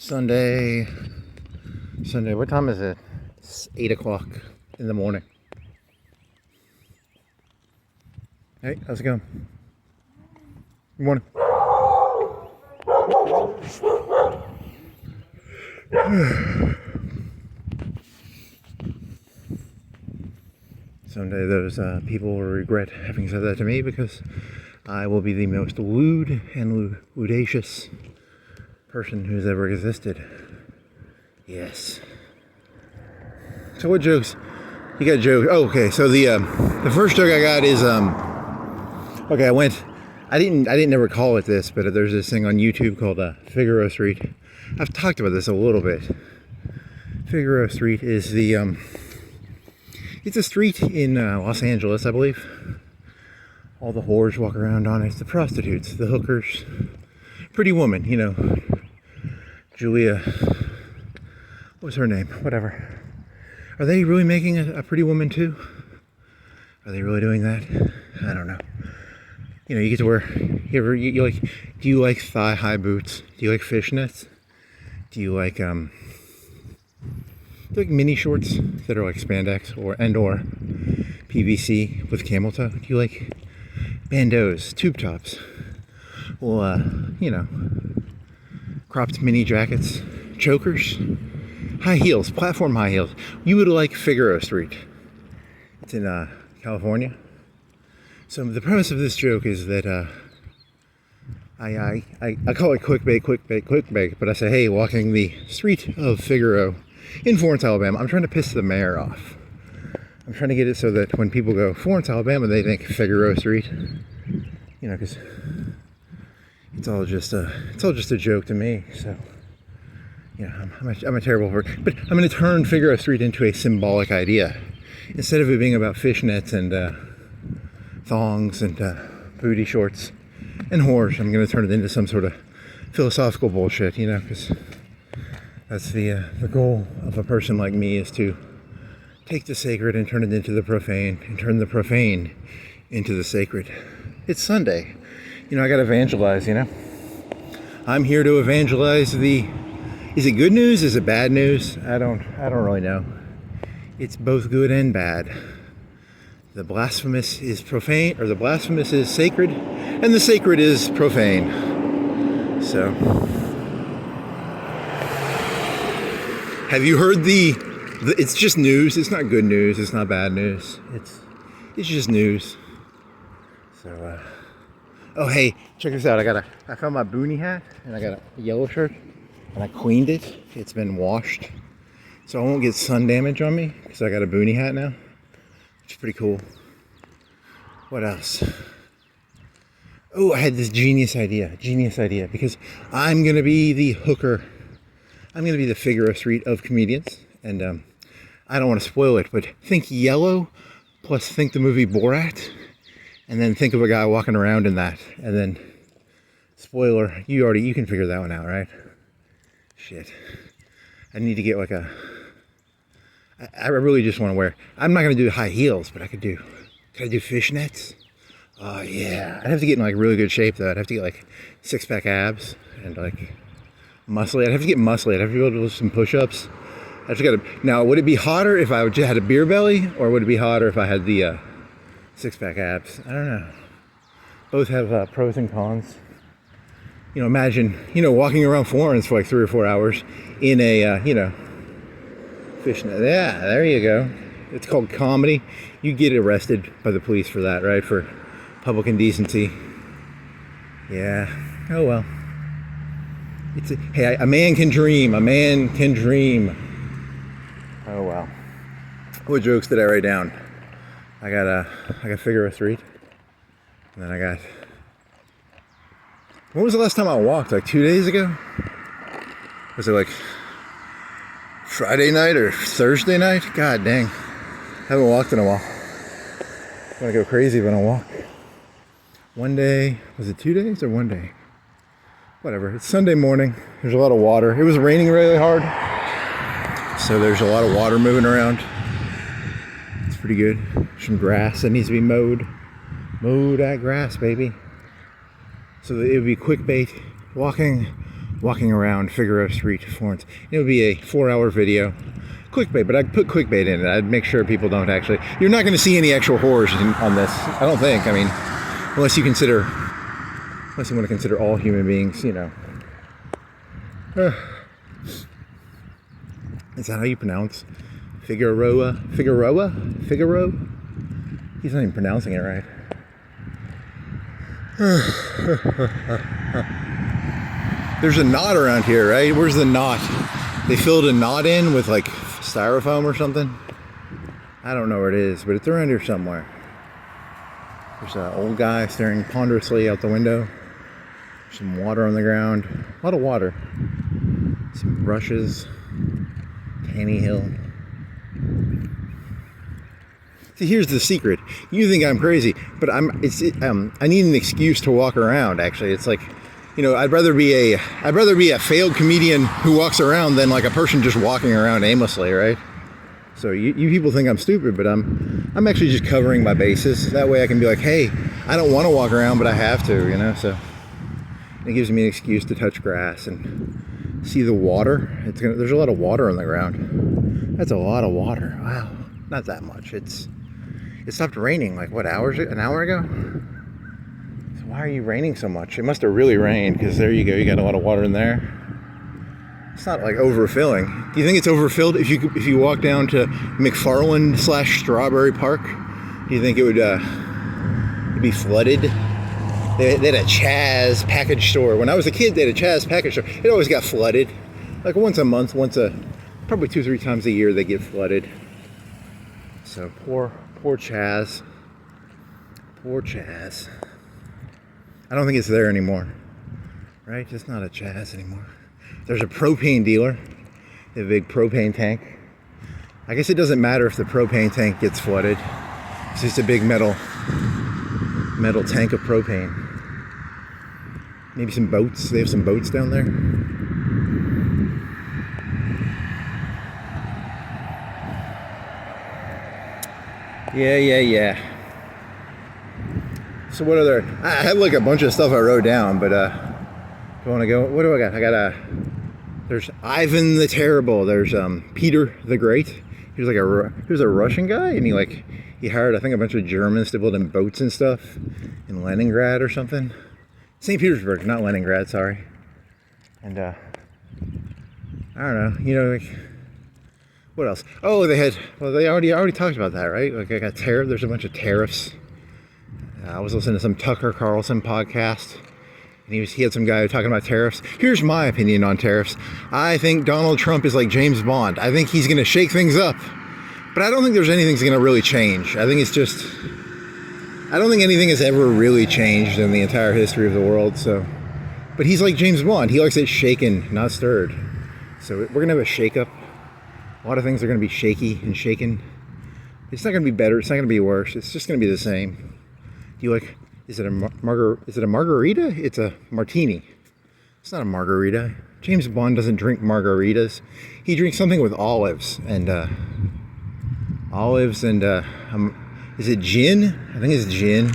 Sunday, what time is it? It's 8 o'clock in the morning. Hey, how's it going? Good morning. Someday those people will regret having said that to me, because I will be the most lewd and ludacious person who's ever existed. Yes. So what jokes? You got jokes? Oh, okay. So the first joke I got is okay. I didn't ever call it this, but there's this thing on YouTube called Figueroa Street. I've talked about this a little bit. Figueroa Street is it's a street in Los Angeles, I believe. All the whores walk around on it. It's the prostitutes, the hookers, pretty woman, you know. Julia, what was her name? Whatever. Are they really making a pretty woman too? Are they really doing that? I don't know. You know, you get to wear. You like? Do you like thigh-high boots? Do you like fishnets? Do you like mini shorts that are like spandex or PVC with camel toe? Do you like bandeaus, tube tops? Well, you know, cropped mini jackets, chokers, high heels, platform high heels. You would like Figueroa Street. It's in California. So the premise of this joke is that I call it quick bake, but I say, hey, walking the street of Figueroa in Florence, Alabama, I'm trying to piss the mayor off. I'm trying to get it so that when people go Florence, Alabama, they think Figueroa Street. You know, because it's all just a joke to me. So, you know, I'm a terrible person. But I'm going to turn Figueroa Street into a symbolic idea. Instead of it being about fishnets and thongs and booty shorts and whores, I'm going to turn it into some sort of philosophical bullshit, you know, because that's the goal of a person like me, is to take the sacred and turn it into the profane, and turn the profane into the sacred. It's Sunday. You know, I got to evangelize, you know. I'm here to evangelize is it good news? Is it bad news? I don't really know. It's both good and bad. The blasphemous is profane, or the blasphemous is sacred, and the sacred is profane. So, have you heard it's just news. It's not good news. It's not bad news. It's just news. So, oh hey, check this out. I found my boonie hat, and I got a yellow shirt, and I cleaned it. It's been washed, so I won't get sun damage on me, because I got a boonie hat now. Which is pretty cool. What else? Oh, I had this genius idea, because I'm gonna be the hooker. I'm gonna be the Figueroa Street of comedians, and I don't want to spoil it, but think yellow, plus think the movie Borat, and then think of a guy walking around in that, and then, spoiler, you can figure that one out, right? Shit. I need to get like I really just want to wear, I'm not going to do high heels, but could I do fishnets? Oh yeah. I'd have to get in like really good shape though. I'd have to get like 6-pack abs and like muscly. I'd have to get muscly. I'd have to be able to do some push-ups. Now, would it be hotter if I had a beer belly, or would it be hotter if I had the 6-pack abs? I don't know. Both have pros and cons. You know, imagine, you know, walking around Florence for like 3 or 4 hours in a, you know, fishnet. Yeah, there you go. It's called comedy. You get arrested by the police for that, right? For public indecency. Yeah. Oh well. Hey, a man can dream. A man can dream. Oh well. What jokes did I write down? I got Figueroa Street, and then I got. When was the last time I walked? Like 2 days ago? Was it like Friday night or Thursday night? God dang. Haven't walked in a while. I'm gonna go crazy when I walk. One day, was it 2 days or 1 day? Whatever, it's Sunday morning. There's a lot of water. It was raining really hard, so there's a lot of water moving around. It's pretty good. Some grass that needs to be mowed. Mow that grass, baby. So it would be quick bait, walking walking around Figueroa Street, Florence. It would be a 4-hour video. Clickbait, but I'd put clickbait in it. I'd make sure people don't actually... You're not going to see any actual horrors on this. I don't think. I mean, unless you want to consider all human beings, you know. Is that how you pronounce Figueroa? Figueroa? Figaro? He's not even pronouncing it right. There's a knot around here, right? Where's the knot? They filled a knot in with like styrofoam or something. I don't know where it is, but it's around here somewhere. There's an old guy staring ponderously out the window. Some water on the ground. A lot of water. Some brushes. Tanny Hill. See, here's the secret. You think I'm crazy, but I need an excuse to walk around. Actually, it's like, you know, I'd rather be a failed comedian who walks around than like a person just walking around aimlessly, right? So you people think I'm stupid, but I'm actually just covering my bases. That way I can be like, hey, I don't want to walk around, but I have to, you know. So it gives me an excuse to touch grass and see the water. There's a lot of water on the ground. That's a lot of water. Wow, not that much. It stopped raining like what, an hour ago? So why are you raining so much? It must have really rained, because there you go. You got a lot of water in there. It's not like overfilling. Do you think it's overfilled if you walk down to McFarland/Strawberry Park? Do you think it would it'd be flooded? They had a Chaz package store. When I was a kid, they had a Chaz package store. It always got flooded. Like once a month, probably 2-3 times a year they get flooded. So poor Chaz. Poor Chaz. I don't think it's there anymore. Right? It's not a Chaz anymore. There's a propane dealer. They have a big propane tank. I guess it doesn't matter if the propane tank gets flooded. It's just a big metal tank of propane. Maybe some boats. They have some boats down there. Yeah. So what other... I had like a bunch of stuff I wrote down, but do I want to go? What do I got? I got there's Ivan the Terrible. There's Peter the Great. He was a Russian guy, and he hired, I think, a bunch of Germans to build him boats and stuff in Leningrad or something. St. Petersburg, not Leningrad, sorry. And I don't know, you know, like, what else? Oh, they already talked about that, right? Like, I got tariff. There's a bunch of tariffs. I was listening to some Tucker Carlson podcast, and he had some guy talking about tariffs. Here's my opinion on tariffs. I think Donald Trump is like James Bond. I think he's going to shake things up, but I don't think there's anything that's going to really change. I think I don't think anything has ever really changed in the entire history of the world. So, but he's like James Bond. He likes it shaken, not stirred. So we're going to have a shake-up. A lot of things are going to be shaky and shaken. It's not going to be better. It's not going to be worse. It's just going to be the same. Is it a margarita? It's a martini. It's not a margarita. James Bond doesn't drink margaritas. He drinks something with olives and is it gin? I think it's gin.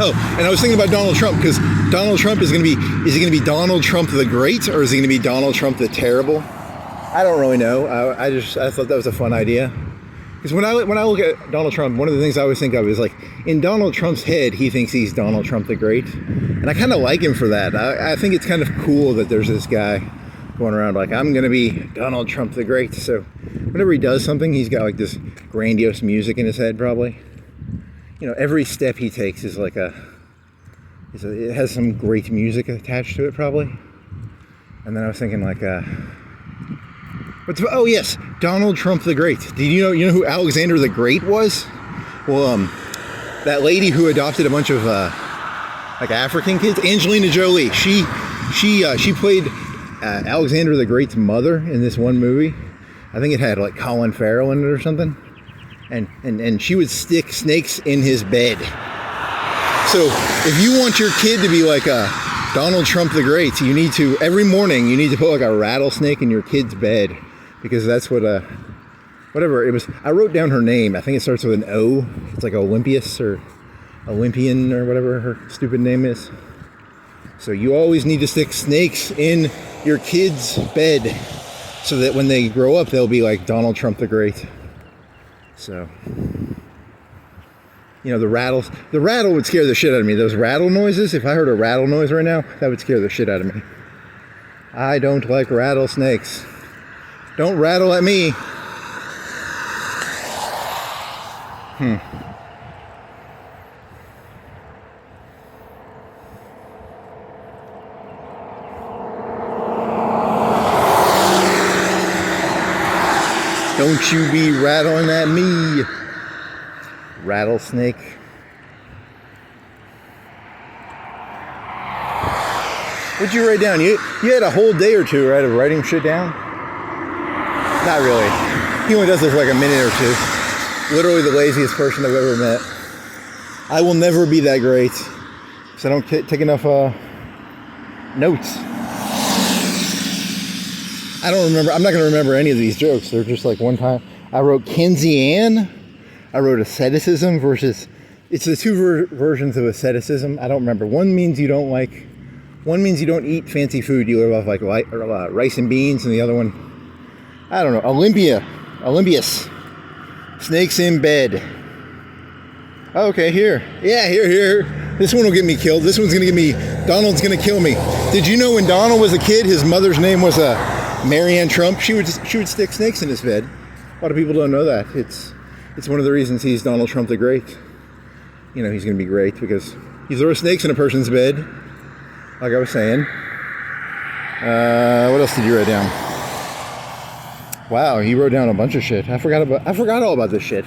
Oh, and I was thinking about Donald Trump, because Donald Trump is he going to be Donald Trump the Great, or is he going to be Donald Trump the Terrible? I don't really know. I thought that was a fun idea. Because when I look at Donald Trump, one of the things I always think of is like, in Donald Trump's head, he thinks he's Donald Trump the Great. And I kind of like him for that. I think it's kind of cool that there's this guy going around like, I'm going to be Donald Trump the Great. So whenever he does something, he's got like this grandiose music in his head probably. You know, every step he takes is like it has some great music attached to it probably. And then I was thinking like, oh yes, Donald Trump the Great. Did you know who Alexander the Great was? Well, that lady who adopted a bunch of like African kids, Angelina Jolie. She played Alexander the Great's mother in this one movie. I think it had like Colin Farrell in it or something. And she would stick snakes in his bed. So if you want your kid to be like Donald Trump the Great, you need to, every morning, you need to put like a rattlesnake in your kid's bed. Because that's what, whatever it was. I wrote down her name. I think it starts with an O. It's like Olympius or Olympian or whatever her stupid name is. So you always need to stick snakes in your kid's bed so that when they grow up, they'll be like Donald Trump the Great. So, you know, the rattle would scare the shit out of me. Those rattle noises, if I heard a rattle noise right now, that would scare the shit out of me. I don't like rattlesnakes. Don't rattle at me. Don't you be rattling at me, rattlesnake. What'd you write down? You had a whole day or two, right, of writing shit down? Not really. He only does this for like a minute or two. Literally the laziest person I've ever met. I will never be that great because I don't take enough notes. I don't remember. I'm not going to remember any of these jokes. They're just like one time. I wrote Keynesian. I wrote asceticism versus... It's the two versions of asceticism. I don't remember. One means you don't like... One means you don't eat fancy food. You live off like rice and beans. And the other one... I don't know. Olympius. Snakes in bed. Oh, okay, here. Yeah, here. This one will get me killed. This one's going to get me... Donald's going to kill me. Did you know when Donald was a kid, his mother's name was Marianne Trump? She would stick snakes in his bed. A lot of people don't know that. It's one of the reasons he's Donald Trump the Great. You know, he's going to be great because you throw snakes in a person's bed, like I was saying. What else did you write down? Wow, he wrote down a bunch of shit. I forgot all about this shit.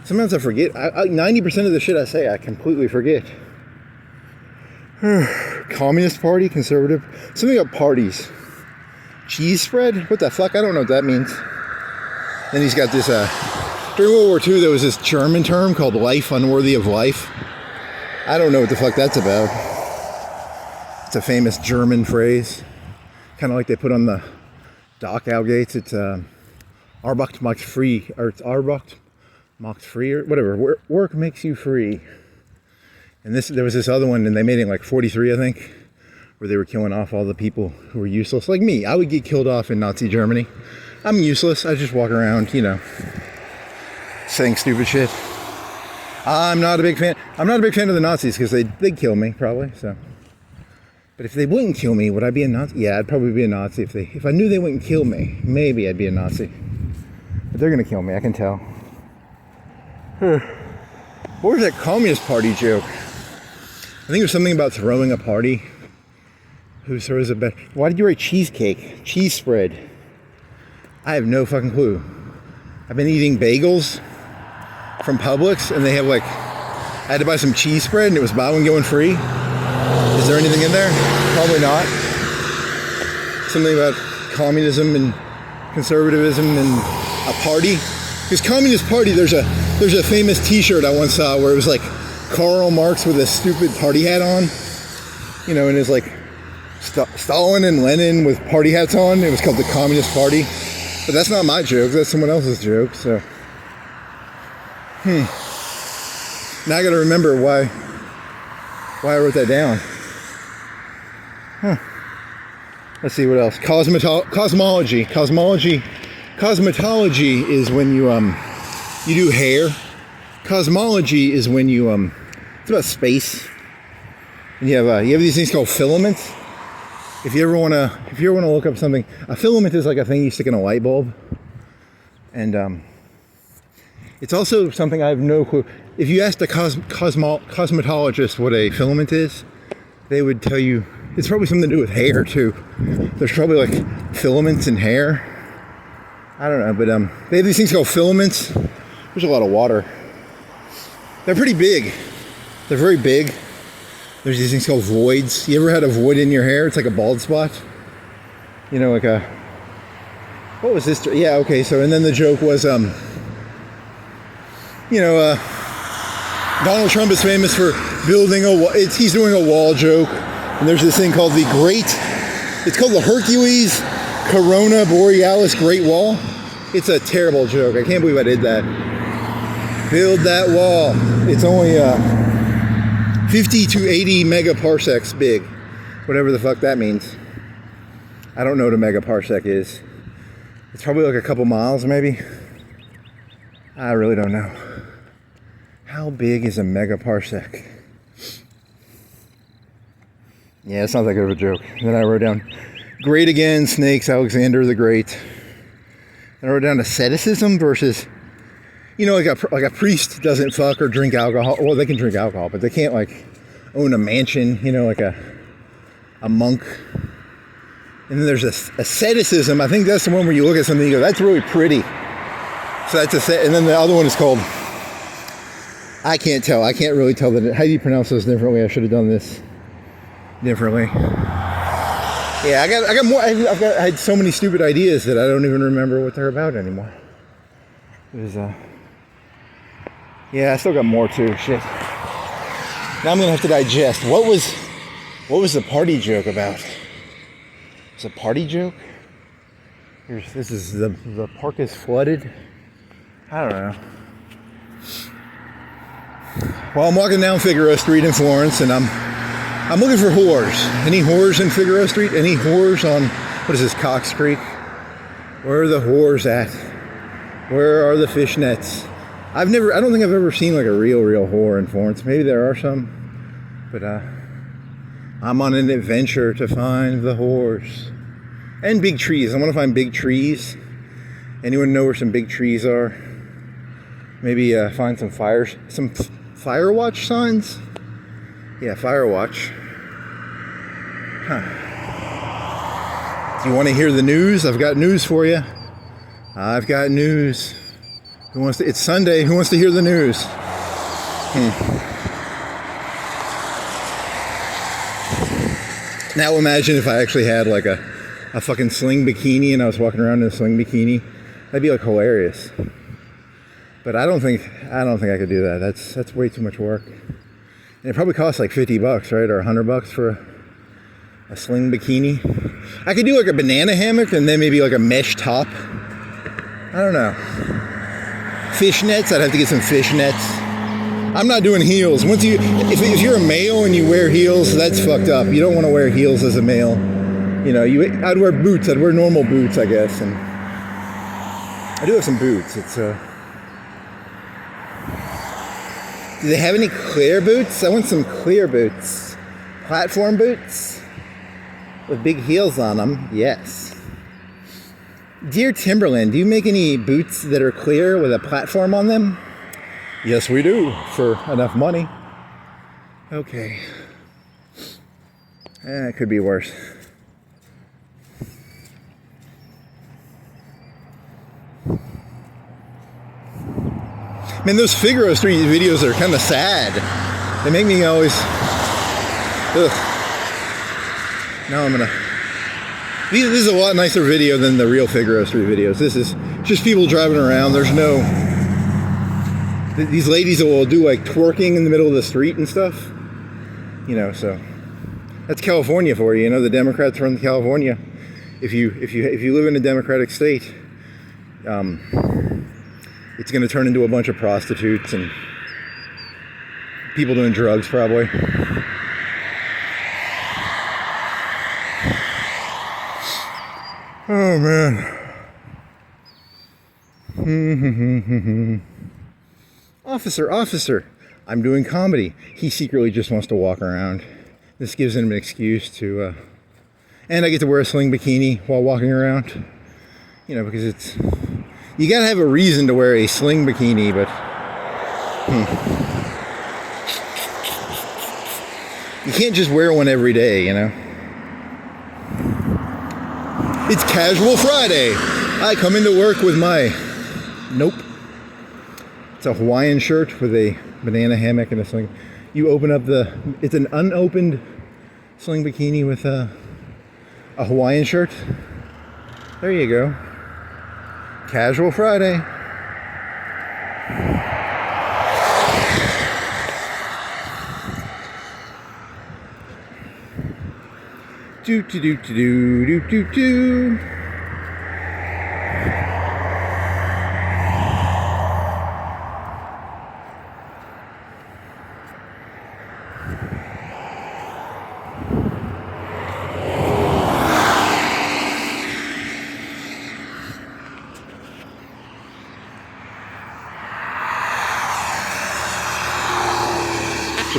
Sometimes I forget. 90% of the shit I say, I completely forget. Communist Party, conservative, something about parties. Cheese spread? What the fuck? I don't know what that means. Then he's got this, during World War II, there was this German term called life unworthy of life. I don't know what the fuck that's about. It's a famous German phrase. Kind of like they put on the Dachau gates. It's Arbeit macht free, or it's Arbeit macht free, or whatever. Work makes you free. And there was this other one, and they made it in like 43, I think, where they were killing off all the people who were useless. Like me, I would get killed off in Nazi Germany. I'm useless. I just walk around, you know, saying stupid shit. I'm not a big fan of the Nazis because they'd kill me probably. So, but if they wouldn't kill me, would I be a Nazi? Yeah, I'd probably be a Nazi if I knew they wouldn't kill me. Maybe I'd be a Nazi. But they're gonna kill me. I can tell. What was that Communist Party joke? I think it was something about throwing a party. Who throws a bet? Why did you write cheesecake? Cheese spread. I have no fucking clue. I've been eating bagels from Publix, and they have like, I had to buy some cheese spread, and it was buy one, get one free. Is there anything in there? Probably not. Something about communism and conservatism and a party. Because Communist Party, there's a famous T-shirt I once saw where it was like Karl Marx with a stupid party hat on. You know, and it's like Stalin and Lenin with party hats on. It was called the Communist Party. But that's not my joke. That's someone else's joke. So, now I got to remember why I wrote that down. Let's see what else. Cosmology. Cosmetology is when you do hair. Cosmology is when you it's about space. And you have these things called filaments. If you ever want to look up something, a filament is like a thing you stick in a light bulb. And it's also something I have no clue. If you asked a cosmetologist what a filament is, they would tell you it's probably something to do with hair too. There's probably like filaments in hair. I don't know, but they have these things called filaments. There's a lot of water. They're pretty big. They're very big. There's these things called voids. You ever had a void in your hair? It's like a bald spot. You know, like a... What was this? Yeah, okay, so, and then the joke was, Donald Trump is famous for building a wall. He's doing a wall joke. And there's this thing called it's called the Hercules Corona Borealis Great Wall. It's a terrible joke. I can't believe I did that. Build that wall. It's only 50 to 80 megaparsecs big. Whatever the fuck that means. I don't know what a megaparsec is. It's probably like a couple miles, maybe. I really don't know. How big is a megaparsec? Yeah, it's not that good of a joke. And then I wrote down, great again, snakes, Alexander the Great. And I wrote down asceticism versus, you know, like a priest doesn't fuck or drink alcohol. Well, they can drink alcohol, but they can't like own a mansion, you know, like a monk. And then there's asceticism. I think that's the one where you look at something and you go, that's really pretty. So that's and then the other one is called, I can't tell. I can't really tell that. How do you pronounce those differently? I should have done this differently. Yeah, I got more. I had so many stupid ideas that I don't even remember what they're about anymore. It was, yeah, I still got more too. Shit. Now I'm gonna have to digest. What was the party joke about? It's a party joke? This is the park is flooded. I don't know. Well, I'm walking down Figueroa Street in Florence, and I'm looking for whores. Any whores in Figueroa Street? Any whores on, what is this, Cox Creek? Where are the whores at? Where are the fishnets? I don't think I've ever seen like a real whore in Florence. Maybe there are some, but I'm on an adventure to find the whores. And big trees. I want to find big trees. Anyone know where some big trees are? Maybe find some fire watch signs? Yeah, fire watch. Huh. Do you want to hear the news? I've got news for you. I've got news. It's Sunday. Who wants to hear the news? Now imagine if I actually had like a fucking sling bikini and I was walking around in a sling bikini. That'd be like hilarious. But I don't think I could do that. That's way too much work. And it probably costs like $50, right? Or $100 for a sling bikini. I could do like a banana hammock and then maybe like a mesh top. I don't know. Fishnets, I'd have to get some fishnets. I'm not doing heels. If you're a male and you wear heels, that's fucked up. You don't want to wear heels as a male. You know, I'd wear boots. I'd wear normal boots, I guess. And I do have some boots. Do they have any clear boots? I want some clear boots. Platform boots with big heels on them. Yes. Dear Timberland, do you make any boots that are clear with a platform on them? Yes, we do, for enough money. Okay. It could be worse. Man, those Figueroa Street videos are kind of sad. They make me always... Ugh. Now I'm gonna... This is a lot nicer video than the real Figueroa Street videos. This is just people driving around. There's no... These ladies will do like twerking in the middle of the street and stuff. You know, so... That's California for you. You know, the Democrats run California. If you live in a Democratic state... it's going to turn into a bunch of prostitutes and people doing drugs, probably. Oh, man. Officer, I'm doing comedy. He secretly just wants to walk around. This gives him an excuse to... and I get to wear a sling bikini while walking around. You know, because it's... You gotta have a reason to wear a sling bikini, but... You can't just wear one every day, you know? It's Casual Friday. I come into work with my... Nope. It's a Hawaiian shirt with a banana hammock and a sling. You open up the... It's an unopened sling bikini with a Hawaiian shirt. There you go. Casual Friday. Do do do do do do do.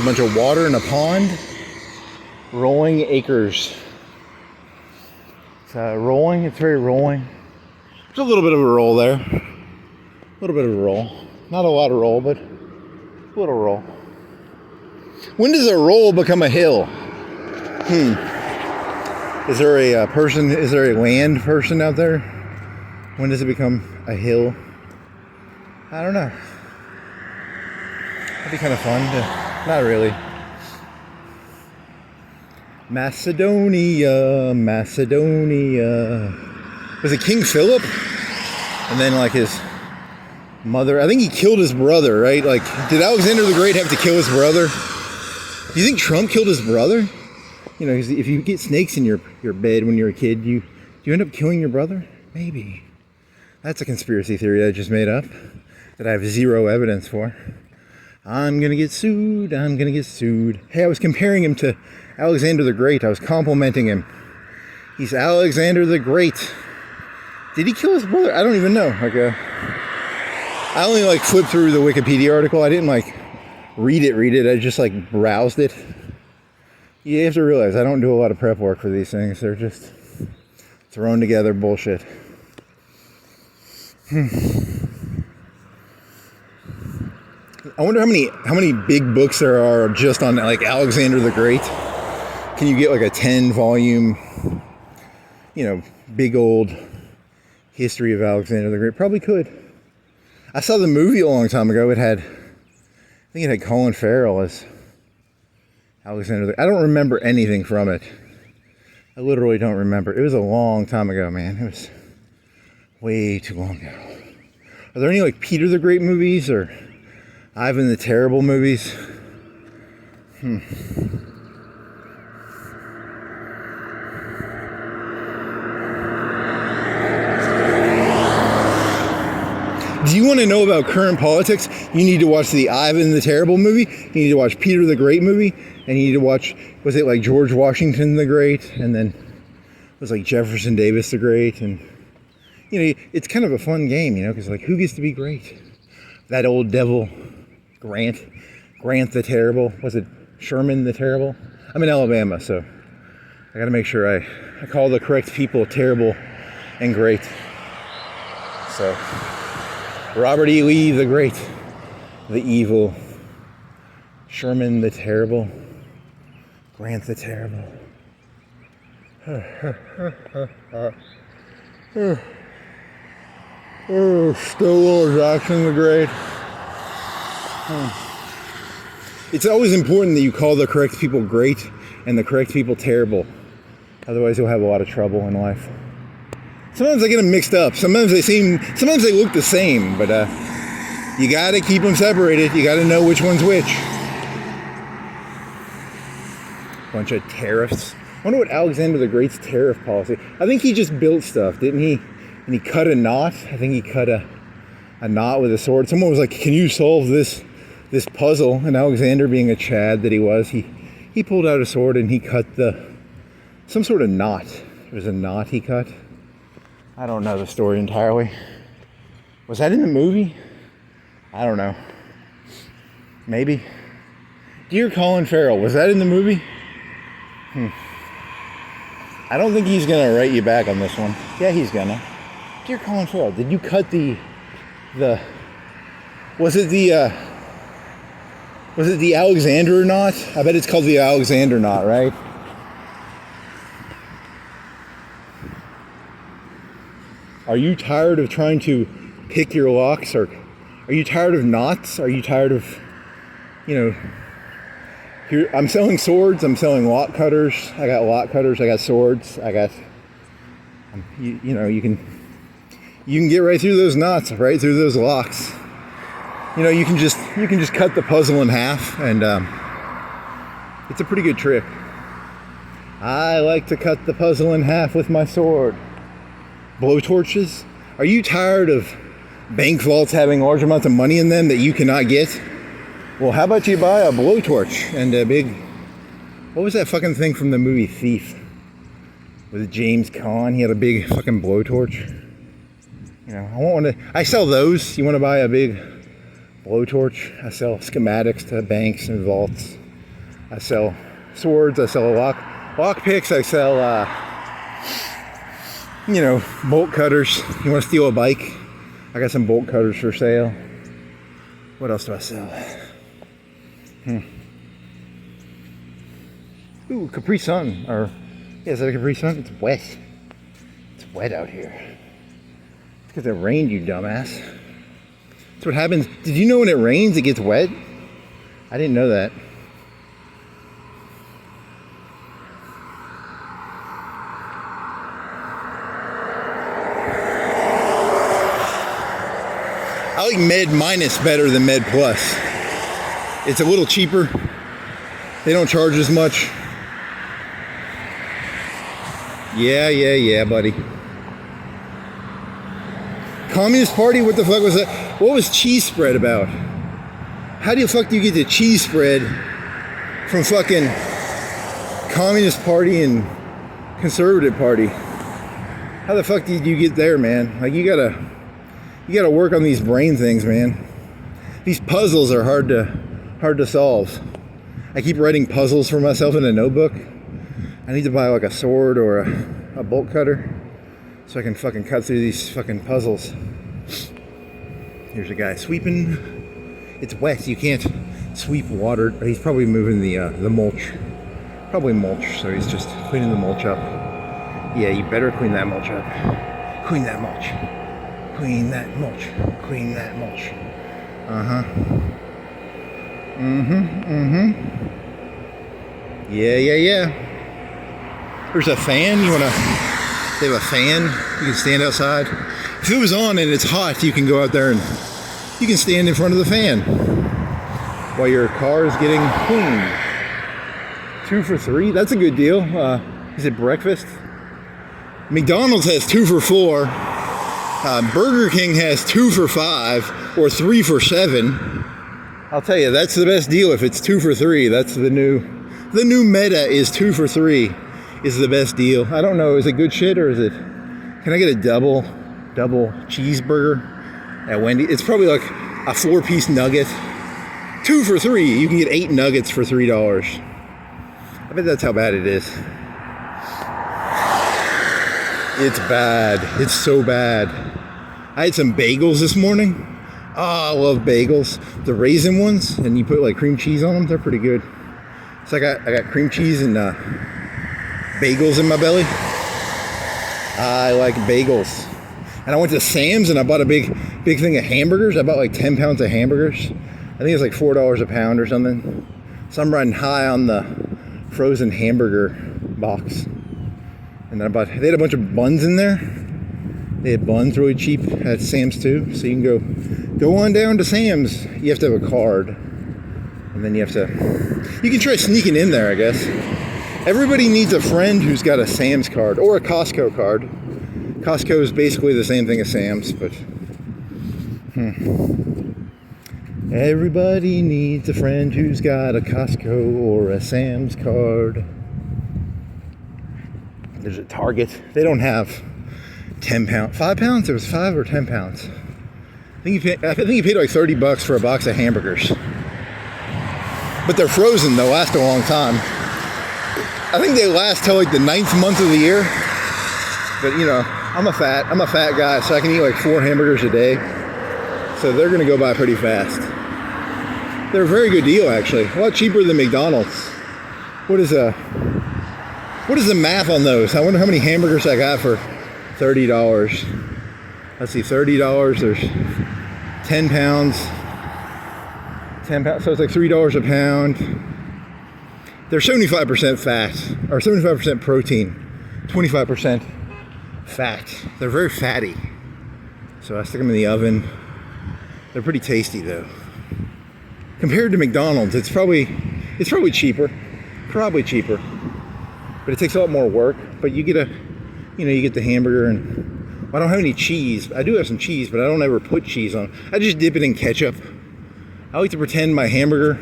bunch of water in a pond. Rolling acres. It's rolling. It's very rolling. There's a little bit of a roll there. A little bit of a roll. Not a lot of roll, but a little roll. When does a roll become a hill? Is there a person, is there a land person out there? When does it become a hill? I don't know. That'd be kind of fun. Not really. Macedonia. Was it King Philip? And then like his mother, I think he killed his brother, right? Like, did Alexander the Great have to kill his brother? Do you think Trump killed his brother? You know, if you get snakes in your bed when you're a kid, do you end up killing your brother? Maybe. That's a conspiracy theory I just made up that I have zero evidence for. I'm gonna get sued. Hey, I was comparing him to Alexander the Great. I was complimenting him. He's Alexander the Great. Did he kill his brother? I don't even know. I only like flipped through the Wikipedia article. I didn't like read it. I just like browsed it. You have to realize I don't do a lot of prep work for these things. They're just thrown together bullshit. I wonder how many big books there are just on like Alexander the Great. Can you get like a 10-volume, big old history of Alexander the Great? Probably could. I saw the movie a long time ago. I think it had Colin Farrell as Alexander the Great. I don't remember anything from it. I literally don't remember. It was a long time ago, man. It was way too long ago. Are there any like Peter the Great movies or Ivan the Terrible movies? Do you want to know about current politics? You need to watch the Ivan the Terrible movie. You need to watch Peter the Great movie. And you need to watch, was it like George Washington the Great? And then it was like Jefferson Davis the Great. And, it's kind of a fun game, because like, who gets to be great? That old devil, Grant the Terrible. Was it Sherman the Terrible? I'm in Alabama, so I got to make sure I call the correct people terrible and great. So, Robert E. Lee the Great, the evil, Sherman the Terrible, Grant the Terrible. Stonewall Jackson the Great. It's always important that you call the correct people great and the correct people terrible. Otherwise you'll have a lot of trouble in life. Sometimes I get them mixed up. Sometimes they look the same, but you gotta keep them separated. You gotta know which one's which. Bunch of tariffs. I wonder what Alexander the Great's tariff policy. I think he just built stuff, didn't he? And he cut a knot. I think he cut a knot with a sword. Someone was like, "Can you solve this puzzle?" And Alexander, being a Chad that he was, he pulled out a sword and he cut some sort of knot. It was a knot he cut. I don't know the story entirely. Was that in the movie? I don't know. Maybe. Dear Colin Farrell, was that in the movie? I don't think he's gonna write you back on this one. Yeah, he's gonna. Dear Colin Farrell, did you cut was it the Alexander knot? I bet it's called the Alexander knot, right? Are you tired of trying to pick your locks? Or are you tired of knots? Are you tired of, here, I'm selling swords, I'm selling lock cutters. I got lock cutters, I got swords, I got, you can get right through those knots, right through those locks. You can just cut the puzzle in half, and it's a pretty good trick. I like to cut the puzzle in half with my sword. Blowtorches? Are you tired of bank vaults having large amounts of money in them that you cannot get? Well, how about you buy a blowtorch and a big... What was that fucking thing from the movie Thief? With James Caan? He had a big fucking blowtorch. I sell those. You want to buy a big blowtorch? I sell schematics to banks and vaults. I sell swords, I sell lock picks, I sell, you know, bolt cutters. You want to steal a bike? I got some bolt cutters for sale. What else do I sell? Ooh, Capri Sun. Or, yeah, is that a Capri Sun? It's wet. It's wet out here. It's because it rained, you dumbass. That's what happens. Did you know when it rains, it gets wet? I didn't know that. I like Med Minus better than Med Plus. It's a little cheaper. They don't charge as much. Yeah, buddy. Communist Party? What the fuck was that? What was cheese spread about? How the fuck do you get the cheese spread from fucking Communist Party and Conservative Party? How the fuck did you get there, man? Like, you gotta work on these brain things, man. These puzzles are hard to solve. I keep writing puzzles for myself in a notebook. I need to buy like a sword or a bolt cutter so I can fucking cut through these fucking puzzles. Here's a guy sweeping. It's wet, you can't sweep water. He's probably moving the mulch. Probably mulch, so he's just cleaning the mulch up. Yeah, you better clean that mulch up. Clean that mulch. Clean that mulch. Clean that mulch. Yeah. There's a fan. They have a fan. You can stand outside. If it was on and it's hot, you can go out there and you can stand in front of the fan while your car is getting cleaned. 2 for $3. That's a good deal. Is it breakfast? McDonald's has 2 for $4. Burger King has 2 for $5 or 3 for $7. I'll tell you, that's the best deal if it's 2 for $3. That's the new meta is 2 for $3 is the best deal. I don't know, is it good shit or is it? Can I get a double cheeseburger at Wendy's? It's probably like a 4-piece nugget. 2 for $3. You can get 8 nuggets for $3. I bet that's how bad it is. It's bad. It's so bad. I had some bagels this morning. Oh, I love bagels. The raisin ones, and you put like cream cheese on them. They're pretty good. So I got cream cheese and bagels in my belly. I like bagels. And I went to Sam's and I bought a big thing of hamburgers. I bought like 10 pounds of hamburgers. I think it's like $4 a pound or something. So I'm running high on the frozen hamburger box. And then they had a bunch of buns in there. They had buns really cheap at Sam's too. So you can go on down to Sam's. You have to have a card. And then you can try sneaking in there, I guess. Everybody needs a friend who's got a Sam's card or a Costco card. Costco is basically the same thing as Sam's, but everybody needs a friend who's got a Costco or a Sam's card. There's a Target. They don't have 10 pounds. 5 pounds? It was 5 or 10 pounds. I think you paid like $30 for a box of hamburgers. But they're frozen. They'll last a long time. I think they last till like the 9th month of the year. But you know, I'm a fat guy, so I can eat like 4 hamburgers a day. So they're gonna go by pretty fast. They're a very good deal, actually. A lot cheaper than McDonald's. What is the math on those? I wonder how many hamburgers I got for $30. Let's see, $30. There's 10 pounds. 10 pounds, so it's like $3 a pound. They're 75% fat, or 75% protein, 25% fat. They're very fatty. So I stick them in the oven. They're pretty tasty though. Compared to McDonald's, it's probably cheaper. Probably cheaper. But it takes a lot more work. But you get the hamburger and I don't have any cheese. I do have some cheese, but I don't ever put cheese on. I just dip it in ketchup. I like to pretend the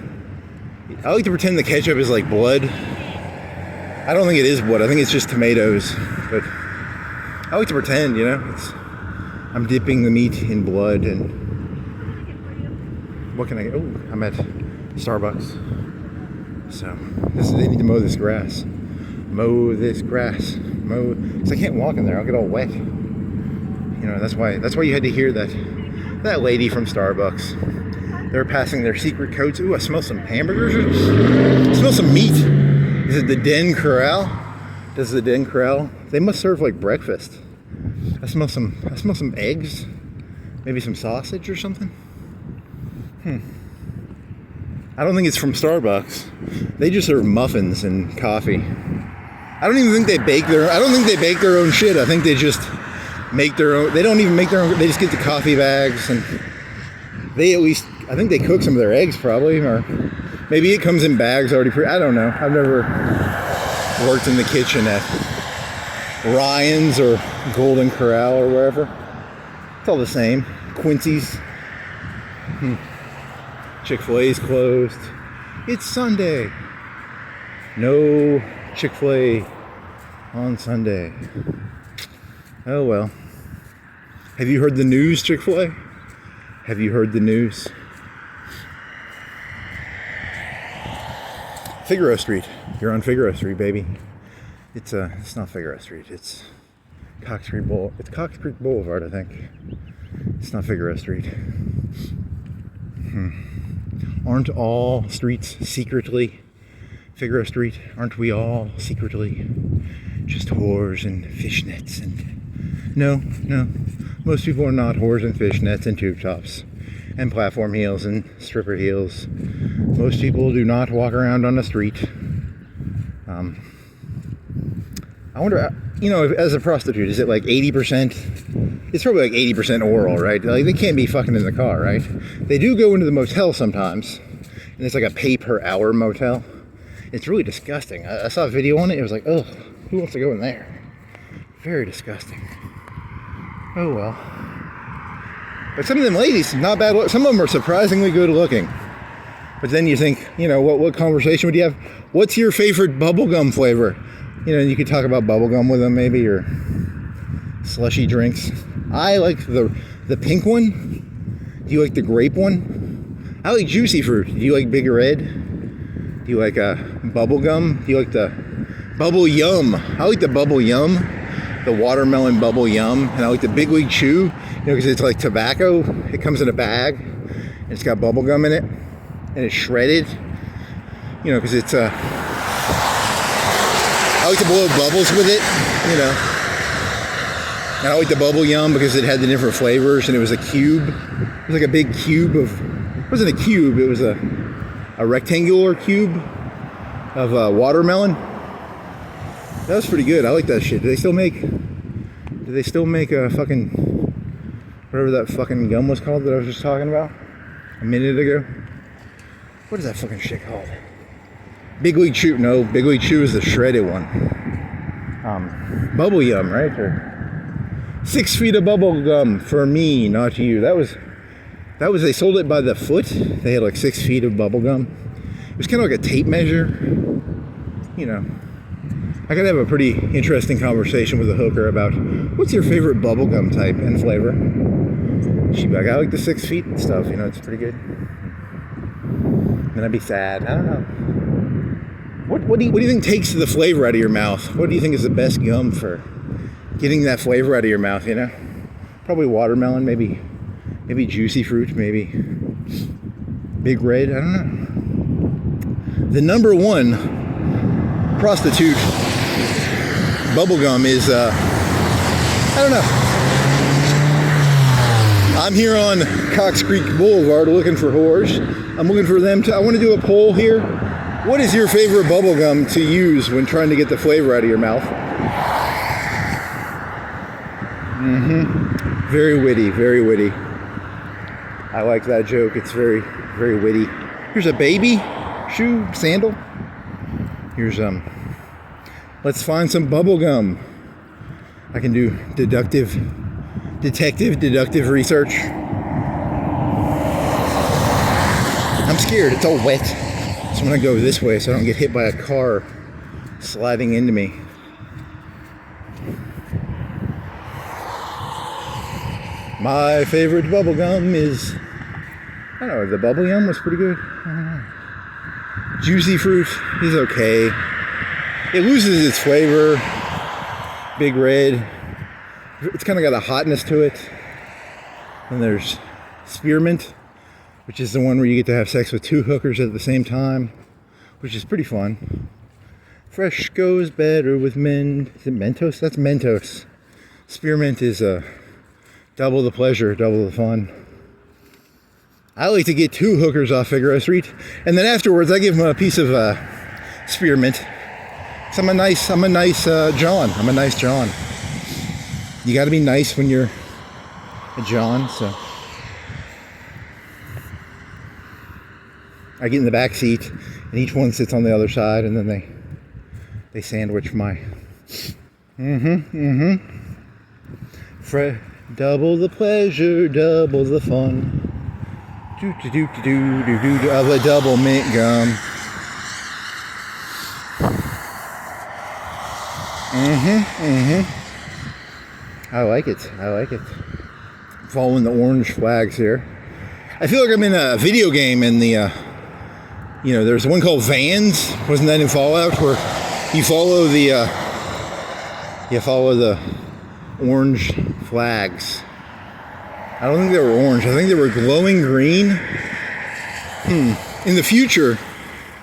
ketchup is like blood. I don't think it is blood. I think it's just tomatoes. But I like to pretend, I'm dipping the meat in blood. And what can I get? Oh, I'm at Starbucks. So they need to mow this grass. Mow this grass. Mow, because I can't walk in there. I'll get all wet. You know, that's why you had to hear that lady from Starbucks. They're passing their secret codes. Ooh, I smell some hamburgers. I smell some meat. Is it the Den Corral? Does the Den Corral? They must serve like breakfast. I smell some eggs. Maybe some sausage or something. I don't think it's from Starbucks. They just serve muffins and coffee. I don't even think they bake their. I don't think they bake their own shit. I think they just make their own. They don't even make their own. They just get the coffee bags, and they at least. I think they cook some of their eggs probably, or maybe it comes in bags already. I don't know. I've never worked in the kitchen at Ryan's or Golden Corral or wherever. It's all the same. Quincy's. Chick-fil-A's closed. It's Sunday. No Chick-fil-A on Sunday. Oh well. Have you heard the news, Chick-fil-A? Have you heard the news? Figueroa Street. You're on Figueroa Street, baby. It's not Figueroa Street. It's Cox Creek Boulevard, I think. It's not Figueroa Street. Aren't all streets secretly Figueroa Street? Aren't we all secretly just whores and fishnets? And no. Most people are not whores and fishnets and tube tops and platform heels and stripper heels. Most people do not walk around on the street. I wonder, you know, as a prostitute, is it like 80%? It's probably like 80% oral, right? Like they can't be fucking in the car, right? They do go into the motel sometimes, and it's like a pay per hour motel. It's really disgusting. I saw a video on it. It was like, ugh, who wants to go in there? Very disgusting. Oh well. But some of them ladies, not bad. Some of them are surprisingly good looking. But then you think, you know, what conversation would you have? What's your favorite bubblegum flavor? You know, you could talk about bubblegum with them maybe, or slushy drinks. I like the pink one. Do you like the grape one? I like juicy fruit. Do you like Big Red? Do you like bubble gum? Do you like the bubble yum? I like the bubble yum, the watermelon bubble yum, and I like the Big League Chew. You know, because it's like tobacco. It comes in a bag, and it's got bubble gum in it, and it's shredded. You know, because it's I like to blow bubbles with it. You know. And I like the bubble yum because it had the different flavors, and it was a cube. It was like a big cube of. It wasn't a cube. It was a rectangular cube of watermelon. That was pretty good. I like that shit. Do they still make a fucking whatever that fucking gum was called that I was just talking about a minute ago? What is that fucking shit called? Big League Chew. No, Big League Chew is the shredded one. Bubble yum, right? Or 6 feet of bubble gum for me, not you. That was. They sold it by the foot. They had like 6 feet of bubble gum. It was kind of like a tape measure. You know, I could have a pretty interesting conversation with a hooker about what's your favorite bubble gum type and flavor. She'd be like, I like the 6 feet stuff. You know, it's pretty good. Then I'd be sad. I don't know. What do you think takes the flavor out of your mouth? What do you think is the best gum for getting that flavor out of your mouth? You know, probably watermelon, maybe juicy fruit, maybe Big Red. I don't know. The number one prostitute bubblegum is I don't know. I'm here on Cox Creek Boulevard looking for whores. I'm looking for them to. I want to do a poll here. What is your favorite bubblegum to use when trying to get the flavor out of your mouth? Very witty, very witty. I like that joke. It's very, very witty. Here's a baby shoe sandal. Here's let's find some bubble gum. I can do deductive research. I'm scared. It's all wet. So I'm gonna go this way so I don't get hit by a car sliding into me. My favorite bubble gum is, I don't know, the bubble yum was pretty good. I don't know. Juicy fruit is okay. It loses its flavor. Big red. It's kind of got a hotness to it. And there's spearmint, which is the one where you get to have sex with 2 hookers at the same time, which is pretty fun. Fresh goes better with men. Is it Mentos? That's Mentos. Spearmint is double the pleasure, double the fun. I like to get 2 hookers off Figueroa Street, and then afterwards I give them a piece of spearmint. So I'm a nice John. I'm a nice John. You got to be nice when you're a John. So I get in the back seat, and each one sits on the other side, and then they sandwich my. Double the pleasure, double the fun. Of a double mint gum. I like it. Following the orange flags here. I feel like I'm in a video game in the, there's one called Vans. Wasn't that in Fallout? Where you follow the orange flags. I don't think they were orange. I think they were glowing green. In the future,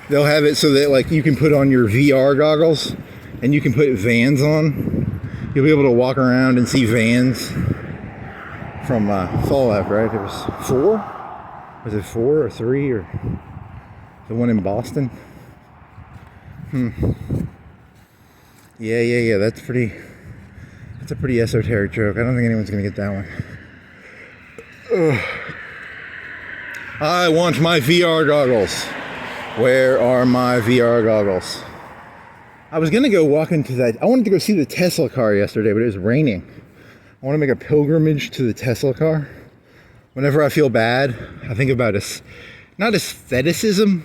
they'll have it so that like you can put on your VR goggles and you can put Vans on. You'll be able to walk around and see Vans from Fallout, right? It was 4? Was it 4 or 3 or the one in Boston? Yeah. That's a pretty esoteric joke. I don't think anyone's gonna get that one. Ugh. I want my VR goggles. Where are my VR goggles? I was gonna go walk into that. I wanted to go see the Tesla car yesterday, but it was raining. I want to make a pilgrimage to the Tesla car. Whenever I feel bad, I think about not aestheticism.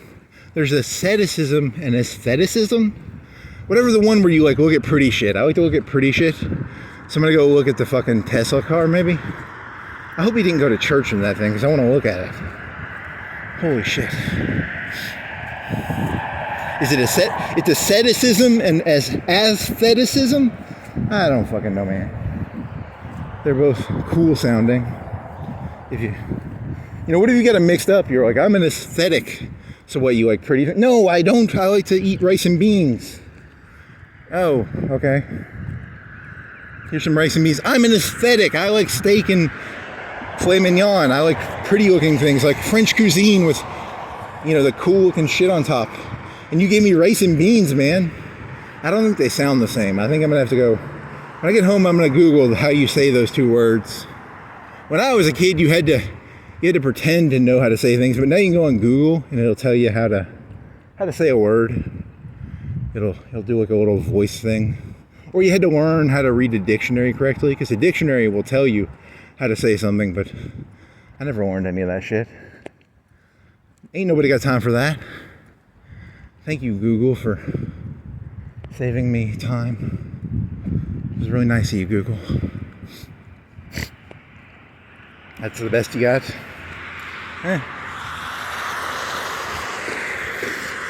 There's asceticism and aestheticism. Whatever the one where you like look at pretty shit. I like to look at pretty shit. So I'm gonna go look at the fucking Tesla car maybe. I hope he didn't go to church in that thing because I want to look at it. Holy shit. Is it it's asceticism and aestheticism? I don't fucking know, man. They're both cool sounding. If what if you get them mixed up? You're like, I'm an aesthetic. So what, you like pretty? No, I don't. I like to eat rice and beans. Oh, okay. Here's some rice and beans. I'm an aesthetic. I like steak and filet mignon. I like pretty looking things like French cuisine with, the cool looking shit on top. And you gave me rice and beans, man. I don't think they sound the same. I think I'm gonna have to go. When I get home, I'm gonna Google how you say those 2 words. When I was a kid, you had to pretend to know how to say things, but now you can go on Google and it'll tell you how to say a word. It'll do like a little voice thing. Or you had to learn how to read the dictionary correctly, because the dictionary will tell you how to say something, but I never learned any of that shit. Ain't nobody got time for that. Thank you, Google, for saving me time. It was really nice of you, Google. That's the best you got?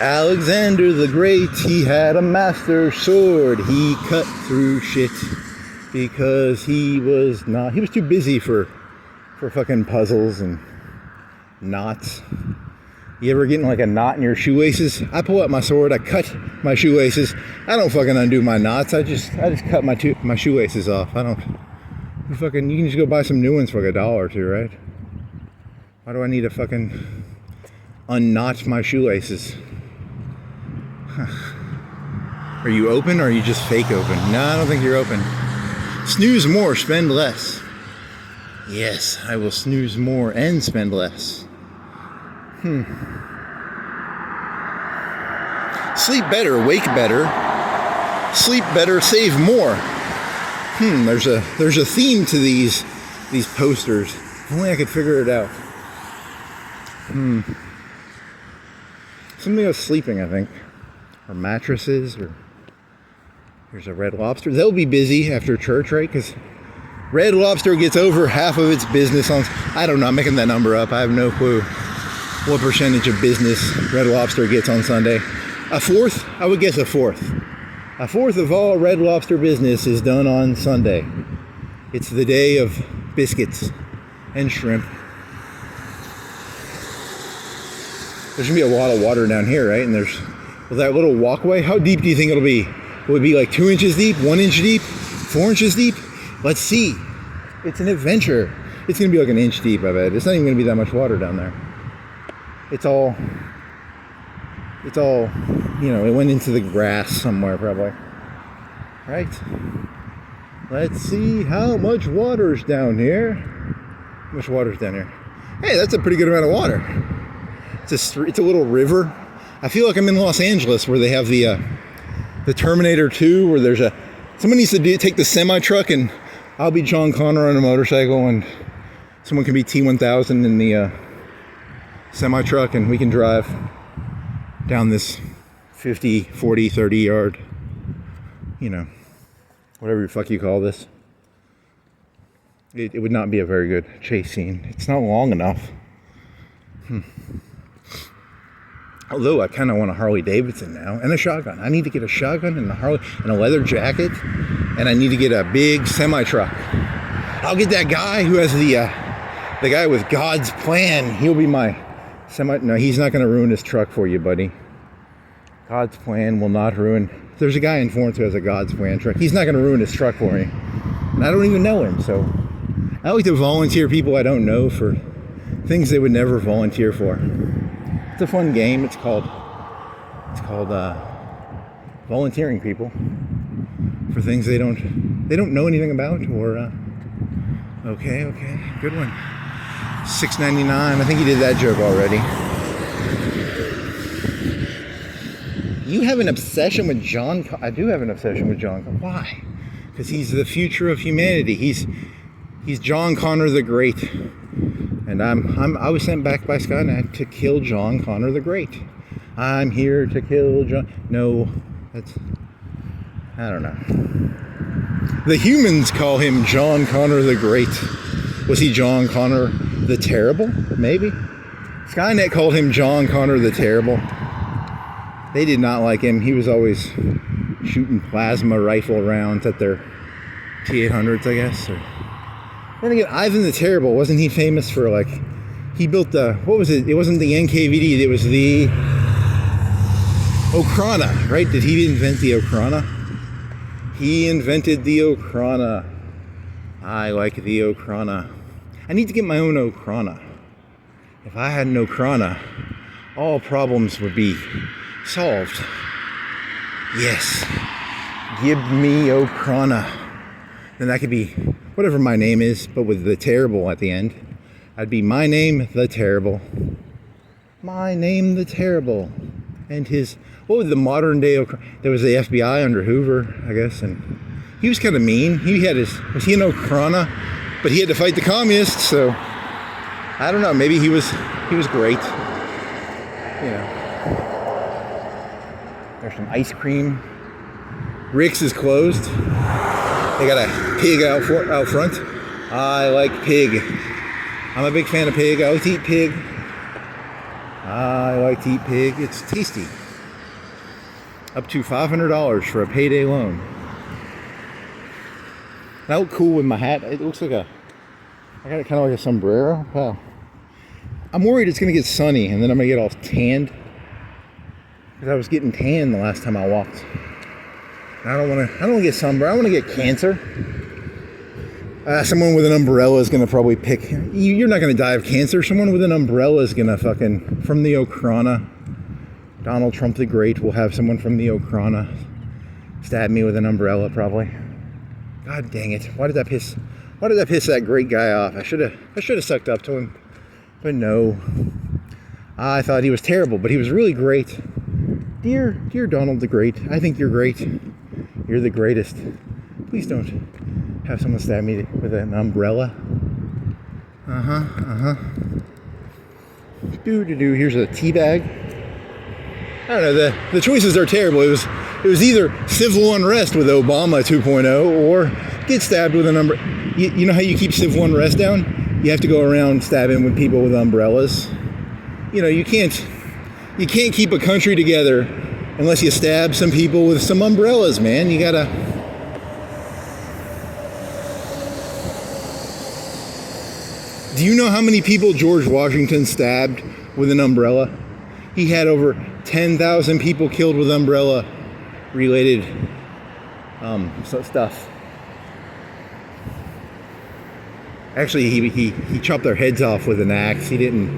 Alexander the Great, he had a master sword. He cut through shit because he was too busy for fucking puzzles and knots. You ever getting like a knot in your shoelaces? I pull out my sword, I cut my shoelaces. I don't fucking undo my knots. I just cut my shoelaces off. You can just go buy some new ones for like $1 or $2, right? Why do I need to fucking unknot my shoelaces? Are you open or are you just fake open? No, I don't think you're open. Snooze more, spend less. Yes, I will snooze more and spend less. Sleep better, wake better. Sleep better, save more. There's a theme to these posters. If only I could figure it out. Something about sleeping, I think. Or mattresses, or here's a Red Lobster. They'll be busy after church, right? Because Red Lobster gets over half of its business on, I don't know, I'm making that number up. I have no clue. what percentage of business Red Lobster gets on Sunday. A fourth? I would guess a fourth. A fourth of all Red Lobster business is done on Sunday. It's the day of biscuits and shrimp. There's gonna be a lot of water down here, right? And there's that little walkway. How deep do you think it'll be? Will it be like 2 inches deep, 1 inch deep, 4 inches deep? Let's see. It's an adventure. It's gonna be like an inch deep, I bet. It's not even gonna be that much water down there. It's all, you know, it went into the grass somewhere probably. Right? Let's see how much water's down here. How much water's down here? Hey, that's a pretty good amount of water. It's a little river. I feel like I'm in Los Angeles where they have the Terminator 2, where there's someone needs to take the semi truck and I'll be John Connor on a motorcycle and someone can be T-1000 in the semi truck and we can drive down this 50, 40, 30 yard, you know, whatever the fuck you call this. It would not be a very good chase scene. It's not long enough. Although I kind of want a Harley Davidson now and a shotgun. I need to get a shotgun and a Harley and a leather jacket, and I need to get a big semi truck. I'll get that guy who has the guy with God's plan. He'll be my semi. No, he's not going to ruin his truck for you, buddy. God's plan will not ruin. There's a guy in Florence who has a God's plan truck. He's not going to ruin his truck for me, and I don't even know him. So I like to volunteer people I don't know for things they would never volunteer for. It's a fun game. It's called volunteering people for things they don't know anything about or okay, good one. $6.99. I think you did that joke already. You have an obsession with John. I do have an obsession with John. Why? Because he's the future of humanity. He's John Connor the Great. And I was sent back by Skynet to kill John Connor the Great. I'm here to kill John. No, I don't know. The humans call him John Connor the Great. Was he John Connor the Terrible? Maybe. Skynet called him John Connor the Terrible. They did not like him. He was always shooting plasma rifle rounds at their T-800s, I guess. Then again, Ivan the Terrible, wasn't he famous for, like, he built the, what was it? It wasn't the NKVD, it was the Okhrana, right? Did he invent the Okhrana? He invented the Okhrana. I like the Okhrana. I need to get my own Okhrana. If I had an Okhrana, all problems would be solved. Yes. Give me Okhrana. Then that could be whatever my name is, but with the terrible at the end. I'd be my name, the Terrible. My name, the Terrible. And his, what was the modern day, there was the FBI under Hoover, I guess, and he was kind of mean. He had was he an Okhrana? But he had to fight the communists, so I don't know, maybe he was great. You know. There's some ice cream. Rick's is closed. They got a pig out front. I like pig. I'm a big fan of pig. I like to eat pig. I like to eat pig. It's tasty. Up to $500 for a payday loan. That look cool with my hat. It looks like I got it kind of like a sombrero. Wow. I'm worried it's going to get sunny and then I'm going to get all tanned. Because I was getting tan the last time I walked. I don't want to get sunburned. I want to get cancer. Someone with an umbrella is going to probably pick. You're not going to die of cancer. Someone with an umbrella is going to fucking, from the Okhrana. Donald Trump the Great will have someone from the Okhrana stab me with an umbrella probably. God dang it. Why did that piss that great guy off? I should have sucked up to him. But no. I thought he was terrible, but he was really great. Dear Donald the Great, I think you're great. You're the greatest. Please don't have someone stab me with an umbrella. Here's a tea bag. I don't know, the choices are terrible. It was either civil unrest with Obama 2.0 or get stabbed with an umbrella. You know how you keep civil unrest down? You have to go around stabbing with people with umbrellas. you know, you can't keep a country together unless you stab some people with some umbrellas, man. You gotta. Do you know how many people George Washington stabbed with an umbrella? He had over 10,000 people killed with umbrella-related stuff. Actually, he chopped their heads off with an axe. He didn't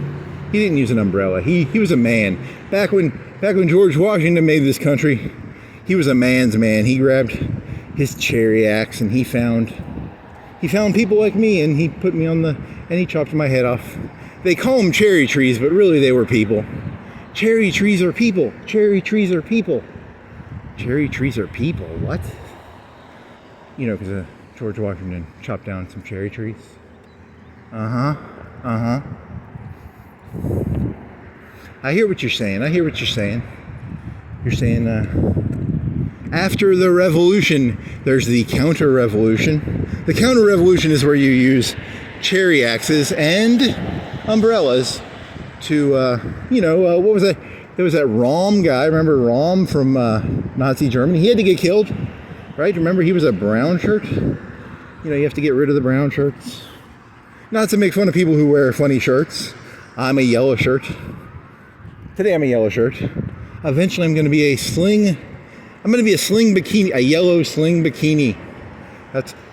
use an umbrella. He was a man. Back when George Washington made this country, he was a man's man. He grabbed his cherry axe and he found people like me, and he put me on and he chopped my head off. They call them cherry trees, but really they were people. Cherry trees are people. Cherry trees are people. Cherry trees are people. What? You know, because George Washington chopped down some cherry trees. I hear what you're saying. You're saying after the revolution, there's the counter-revolution. The counter-revolution is where you use cherry axes and umbrellas to, what was that? There was that Rom guy. Remember Rom from Nazi Germany? He had to get killed, right? Remember, he was a brown shirt. You know, you have to get rid of the brown shirts. Not to make fun of people who wear funny shirts. I'm a yellow shirt. Today I'm a yellow shirt. Eventually I'm going to be a sling bikini, a yellow sling bikini.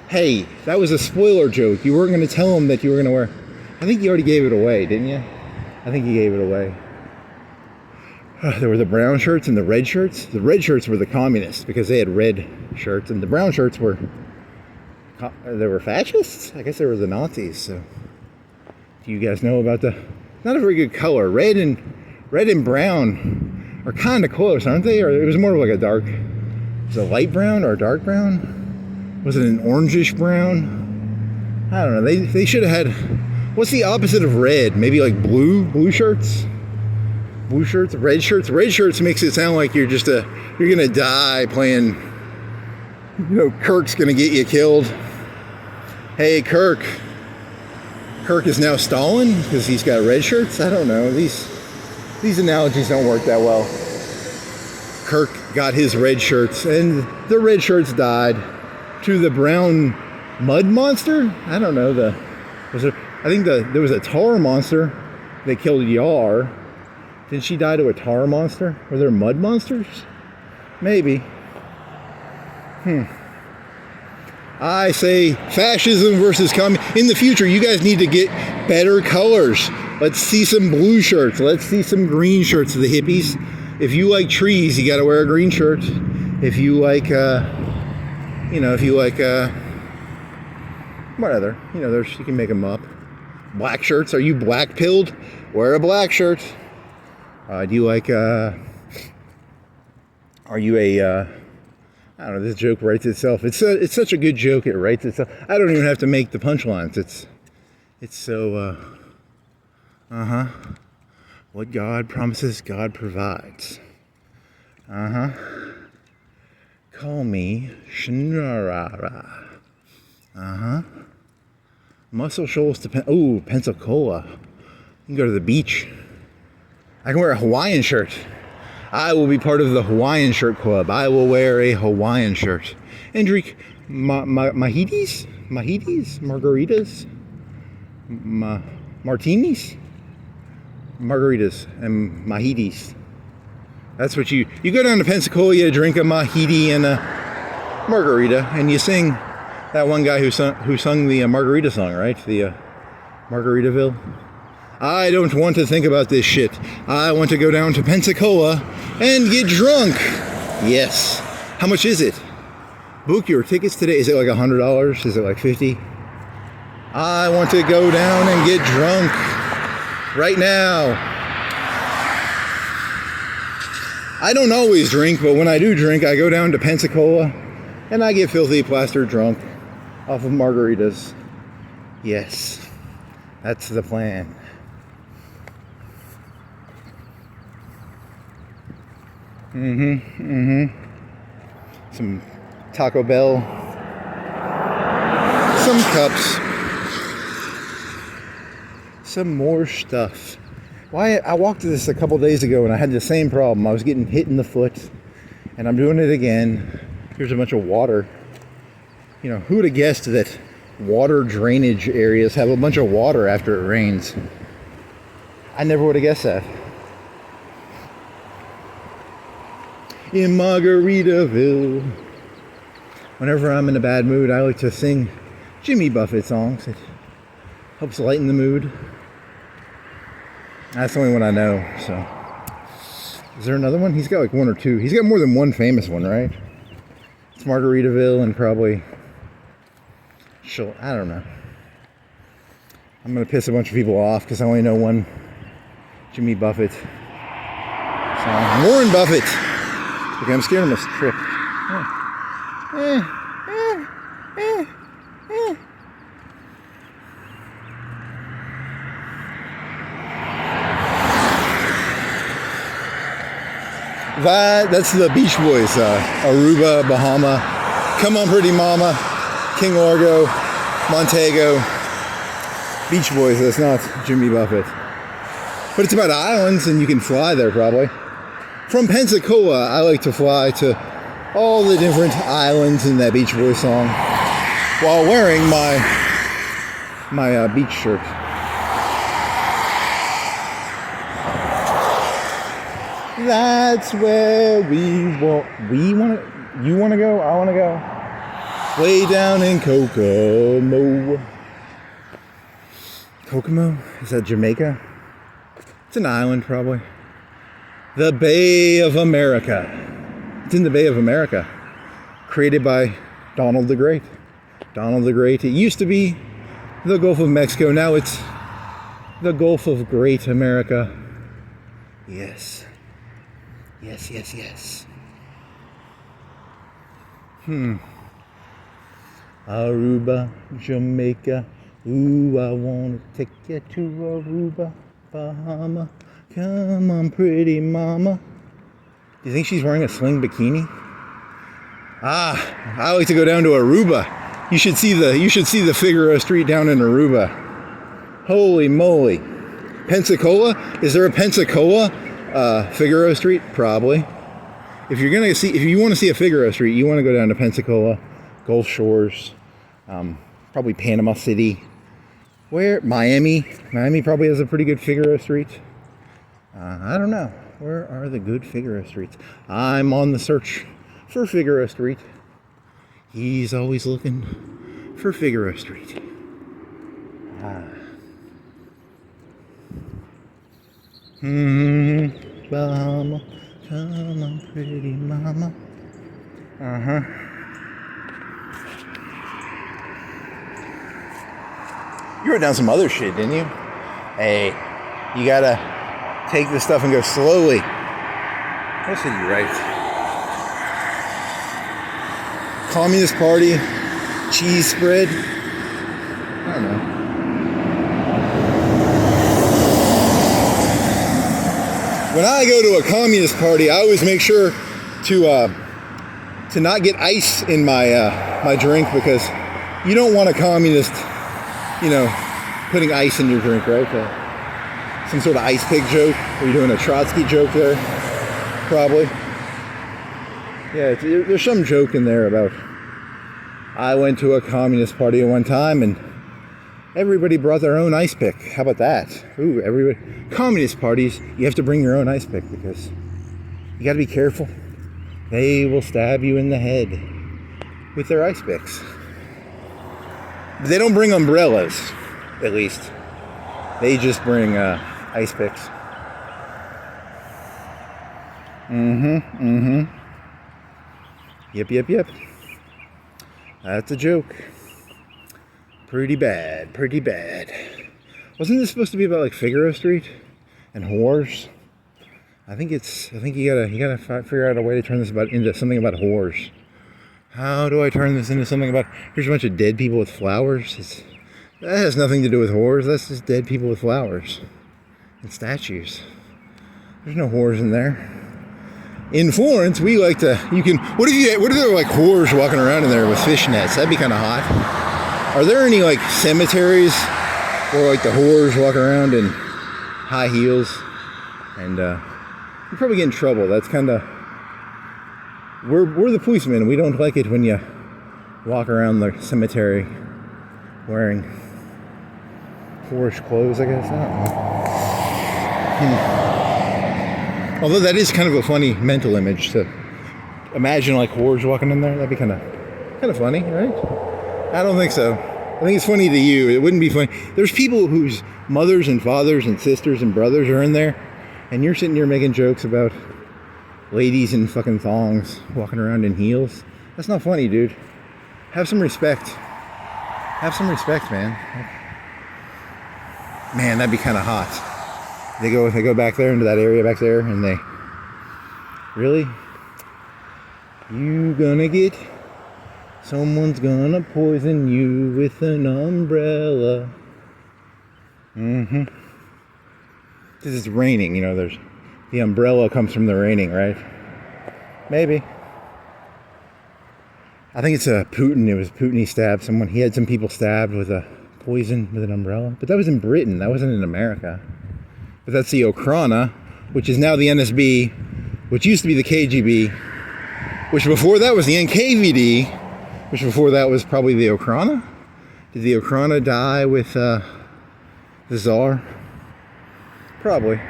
Hey, that was a spoiler joke. You weren't going to tell them that you were going to wear. I think you already gave it away, didn't you? I think you gave it away. There were the brown shirts and the red shirts. The red shirts were the communists because they had red shirts, and the brown shirts were fascists. I guess they were the Nazis. So, do you guys know about not a very good color? Red and brown are kind of close, aren't they? Or it was more of like a dark. Was it a light brown or a dark brown? Was it an orangish brown? I don't know. They should have had. What's the opposite of red? Maybe like blue shirts. Blue shirts, red shirts. Red shirts makes it sound like you're gonna die playing. You know, Kirk's gonna get you killed. Hey, Kirk is now Stalin because he's got red shirts. I don't know. These analogies don't work that well. Kirk got his red shirts, and the red shirts died to the brown mud monster. I don't know. There was a tar monster that killed Yar. Didn't she die to a tar monster? Were there mud monsters? Maybe. I say fascism versus communism. In the future, you guys need to get better colors. Let's see some blue shirts. Let's see some green shirts of the hippies. If you like trees, you got to wear a green shirt. If you like, what other? You know, you can make them up. Black shirts. Are you black pilled? Wear a black shirt. Do you like, are you a, I don't know, this joke writes itself. It's such a good joke, it writes itself. I don't even have to make the punchlines. It's so, what God promises, God provides. Call me Shinrara. Muscle Shoals to Pensacola. You can go to the beach. I can wear a Hawaiian shirt. I will be part of the Hawaiian shirt club. I will wear a Hawaiian shirt and drink margaritas, martinis, margaritas, and mahitis. That's what you go down to Pensacola, you drink a mahiti and a margarita, and you sing that one guy who sung the Margarita song, right? The Margaritaville. I don't want to think about this shit. I want to go down to Pensacola and get drunk. Yes. How much is it? Book your tickets today. Is it like $100? Is it like $50? I want to go down and get drunk right now. I don't always drink, but when I do drink, I go down to Pensacola and I get filthy plastered drunk off of margaritas. Yes, that's the plan. Some Taco Bell, some cups, some more stuff. Why I walked this a couple days ago and I had the same problem. I was getting hit in the foot, and I'm doing it again. Here's a bunch of water. You know, who would have guessed that water drainage areas have a bunch of water after it rains? I never would have guessed that. In Margaritaville, whenever I'm in a bad mood, I like to sing Jimmy Buffett songs. It helps lighten the mood. That's the only one I know, so. Is there another one? He's got like one or two. He's got more than one famous one, right? It's Margaritaville and probably... I don't know. I'm going to piss a bunch of people off because I only know one Jimmy Buffett song. Warren Buffett! Okay, I'm scared I must trip. That's the Beach Boys. Aruba, Bahama, Come On Pretty Mama, King Largo, Montego. Beach Boys, that's not Jimmy Buffett. But it's about islands and you can fly there probably. From Pensacola, I like to fly to all the different islands in that Beach Boys song while wearing my beach shirt. That's where you want to go, I want to go. Way down in Kokomo. Kokomo? Is that Jamaica? It's an island probably. The Bay of America. It's in the Bay of America. Created by Donald the Great. Donald the Great. It used to be the Gulf of Mexico. Now it's the Gulf of Great America. Yes. Yes, yes, yes. Aruba, Jamaica. Ooh, I want to take you to Aruba, Bahama. Come on, pretty mama. Do you think she's wearing a sling bikini? I like to go down to Aruba. You should see the Figueroa street down in Aruba. Holy moly. Pensacola? Is there a Pensacola Figueroa street? Probably. If you want to see a Figueroa street, you want to go down to Pensacola, Gulf Shores, probably Panama City. Where? Miami. Miami probably has a pretty good Figueroa street. I don't know. Where are the good Figueroa streets? I'm on the search for Figueroa Street. He's always looking for Figueroa Street. Bahama, come on, pretty mama. You wrote down some other shit, didn't you? Hey, you gotta take this stuff and go slowly. What did you write? Communist Party, cheese spread. I don't know. When I go to a communist party, I always make sure to not get ice in my my drink, because you don't want a communist, putting ice in your drink, right? Some sort of ice pick joke. Are you doing a Trotsky joke there? Probably. Yeah, there's some joke in there about I went to a communist party at one time and everybody brought their own ice pick. How about that? Ooh, everybody. Communist parties, you have to bring your own ice pick because you got to be careful. They will stab you in the head with their ice picks. But they don't bring umbrellas, at least. They just bring ice picks. Yep. That's a joke. Pretty bad. Wasn't this supposed to be about like Figueroa Street and whores? I think you gotta figure out a way to turn this into something about whores. How do I turn this into something about? Here's a bunch of dead people with flowers. That has nothing to do with whores. That's just dead people with flowers and statues. There's no whores in there. In Florence, we like to. What if there were like whores walking around in there with fishnets? That'd be kind of hot. Are there any like cemeteries where like the whores walk around and high heels, and you probably get in trouble. That's kind of, we're the policemen. We don't like it when you walk around the cemetery wearing whorish clothes, I guess. I don't know. Although that is kind of a funny mental image to imagine, like whores walking in there. That'd be kind of funny, right? I don't think so. I think it's funny to you. It wouldn't be funny. There's people whose mothers and fathers and sisters and brothers are in there, and you're sitting here making jokes about ladies in fucking thongs walking around in heels. That's not funny, dude. Have some respect. Have some respect, man. Man, that'd be kind of hot. They go back there into that area back there, and they really, you gonna get, someone's gonna poison you with an umbrella. Because it's raining, you know. There's the umbrella comes from the raining, right? Maybe. I think it's Putin. It was Putin. He stabbed someone. He had some people stabbed with a poison with an umbrella. But that was in Britain. That wasn't in America. But that's the Okhrana, which is now the NSB, which used to be the KGB, which before that was the NKVD, which before that was probably the Okhrana. Did the Okhrana die with the Tsar? Probably.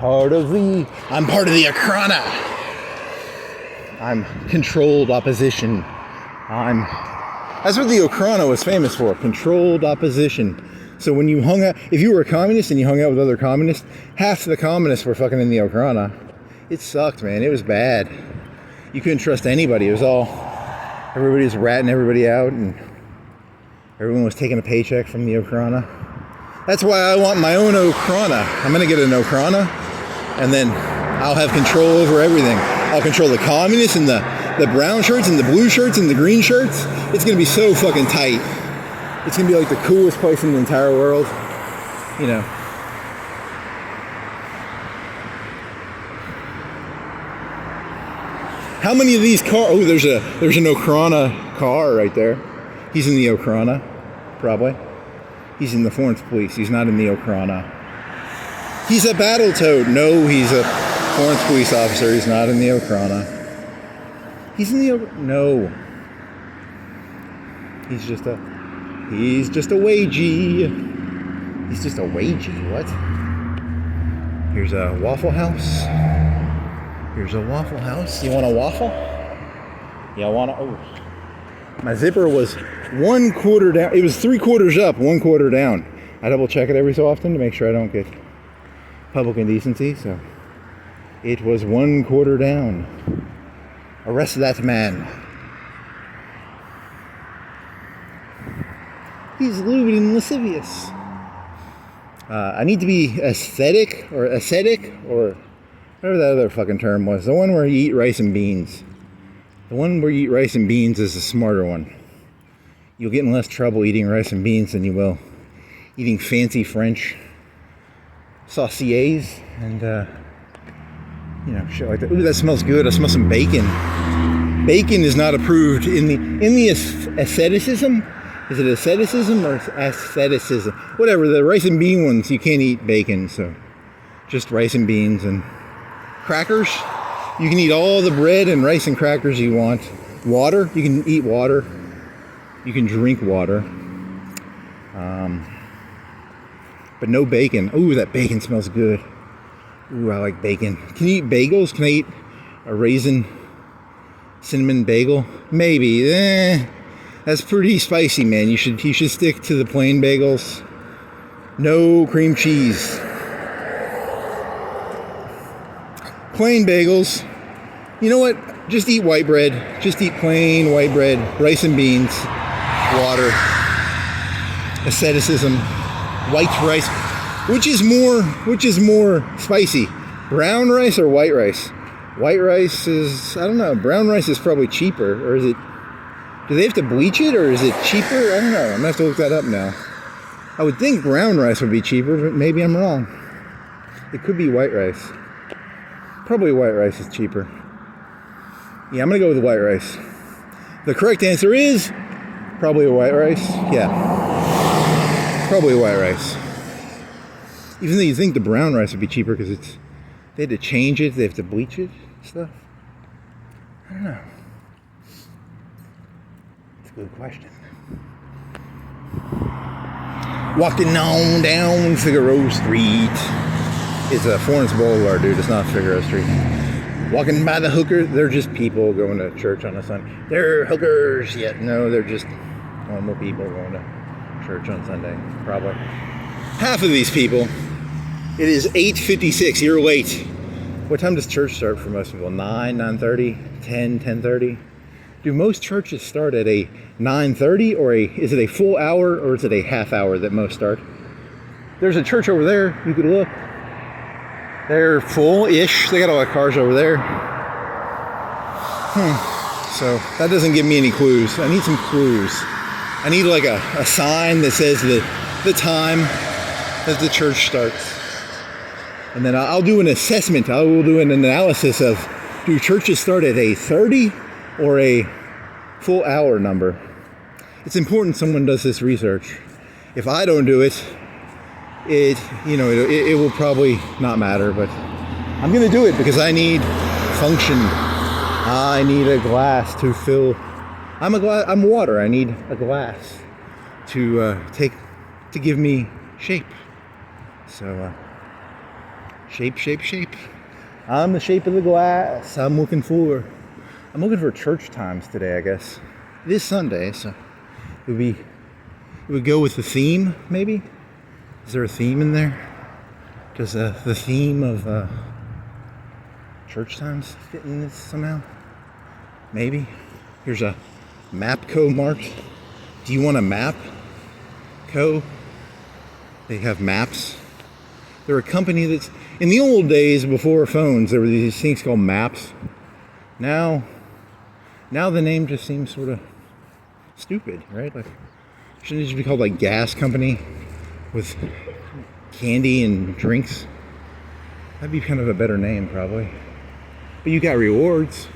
I'm part of the Okhrana. I'm controlled opposition. That's what the Okhrana was famous for, controlled opposition. So when you hung out, if you were a communist and you hung out with other communists, half the communists were fucking in the Okhrana. It sucked, man. It was bad. You couldn't trust anybody. It was all, everybody was ratting everybody out, and everyone was taking a paycheck from the Okhrana. That's why I want my own Okhrana. I'm gonna get an Okhrana, and then I'll have control over everything. I'll control the communists and the brown shirts and the blue shirts and the green shirts. It's gonna be so fucking tight. It's gonna be like the coolest place in the entire world. You know. How many of these cars? Oh, there's an Okhrana car right there. He's in the Okhrana, probably. He's in the Florence Police. He's not in the Okhrana. He's a Battletoad. No, he's a Florence Police officer. He's not in the Okhrana. He's in the no. He's just a wagey. He's just a wagey. What? Here's a Waffle House. Here's a Waffle House. You want a waffle? Yeah, I want to. Oh. My zipper was 1/4 down. It was 3/4 up, 1/4 down. I double check it every so often to make sure I don't get public indecency. So it was 1/4 down. Arrest that man. He's lewd and lascivious. I need to be ascetic or whatever that other fucking term was. The one where you eat rice and beans. The one where you eat rice and beans is the smarter one. You'll get in less trouble eating rice and beans than you will eating fancy French sauciers and shit like that. Ooh, that smells good. I smell some bacon. Bacon is not approved in the asceticism. Is it asceticism or asceticism? Whatever. The rice and bean ones, you can't eat bacon, so just rice and beans and crackers. You can eat all the bread and rice and crackers you want. Water, you can eat water. You can drink water. But no bacon. Ooh, that bacon smells good. Ooh, I like bacon. Can you eat bagels? Can I eat a raisin cinnamon bagel? Maybe. That's pretty spicy, man. You should stick to the plain bagels. No cream cheese. Plain bagels. You know what? Just eat white bread. Just eat plain white bread. Rice and beans. Water. Asceticism. White rice. Which is more spicy? Brown rice or white rice? White rice is, I don't know. Brown rice is probably cheaper. Or is it, do they have to bleach it or is it cheaper? I don't know. I'm gonna have to look that up now. I would think brown rice would be cheaper, but maybe I'm wrong. It could be white rice. Probably white rice is cheaper. Yeah, I'm gonna go with white rice. The correct answer is probably a white rice. Yeah. Probably white rice. Even though you think the brown rice would be cheaper because they had to change it, they have to bleach it and stuff. I don't know. It's a good question. Walking on down Figueroa Street. It's a Florence Boulevard, dude. It's not Figueroa Street. Walking by the hookers. They're just people going to church on a Sunday. They're hookers. Yet no, they're just normal people going to church on Sunday. Probably. Half of these people. It is 8:56. You're late. What time does church start for most people? 9, 9:30, 10, 10:30? Do most churches start at a 9:30 or is it a full hour or is it a half hour that most start? There's a church over there. You could look. They're full-ish. They got a lot of cars over there. So that doesn't give me any clues. I need some clues. I need like a sign that says the time that the church starts. And then I'll do an assessment. I will do an analysis of, do churches start at a 30 or a full hour number? It's important someone does this research. If I don't do it, it will probably not matter, but I'm going to do it because I need function. I need a glass to fill. I'm water. I need a glass to give me shape. So, shape. I'm the shape of the glass. I'm looking for church times today, I guess. It is Sunday, so it would go with the theme, maybe? Is there a theme in there? Does the theme of church times fit in this somehow? Maybe. Here's a Mapco mark. Do you want a map? Co? They have maps. They're a company that's, in the old days before phones, there were these things called maps. Now the name just seems sort of stupid, right? Like, shouldn't it just be called like gas company with candy and drinks? That'd be kind of a better name, probably. But you got rewards.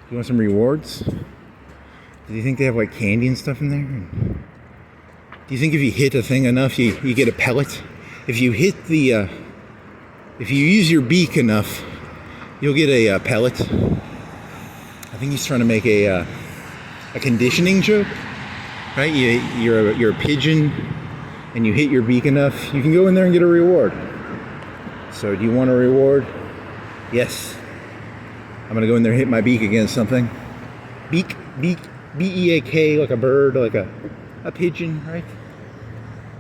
You want some rewards? Do you think they have like candy and stuff in there? Do you think if you hit a thing enough, you get a pellet? If you use your beak enough, you'll get a pellet. I think he's trying to make a conditioning joke, right? You're a pigeon, and you hit your beak enough, you can go in there and get a reward. So, do you want a reward? Yes. I'm gonna go in there and hit my beak against something. Beak, B-E-A-K, like a bird, like a pigeon, right?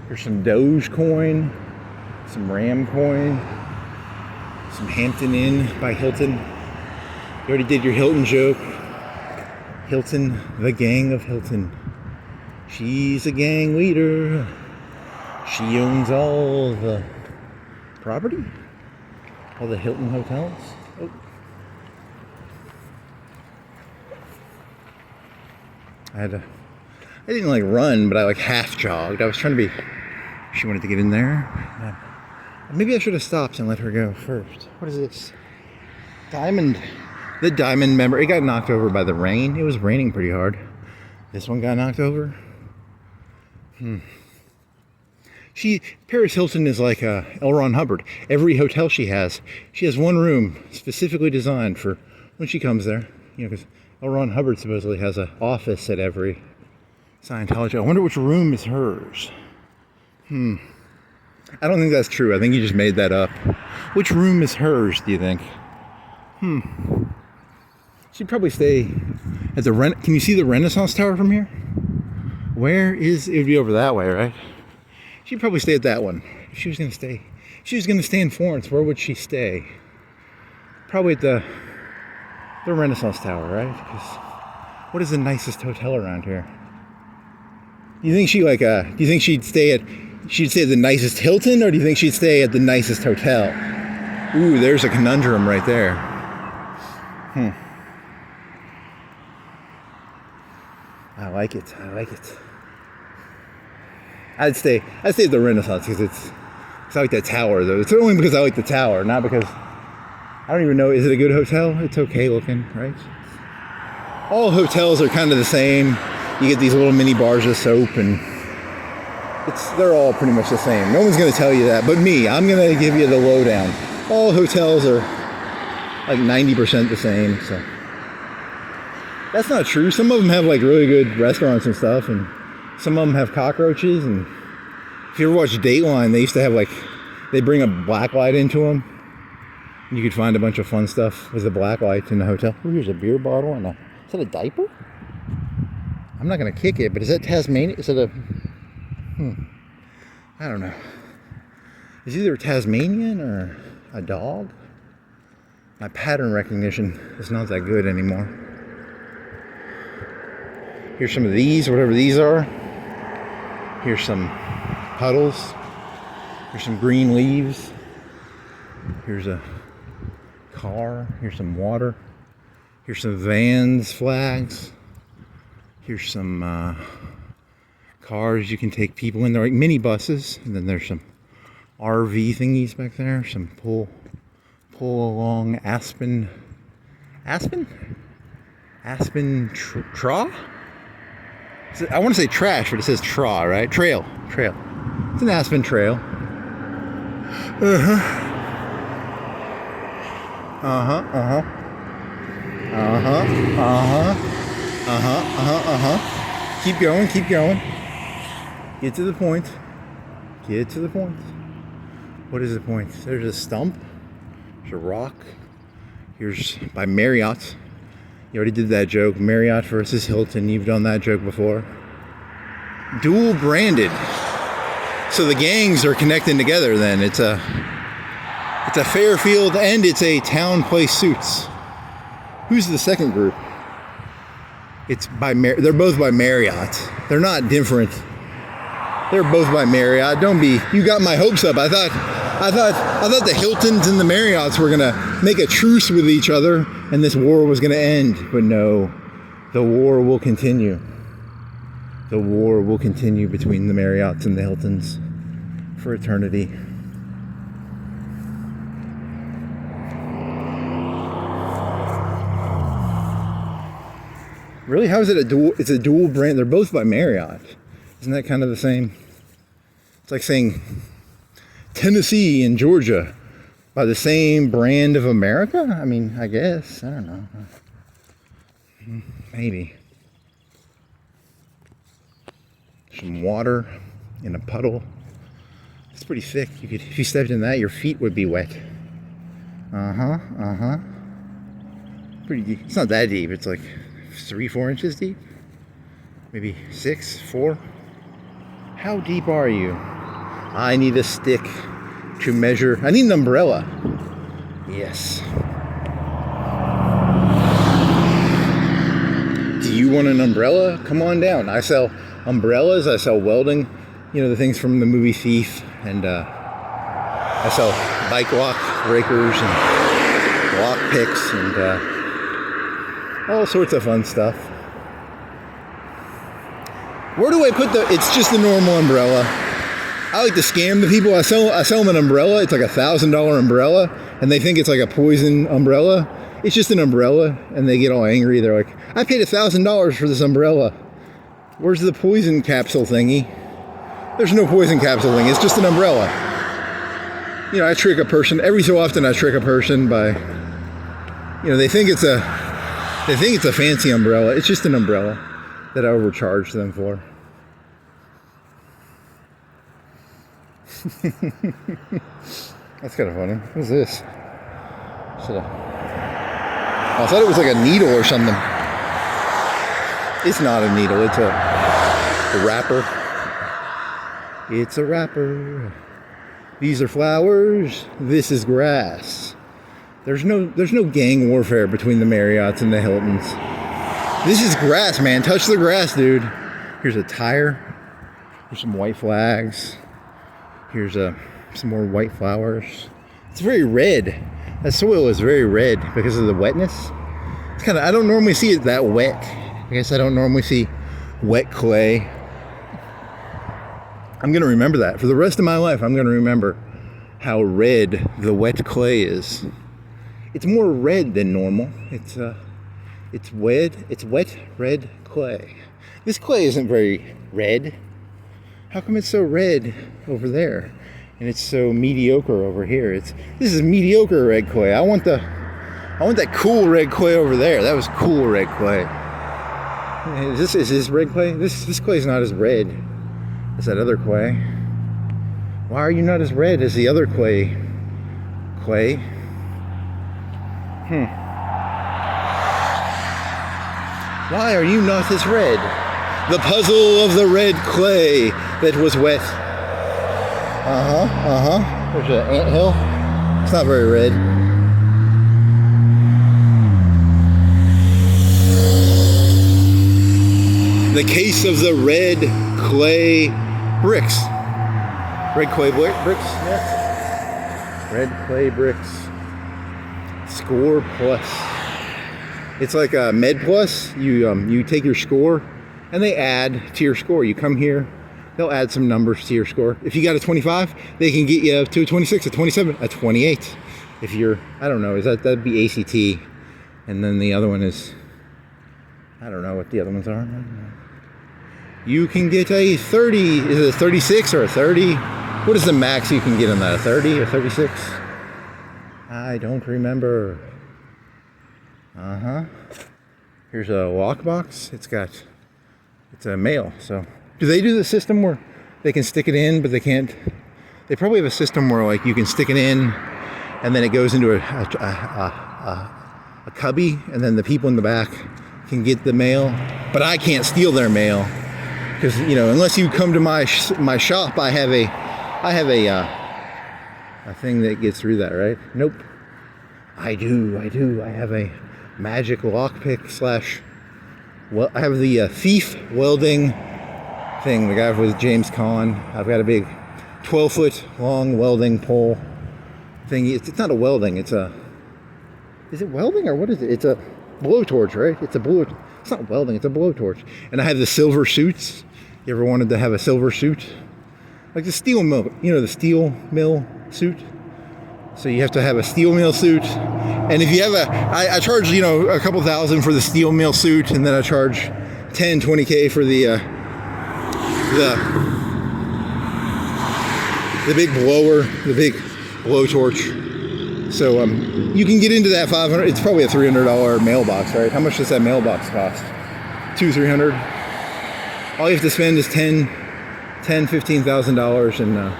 There's some Dogecoin, some Ram coin, some Hampton Inn by Hilton. You already did your Hilton joke. Hilton, the gang of Hilton. She's a gang leader. She owns all the property, all the Hilton hotels. Oh. I didn't like run, but I like half jogged. I was trying to be. She wanted to get in there. Maybe I should have stopped and let her go first. What is this? Diamond. The diamond member. It got knocked over by the rain. It was raining pretty hard. This one got knocked over. Paris Hilton is like L. Ron Hubbard. Every hotel she has one room specifically designed for when she comes there. You know, because L. Ron Hubbard supposedly has an office at every Scientology. I wonder which room is hers. I don't think that's true. I think you just made that up. Which room is hers, do you think? She'd probably stay at the Can you see the Renaissance Tower from here? Where is it? Would be over that way, right? She'd probably stay at that one. If she was going to stay. If she was going to stay in Florence, where would she stay? Probably at the Renaissance Tower, right? Because what is the nicest hotel around here? Do you think do you think she'd stay at the nicest Hilton, or do you think she'd stay at the nicest hotel? Ooh, there's a conundrum right there. I like it. I'd stay at the Renaissance because I like that tower, though. It's only because I like the tower, not because I don't even know. Is it a good hotel? It's okay looking, right? all hotels are kind of the same. You get these little mini bars of soap, and they're all pretty much the same. No one's going to tell you that, but me, I'm going to give you the lowdown. All hotels are like 90% the same, so. That's not true. Some of them have like really good restaurants and stuff, and some of them have cockroaches. And if you ever watch Dateline, they used to have like, they bring a black light into them. And you could find a bunch of fun stuff with the black lights in the hotel. Oh, here's a beer bottle and is that a diaper? I'm not going to kick it, but is that Tasmanian? Is it a, I don't know. It's either Tasmanian or a dog. My pattern recognition is not that good anymore. Here's some of these, whatever these are. Here's some puddles. Here's some green leaves. Here's a car. Here's some water. Here's some Vans flags. Here's some cars you can take people in. They're like mini buses. And then there's some RV thingies back there. Some pull along Aspen Traw? I want to say trash, but it says traw, right? Trail. It's an Aspen trail. Keep going. Get to the point. What is the point? There's a stump. There's a rock. Here's by Marriott. You already did that joke. Marriott versus Hilton. You've done that joke before. Dual branded. So the gangs are connecting together then. It's a Fairfield and it's a Town Place Suits. Who's the second group? It's by they're both by Marriott. They're not different. They're both by Marriott. Don't be, you got my hopes up. I thought the Hiltons and the Marriotts were gonna make a truce with each other and this war was gonna end. But no, the war will continue. The war will continue between the Marriotts and the Hiltons for eternity. Really? How is it a dual? It's a dual brand. They're both by Marriott. Isn't that kind of the same? It's like saying Tennessee and Georgia by the same brand of America? I mean, I guess. I don't know. Maybe. Some water in a puddle. It's pretty thick. You could, if you stepped in that, your feet would be wet. Pretty deep. It's not that deep. It's like 3-4 inches deep. Maybe 6-4. How deep are you? I need a stick to measure. I need an umbrella. Yes. Do you want an umbrella? Come on down. I sell umbrellas. I sell welding. You know, the things from the movie Thief. And I sell bike lock breakers and lock picks and all sorts of fun stuff. Where do I put the, it's just a normal umbrella. I like to scam the people. I sell them an umbrella. It's like $1,000 umbrella, and they think it's like a poison umbrella. It's just an umbrella, and they get all angry. They're like, I paid $1,000 for this umbrella. Where's the poison capsule thingy? There's no poison capsule thing. It's just an umbrella. You know, I trick a person. Every so often I trick a person by, you know, they think it's a fancy umbrella. It's just an umbrella that I overcharge them for. That's kind of funny. What is this? I thought it was like a needle or something. It's not a needle. It's a wrapper. It's a wrapper. These are flowers. This is grass. There's no gang warfare between the Marriotts and the Hiltons. This is grass, man. Touch the grass, dude. Here's a tire. Here's some white flags. Here's some more white flowers. It's very red. That soil is very red because of the wetness. It's kind of, I don't normally see it that wet. I guess I don't normally see wet clay. I'm going to remember that. For the rest of my life, I'm going to remember how red the wet clay is. It's more red than normal. It's It's wet red clay. This clay isn't very red. How come it's so red over there? And it's so mediocre over here. This is mediocre red clay. I want that cool red clay over there. That was cool red clay. Is this red clay? This clay is not as red as that other clay. Why are you not as red as the other clay? Why are you not as red? The puzzle of the red clay that was wet. There's an anthill. It's not very red. The case of the red clay bricks. Red clay bricks, yes. Red clay bricks. Score plus. It's like a Med Plus. You take your score and they add to your score. You come here, they'll add some numbers to your score. If you got a 25, they can get you to a 26, a 27, a 28. If you're, I don't know, that'd be ACT. And then the other one is, I don't know what the other ones are. You can get a 30. Is it a 36 or a 30? What is the max you can get on that? A 30 or 36? I don't remember. Here's a lockbox. It's a mail. So, do they do the system where they can stick it in, but they can't? They probably have a system where like you can stick it in, and then it goes into a cubby, and then the people in the back can get the mail. But I can't steal their mail because unless you come to my shop, I have a thing that gets through that, right? Nope. I do. I have a magic lockpick I have the thief welding thing. The guy was James Caan. I've got a big 12-foot long welding pole thing. It's not a welding. Is it welding or what is it? It's a blowtorch, right? It's not welding. It's a blowtorch. And I have the silver suits. You ever wanted to have a silver suit? Like the steel mill, the steel mill suit. So you have to have a steel mill suit, and if you have I charge a couple thousand for the steel mill suit, and then I charge 20K for the big blower, the big blowtorch. So you can get into that 500. It's probably a $300 mailbox, right? How much does that mailbox cost? $200-300. All you have to spend is $15,000, and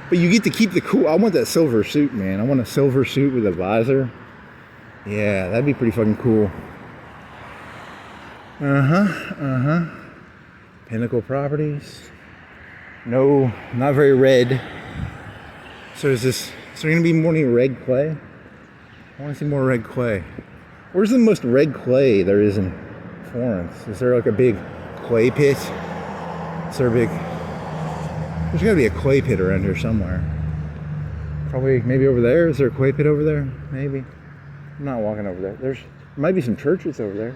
but you get to keep the cool. I want that silver suit, man. I want a silver suit with a visor. Yeah, that'd be pretty fucking cool. Pinnacle Properties. No, not very red. So is there gonna be more red clay? I want to see more red clay. Where's the most red clay there is in Florence? Is there like a big clay pit? Is there a big? There's got to be a clay pit around here somewhere. Probably, maybe over there. Is there a clay pit over there? Maybe. I'm not walking over there. There might be some churches over there.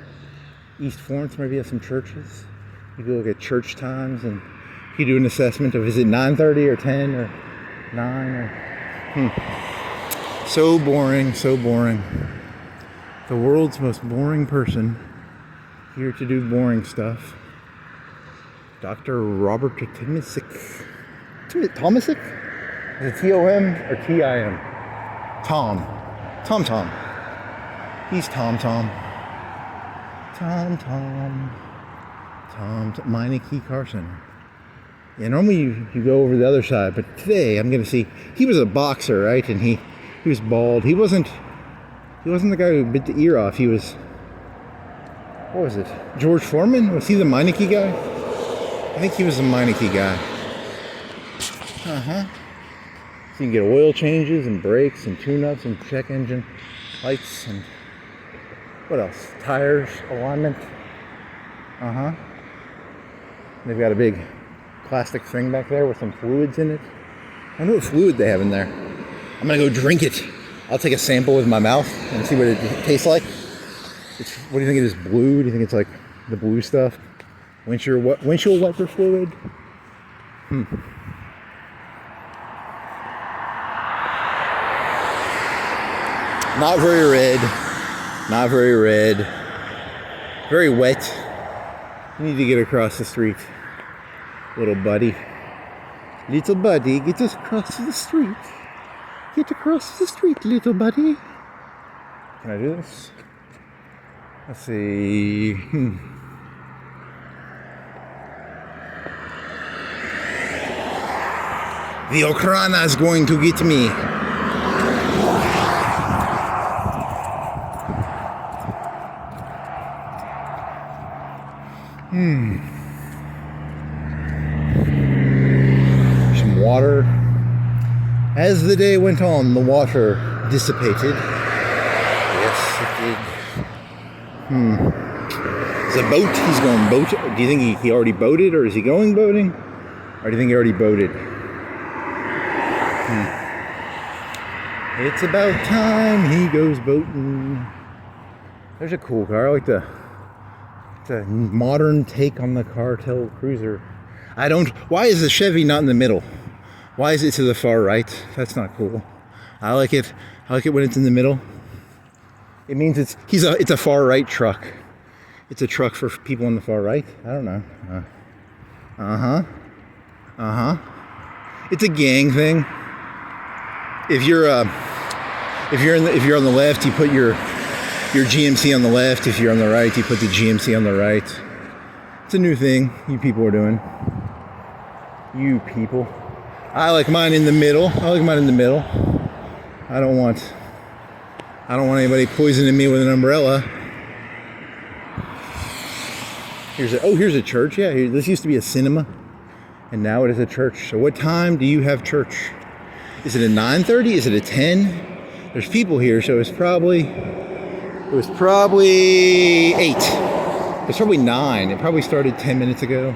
East Florence maybe has some churches. You can look at church times and you do an assessment of is it 9:30 or 10 or 9 or... So boring, so boring. The world's most boring person here to do boring stuff. Dr. Robert Tomasic. Tomasic? Is it T-O-M or T-I-M? Tom. He's Tom. Meineke Car Center. Yeah, normally you go over the other side, but today I'm gonna see. He was a boxer, right? And he was bald. He wasn't the guy who bit the ear off. He was, what was it? George Foreman? Was he the Meineke guy? I think he was the Meineke guy. So you can get oil changes and brakes and tune-ups and check engine lights and what else? Tires, alignment. They've got a big plastic thing back there with some fluids in it. I wonder what fluid they have in there. I'm gonna go drink it. I'll take a sample with my mouth and see what it tastes like. What do you think it is? Blue? Do you think it's like the blue stuff? Windshield wiper fluid? Not very red. Very wet. You need to get across the street, little buddy. Little buddy, get us across the street. Get across the street, little buddy. Can I do this? Let's see. The Okhrana is going to get me. Some water. As the day went on, the water dissipated. Yes, it did. It's a boat. He's going boat. Do you think he already boated, or is he going boating? Or do you think he already boated? It's about time he goes boating. There's a cool car. I like it's a modern take on the cartel cruiser. Why is the Chevy not in the middle? Why is it to the far right? That's not cool. I like it when it's in the middle. It means it's a far right truck. It's a truck for people on the far right. I don't know. It's a gang thing. If you're on the left, you put your GMC on the left. If you're on the right, you put the GMC on the right. It's a new thing you people are doing. You people. I like mine in the middle. I don't want anybody poisoning me with an umbrella. Here's a church. Yeah, this used to be a cinema, and now it is a church. So what time do you have church? Is it a 9:30? Is it a 10? There's people here, so it was probably 8. It's probably 9. It probably started 10 minutes ago.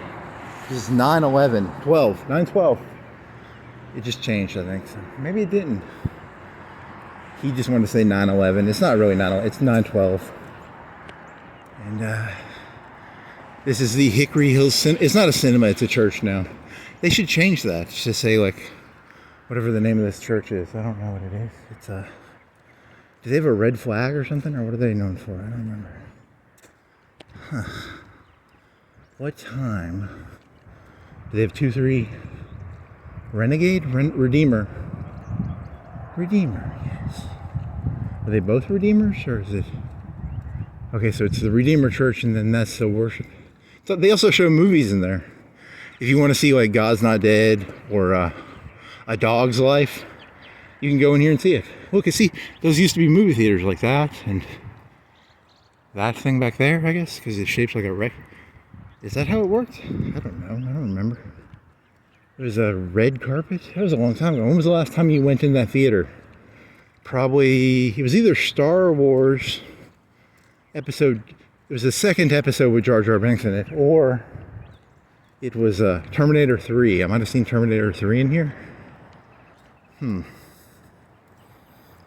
This is 9:11, 12, 9:12. It just changed, I think. So maybe it didn't. He just wanted to say 9:11. It's not really 9:11. It's 9:12. And this is the Hickory Hills. It's not a cinema. It's a church now. They should change that to say like whatever the name of this church is. I don't know what it is. It's a. Do they have a red flag or something, or what are they known for? I don't remember. Huh. What time? Do they have 2-3? Renegade? Redeemer. Redeemer, yes. Are they both Redeemers, or is it? Okay, so it's the Redeemer Church, and then that's the worship. So they also show movies in there. If you want to see like God's Not Dead or A Dog's Life, you can go in here and see it. Look, see, those used to be movie theaters like that, and that thing back there, I guess, because it's shaped like a wreck. Is that how it worked? I don't know. I don't remember. There's a red carpet. That was a long time ago. When was the last time you went in that theater? Probably, it was either Star Wars episode, it was the second episode with Jar Jar Binks in it, or it was Terminator 3. I might have seen Terminator 3 in here.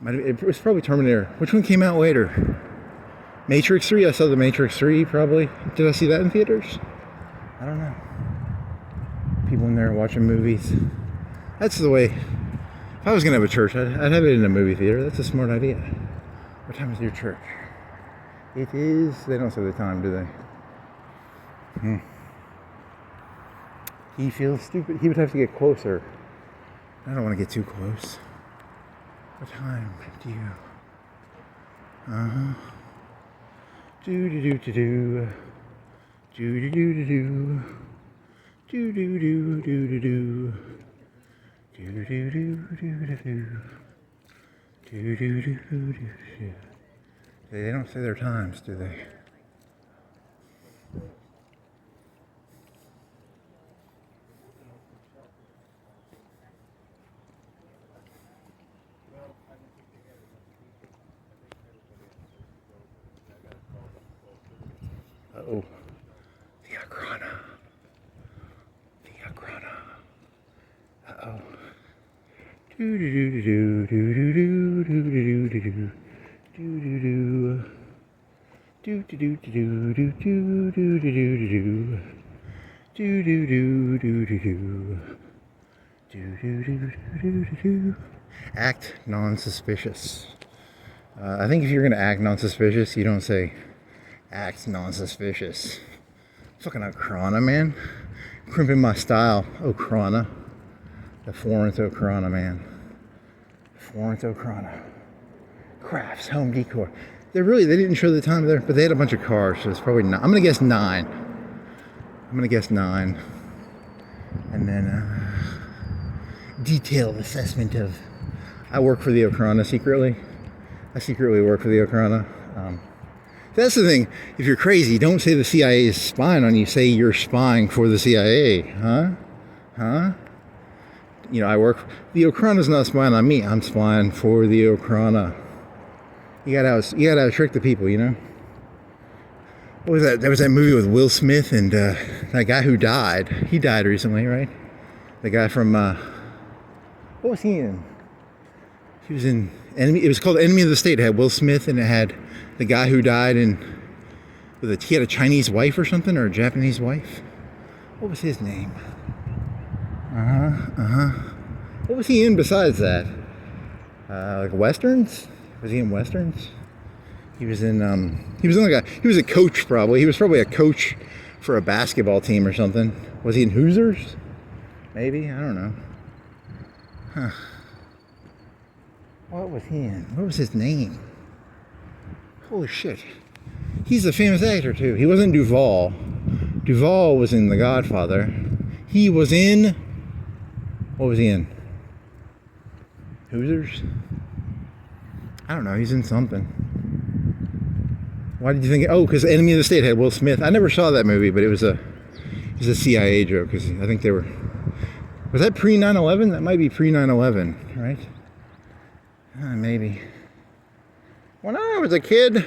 It was probably Terminator. Which one came out later? Matrix 3? I saw the Matrix 3 probably. Did I see that in theaters? I don't know. People in there watching movies. That's the way. If I was going to have a church, I'd have it in a movie theater. That's a smart idea. What time is your church? It is. They don't say the time, do they? He feels stupid. He would have to get closer. I don't want to get too close. What time do you? Do do do do do. Do do do do do. Do do do do do do. Do do do do do do. Do do do do do. They don't say their times, do they? Uh-oh. The Okhrana. Uh-oh. Do-do-do-do-do-do-do-do-do-do-do-do. Do-do-do. Do-do-do-do-do-do-do-do-do-do. Do-do-do-do-do-do. Do-do-do-do-do-do. Act non-suspicious. I think if you're going to act non-suspicious, you don't say, acts non-suspicious. Fucking Okhrana, man. Crimping my style. Okhrana. The Florence Okhrana, man. Florence Okhrana. Crafts, home decor. They didn't show the time there, but they had a bunch of cars, so it's probably 9. I'm gonna guess 9. And then detailed assessment of. I work for the Okhrana secretly. I secretly work for the Okhrana. That's the thing. If you're crazy, don't say the CIA is spying on you. Say you're spying for the CIA. Huh? You know, I work. The Okhrana's not spying on me. I'm spying for the Okhrana. You gotta trick the people, you know. What was that? There was that movie with Will Smith and that guy who died. He died recently, right? The guy from what was he in? He was in Enemy. It was called Enemy of the State. It had Will Smith and it had the guy who died he had a Chinese wife or something, or a Japanese wife. What was his name? What was he in besides that? Like westerns? Was he in westerns? He was in he was a coach probably. He was probably a coach for a basketball team or something. Was he in Hoosiers? Maybe, I don't know. What was he in? What was his name? Holy shit. He's a famous actor too. He wasn't Duvall. Duvall was in The Godfather. He was in... What was he in? Hoosiers? I don't know. He's in something. Why did you think... Oh, because Enemy of the State had Will Smith. I never saw that movie, but it was a CIA joke. Because I think they were... Was that pre-9/11? That might be pre-9/11, right? Maybe. When I was a kid,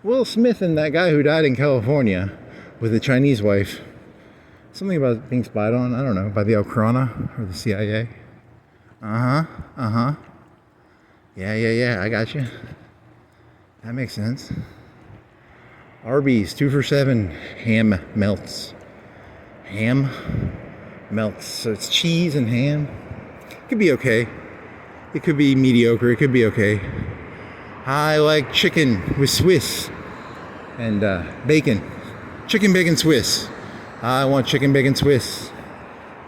Will Smith and that guy who died in California with a Chinese wife, something about being spied on, I don't know, by the Okhrana or the CIA. Yeah, I got you. That makes sense. Arby's, 2 for $7, ham melts. Ham melts, so it's cheese and ham. It could be okay. It could be mediocre, it could be okay. I like chicken with Swiss and bacon. Chicken, bacon, Swiss. I want chicken, bacon, Swiss.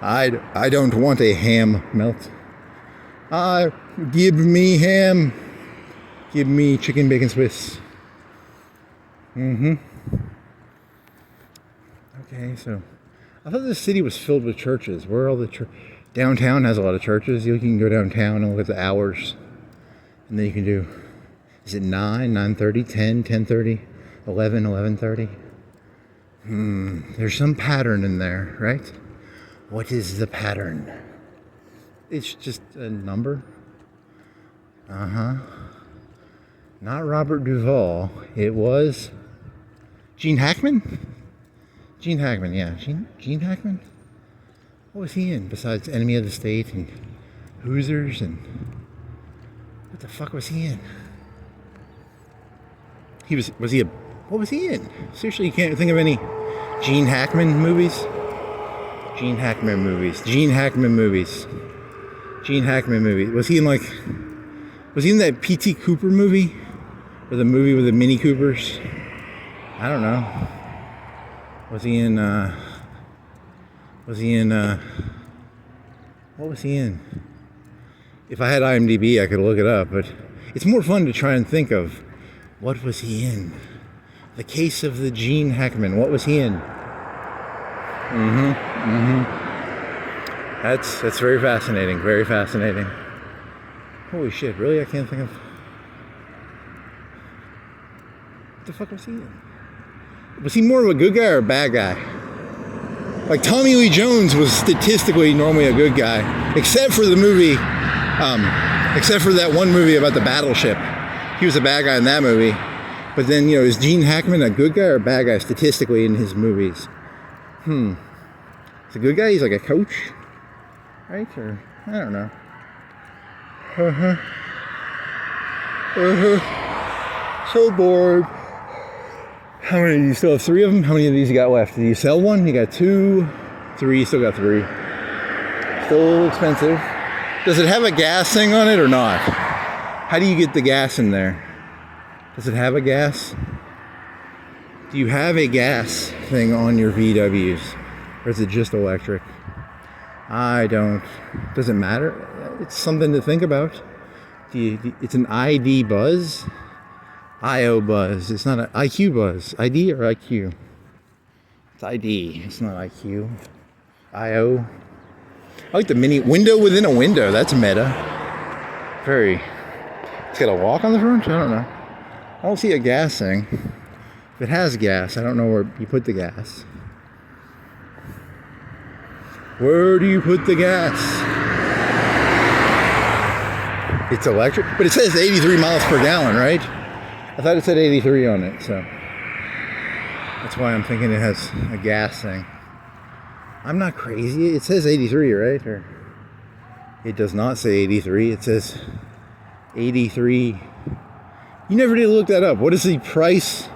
I don't want a ham melt. Give me ham. Give me chicken, bacon, Swiss. Okay, so I thought this city was filled with churches. Where are all the downtown has a lot of churches. You can go downtown and look at the hours, and then you can do. Is it 9, 9:30, 10, 10:30, 11, 11:30? There's some pattern in there, right? What is the pattern? It's just a number. Not Robert Duvall. It was Gene Hackman? Gene Hackman, yeah. Gene Hackman? What was he in besides Enemy of the State and Hoosiers and... What the fuck was he in? What was he in? Seriously, you can't think of any Gene Hackman movies? Gene Hackman movies. Was he in that P.T. Cooper movie? Or the movie with the Mini Coopers? I don't know. Was he in, what was he in? If I had IMDb, I could look it up, but it's more fun to try and think of what was he in? The Case of the Gene Hackman. What was he in? That's very fascinating. Very fascinating. Holy shit, really? I can't think of... What the fuck was he in? Was he more of a good guy or a bad guy? Like Tommy Lee Jones was statistically normally a good guy, except for the movie, except for that one movie about the battleship. He was a bad guy in that movie. But then, you know, is Gene Hackman a good guy or a bad guy statistically in his movies? He's a good guy? He's like a coach? Right? Or, I don't know. So bored. How many? You still have 3 of them? How many of these you got left? Did you sell one? You got 2, 3, still got 3. Still a little expensive. Does it have a gas thing on it or not? How do you get the gas in there? Does it have a gas? Do you have a gas thing on your VWs? Or is it just electric? I don't. Doesn't matter. It's something to think about. It's an ID buzz? IO buzz. It's not an IQ buzz. ID or IQ? It's ID. It's not IQ. IO. I like the mini window within a window. That's meta. Very. It's got a lock on the front? I don't know. I don't see a gas thing. If it has gas, I don't know where you put the gas. Where do you put the gas? It's electric, but it says 83 miles per gallon, right? I thought it said 83 on it, so that's why I'm thinking it has a gas thing. I'm not crazy. It says 83, right? Or it does not say 83. It says 83. You never did look that up. What is the price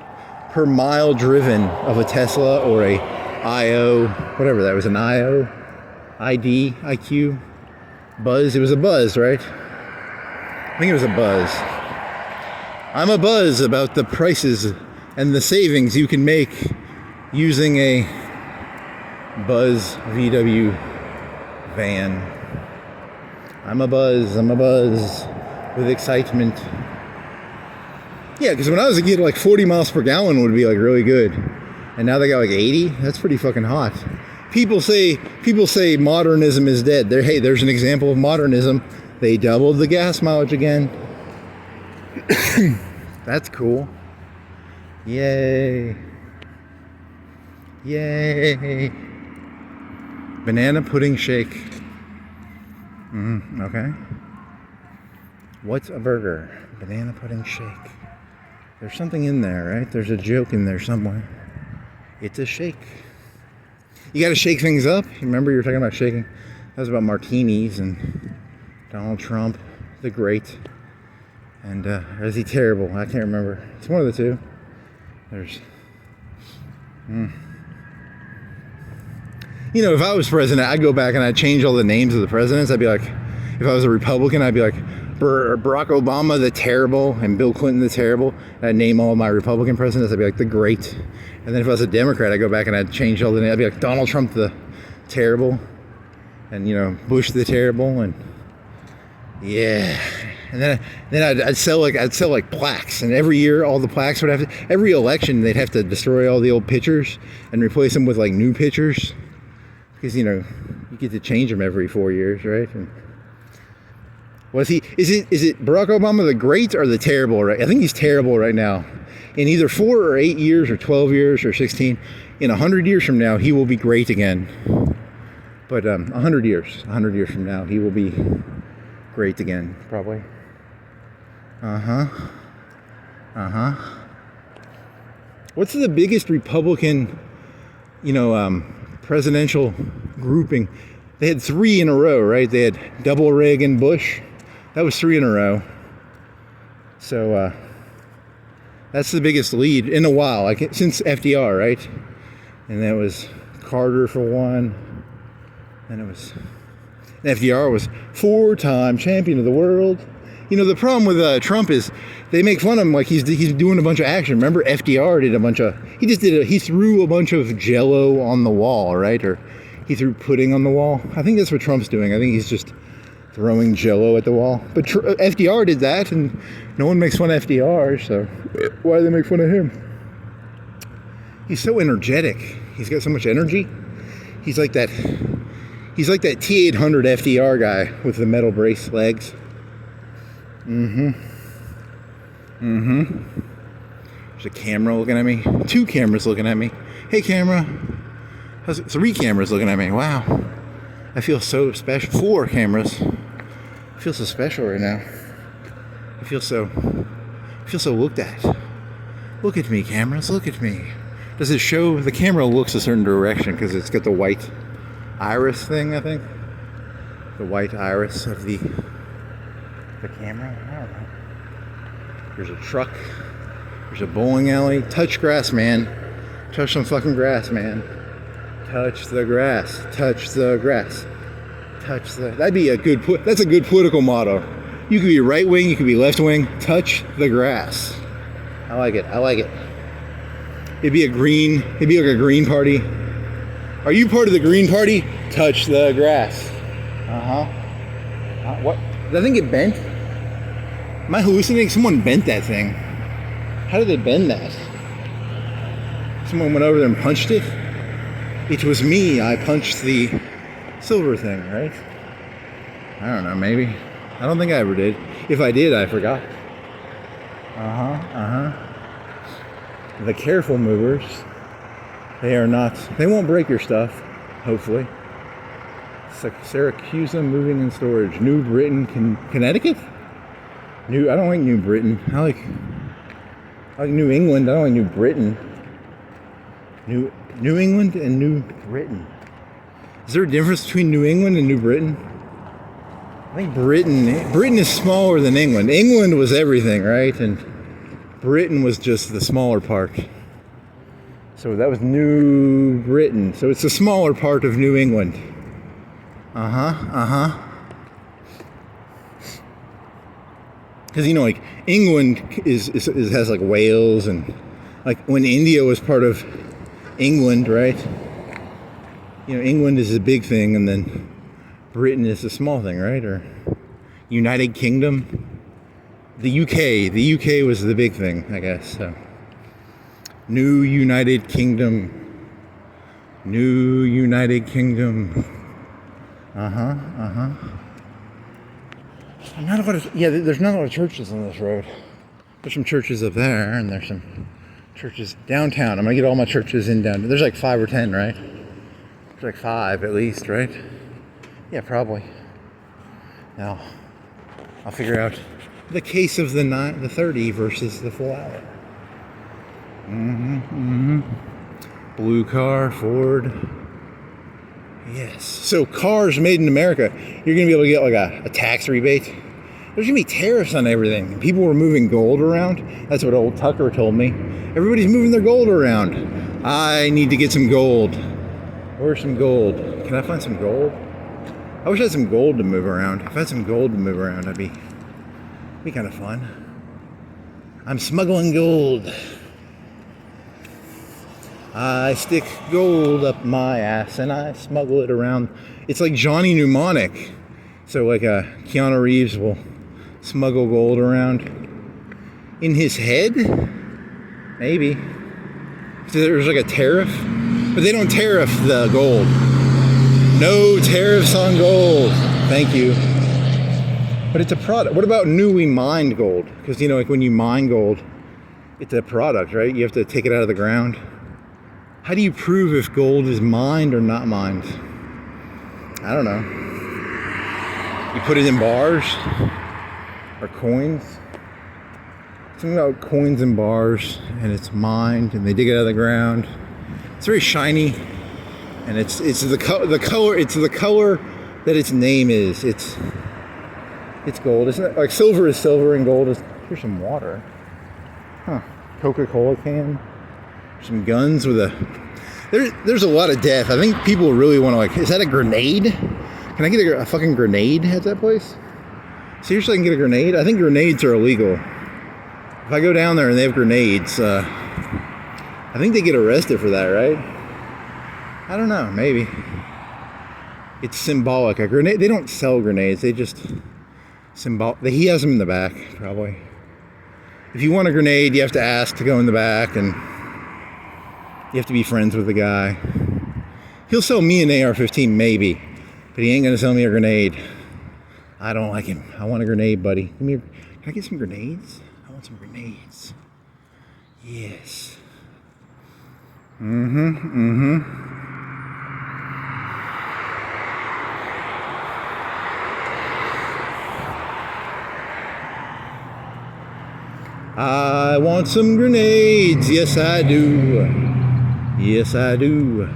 per mile driven of a Tesla or a IO, whatever that was, an IO, ID, IQ, buzz? It was a buzz, right? I think it was a buzz. I'm a buzz about the prices and the savings you can make using a Buzz VW van. I'm a buzz with excitement. Yeah, because when I was a kid, like 40 miles per gallon would be like really good. And now they got like 80. That's pretty fucking hot. People say modernism is dead. Hey, there's an example of modernism. They doubled the gas mileage again. That's cool. Yay. Yay. Banana pudding shake. Okay. What's a burger? Banana pudding shake. There's something in there, right? There's a joke in there somewhere. It's a shake. You gotta shake things up. Remember you were talking about shaking? That was about martinis and Donald Trump, the great. And or is he terrible? I can't remember. It's one of the two. There's You know, if I was president, I'd go back and I'd change all the names of the presidents. I'd be like, if I was a Republican, I'd be like Barack Obama the terrible and Bill Clinton the terrible. I'd name all my Republican presidents. I'd be like the great. And then if I was a Democrat, I'd go back and I'd change all the names. I'd be like Donald Trump the terrible, and you know, Bush the terrible, and yeah. And then I'd sell like plaques, and every year all the plaques would have to, every election they'd have to destroy all the old pictures and replace them with like new pictures, because you know you get to change them every 4 years, right? And is it Barack Obama the great or the terrible? Right? I think he's terrible right now. In either 4 or 8 years or 12 years or 16, in 100 years from now he will be great again. But 100 years from now he will be great again, probably. What's the biggest Republican, presidential grouping? They had 3 in a row, right? They had double Reagan, Bush. That was 3 in a row. So that's the biggest lead in a while, like since FDR, right? And that was Carter for 1. And it was FDR was 4-time champion of the world. You know, the problem with Trump is they make fun of him like he's doing a bunch of action. Remember, FDR did he threw a bunch of Jello on the wall, right? Or he threw pudding on the wall. I think that's what Trump's doing. I think he's just throwing Jello at the wall. But FDR did that, and no one makes fun of FDR, so why do they make fun of him? He's so energetic. He's got so much energy. He's like that T-800 FDR guy with the metal brace legs. There's a camera looking at me. 2 cameras looking at me. Hey, camera. 3 cameras looking at me. Wow. I feel so special. 4 cameras. I feel so special right now. I feel so looked at. Look at me, cameras. Look at me. Does it show? The camera looks a certain direction because it's got the white iris thing, I think. The white iris of the camera. I don't know. There's a truck. There's a bowling alley. Touch grass, man. Touch some fucking grass, man. Touch the grass. Touch the grass. That's a good political motto. You could be right wing, you could be left wing. Touch the grass. I like it. It'd be like a green party. Are you part of the green party? Touch the grass. What? Did that thing get bent? Am I hallucinating? Someone bent that thing. How did they bend that? Someone went over there and punched it? It was me. I punched the silver thing, right? I don't know, maybe. I don't think I ever did. If I did, I forgot. The careful movers. They won't break your stuff, hopefully. Syracuse moving and storage. New Britain, Connecticut? I don't like New Britain. I like New England. I don't like New Britain. New England and New Britain. Is there a difference between New England and New Britain? I think Britain is smaller than England. England was everything, right? And Britain was just the smaller part. So that was New Britain. So it's the smaller part of New England. Because like England has like Wales, and like when India was part of England, right? England is a big thing, and then Britain is a small thing, right? Or United Kingdom. The UK was the big thing, I guess. So New United Kingdom. There's not a lot of churches on this road. There's some churches up there, and there's some churches downtown. I'm gonna get all my churches in downtown. There's like 5 or 10, right? There's like 5 at least, right? Yeah, probably. Now, I'll figure out the case of the 30 versus the full hour. Blue car, Ford. Yes. So cars made in America, you're going to be able to get like a tax rebate. There's going to be tariffs on everything. People were moving gold around. That's what old Tucker told me. Everybody's moving their gold around. I need to get some gold. Where's some gold? Can I find some gold? I wish I had some gold to move around. If I had some gold to move around, that'd be kind of fun. I'm smuggling gold. I stick gold up my ass and I smuggle it around. It's like Johnny Mnemonic. So like Keanu Reeves will smuggle gold around in his head? Maybe. So there's like a tariff, but they don't tariff the gold. No tariffs on gold. Thank you. But it's a product. What about newly mined gold? Because like when you mine gold, it's a product, right? You have to take it out of the ground. How do you prove if gold is mined or not mined? I don't know. You put it in bars or coins. Something about coins and bars, and it's mined, and they dig it out of the ground. It's very shiny, and it's the color. It's the color that its name is. It's gold, isn't it? Like silver is silver, and gold is. Here's some water. Coca-Cola can. Some guns with a. There's a lot of death. I think people really want to like. Is that a grenade? Can I get a fucking grenade at that place? Seriously, I can get a grenade? I think grenades are illegal. If I go down there and they have grenades, I think they get arrested for that, right? I don't know. Maybe. It's symbolic. A grenade. They don't sell grenades. They just He has them in the back, probably. If you want a grenade, you have to ask to go in the back, and you have to be friends with the guy. He'll sell me an AR-15, maybe, but he ain't gonna sell me a grenade. I don't like him. I want a grenade, buddy. Can I get some grenades? I want some grenades. Yes. I want some grenades. Yes, I do. Yes, I do.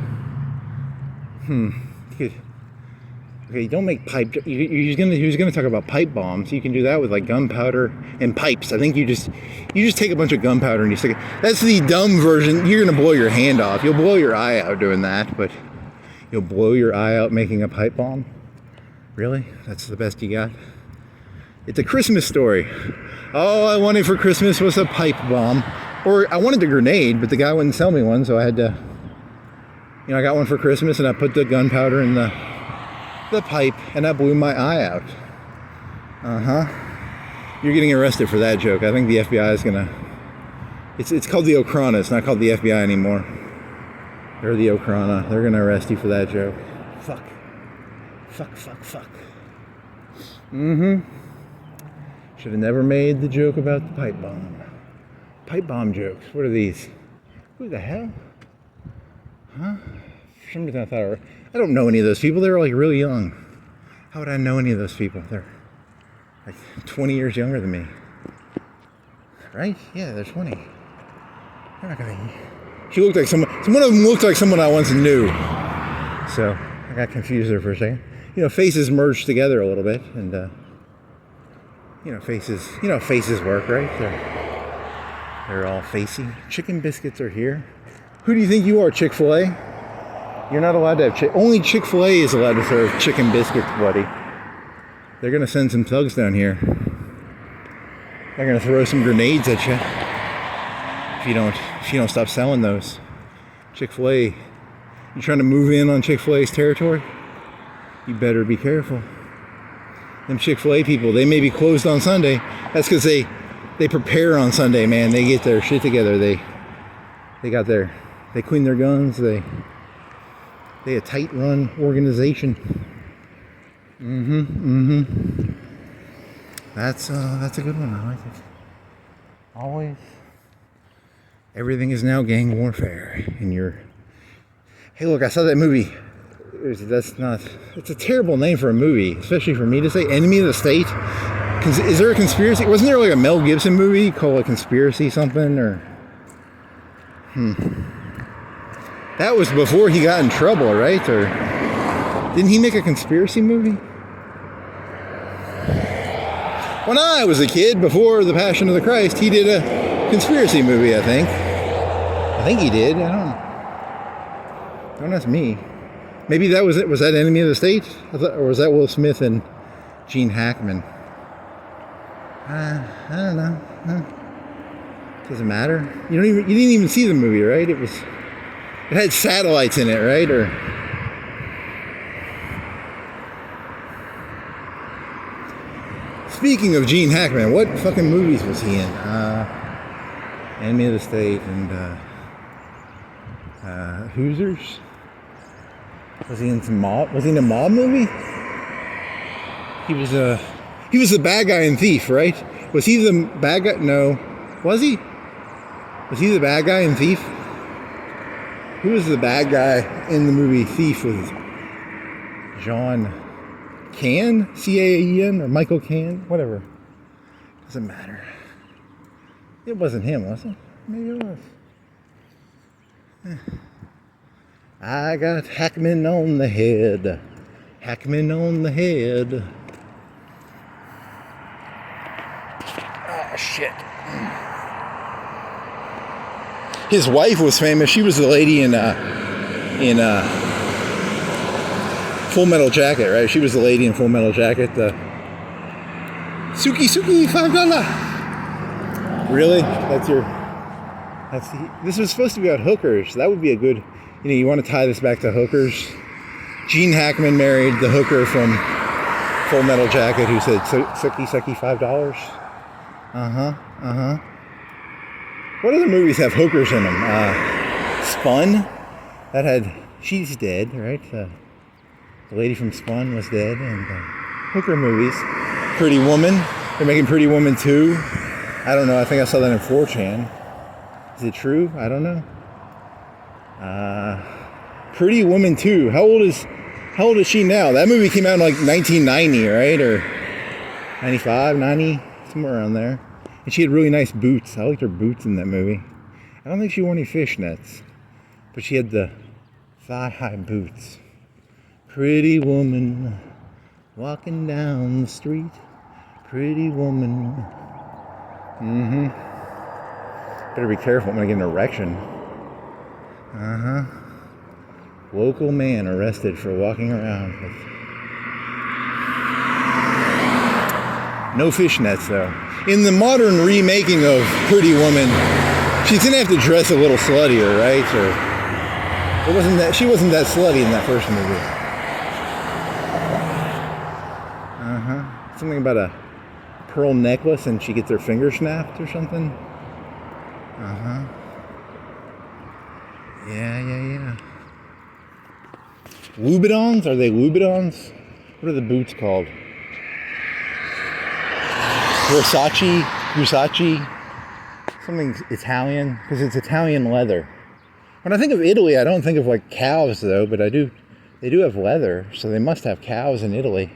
Okay, don't make pipe. He was gonna talk about pipe bombs. You can do that with like gunpowder and pipes. I think you just take a bunch of gunpowder and you stick it. That's the dumb version. You're gonna blow your hand off. You'll blow your eye out doing that, but you'll blow your eye out making a pipe bomb. Really? That's the best you got? It's a Christmas story. All I wanted for Christmas was a pipe bomb. Or I wanted the grenade, but the guy wouldn't sell me one, so I had to, I got one for Christmas, and I put the gunpowder in the pipe, and I blew my eye out. You're getting arrested for that joke. I think the FBI is gonna, it's called the Okhrana, it's not called the FBI anymore. They're the Okhrana. They're gonna arrest you for that joke. Fuck. Should have never made the joke about the pipe bomb. Pipe bomb jokes. What are these? Who the hell? Huh? For some reason I don't know any of those people. They're like really young. How would I know any of those people? They're like 20 years younger than me. Right? Yeah, they're 20. They're not gonna... She looked like someone of them looked like someone I once knew. So I got confused there for a second. Faces merged together a little bit, and faces work, right? They're all facey. Chicken biscuits are here. Who do you think you are, Chick-fil-A? You're not allowed to have only Chick-fil-A is allowed to serve chicken biscuits, buddy. They're gonna send some thugs down here. They're gonna throw some grenades at you if you don't stop selling those. Chick-fil-A, you trying to move in on Chick-fil-A's territory? You better be careful. Them Chick-fil-A people, they may be closed on Sunday. That's because they prepare on Sunday, man. They get their shit together. They clean their guns. They a tight run organization. That's a good one. I like it. Always. Everything is now gang warfare. And hey, look, I saw that movie. It's a terrible name for a movie, especially for me to say. Enemy of the State. Is there a conspiracy? Wasn't there like a Mel Gibson movie called like Conspiracy something or? That was before he got in trouble, right? Or didn't he make a conspiracy movie? When I was a kid, before The Passion of the Christ, he did a conspiracy movie, I think. I think he did. Don't ask me. Maybe that was it. Was that Enemy of the State? Or was that Will Smith and Gene Hackman? I don't know. Doesn't matter. You didn't even see the movie, right? It had satellites in it, right? Or speaking of Gene Hackman, what fucking movies was he in? Enemy of the State and Hoosiers. Was he in some mob? Was he in a mob movie? He was the bad guy in Thief, right? Was he the bad guy? No. Was he? Was he the bad guy in Thief? Who was the bad guy in the movie Thief with John Can? C-A-E-N? Or Michael Can? Whatever. Doesn't matter. It wasn't him, was it? Maybe it was. I got Hackman on the head. Hackman on the head. Oh, shit. His wife was famous. She was the lady in Full Metal Jacket, right? She was the lady in Full Metal Jacket. Suki, $5. Really? This was supposed to be about hookers. That would be a good, you want to tie this back to hookers. Gene Hackman married the hooker from Full Metal Jacket who said, Suki, $5. What other movies have hookers in them? Spun. She's dead, right? The lady from Spun was dead. And hooker movies. Pretty Woman. They're making Pretty Woman 2. I don't know. I think I saw that in 4chan. Is it true? I don't know. Pretty Woman 2. How old is she now? That movie came out in like 1990, right? Or 95, 90, somewhere around there. And she had really nice boots. I liked her boots in that movie. I don't think she wore any fishnets, but she had the thigh-high boots. Pretty woman walking down the street. Pretty woman. Better be careful. I'm gonna get an erection. Local man arrested for walking around with no fishnets, though. In the modern remaking of Pretty Woman, She's gonna have to dress a little sluttier, right? Or it wasn't that she wasn't that slutty in that first movie. Something about a pearl necklace and she gets her finger snapped or something. Yeah. Louboutins? Are they Louboutins? What are the boots called? Versace? Something Italian, because it's Italian leather. When I think of Italy, I don't think of like cows though, but they do have leather, so they must have cows in Italy.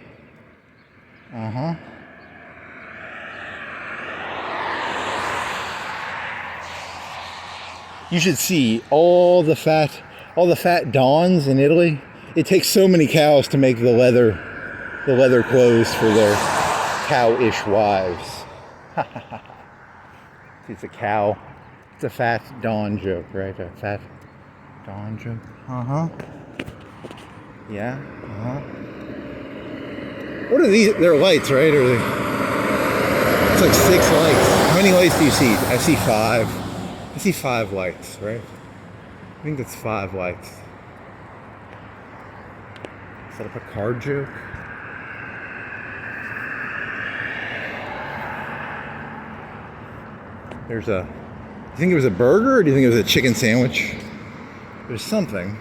You should see all the fat dons in Italy. It takes so many cows to make the leather clothes for their cow-ish wives. It's a cow. It's a fat don joke, right? A fat don joke. Yeah. What are these? They're lights, right? Or it's like 6 lights. How many lights do you see? I see 5. I see 5 lights, right? I think that's 5 lights. Is that a Picard joke? Do you think it was a burger or do you think it was a chicken sandwich? There's something.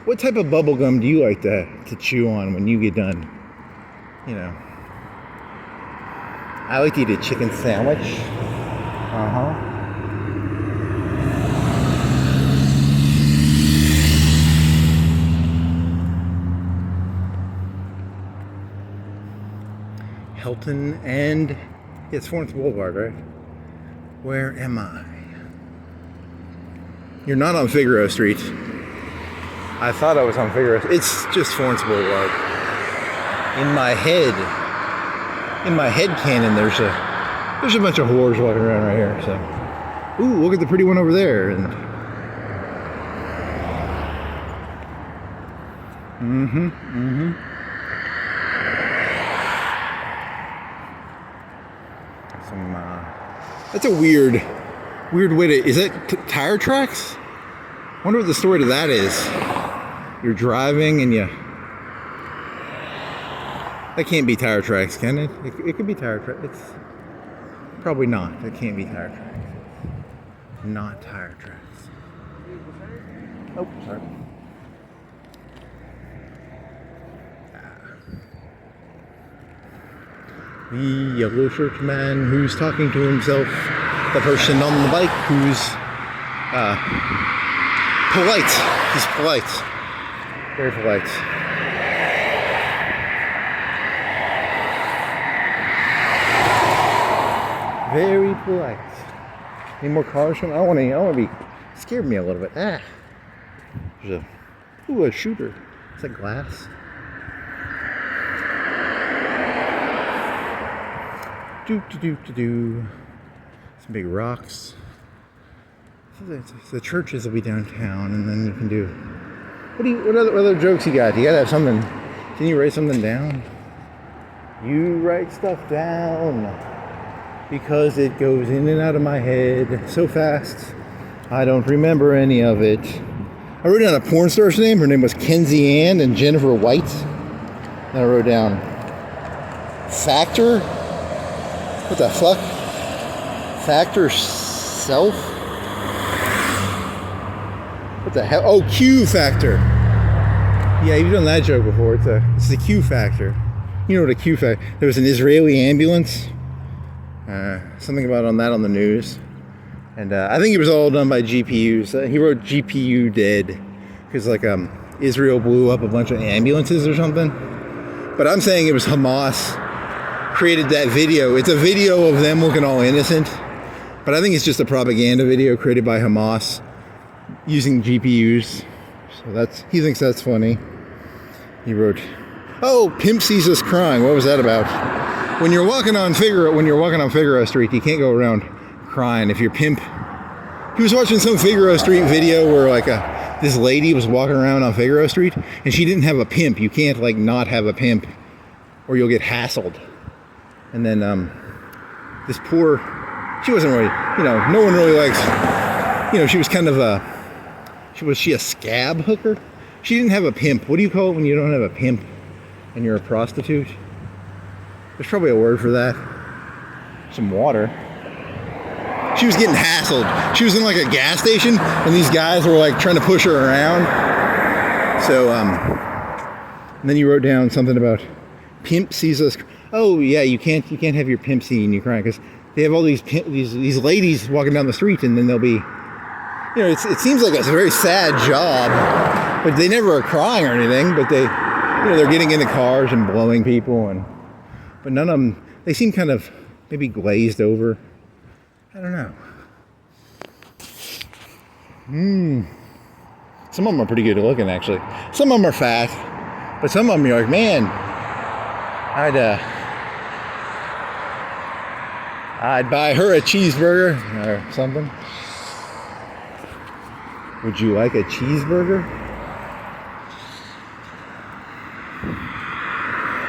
What type of bubble gum do you like to chew on when you get done? You know. I like to eat a chicken sandwich. Hilton and it's Florence Boulevard, right? Where am I? You're not on Figueroa Street. I thought I was on Figueroa. It's just Florence Boulevard. In my head canon, there's a bunch of whores walking around right here. So, ooh, look at the pretty one over there. And that's a weird way to. Is that tire tracks? I wonder what the story to that is. You're driving and that can't be tire tracks, can it? It could be tire tracks. It's probably not. It can't be tire tracks. Not tire tracks. Oh, sorry. The yellow shirt man who's talking to himself. The person on the bike who's polite. He's polite. Very polite. Very polite. Any more cars from? I want to be. Scared me a little bit. There's a shooter. Is that glass? Some big rocks. The churches will be downtown, and then you can do. What other jokes you got? You gotta have something. Can you write something down? You write stuff down because it goes in and out of my head so fast. I don't remember any of it. I wrote down a porn star's name. Her name was Kenzie Ann and Jennifer White. And I wrote down Factor. What the fuck? Factor self? What the hell? Oh, Q Factor. Yeah, you've done that joke before. It's the Q Factor. You know what a Q Factor? There was an Israeli ambulance. Something about on the news. And I think it was all done by GPUs. He wrote GPU dead. Because Israel blew up a bunch of ambulances or something. But I'm saying it was Hamas created that video. It's a video of them looking all innocent. But I think it's just a propaganda video created by Hamas using GPUs. So he thinks that's funny. He wrote, "Oh, pimp sees us crying." What was that about? When you're walking on Figueroa Street, you can't go around crying. If your pimp, he was watching some Figueroa Street video where this lady was walking around on Figueroa Street and she didn't have a pimp. You can't not have a pimp or you'll get hassled. And then this poor She wasn't really, you know, no one really likes, you know, she was kind of was she a scab hooker? She didn't have a pimp. What do you call it when you don't have a pimp and you're a prostitute? There's probably a word for that. Some water. She was getting hassled. She was in like a gas station and these guys were like trying to push her around. So, and then you wrote down something about pimp sees us. Oh yeah, you can't have your pimp seeing you crying because they have all these ladies walking down the street and then they'll be, you know, it seems like it's a very sad job, but they never are crying or anything. But they, you know, they're getting into cars and blowing people, but none of them. They seem kind of maybe glazed over. I don't know. Some of them are pretty good looking, actually. Some of them are fat, but some of them you're like, man, I'd buy her a cheeseburger or something. Would you like a cheeseburger?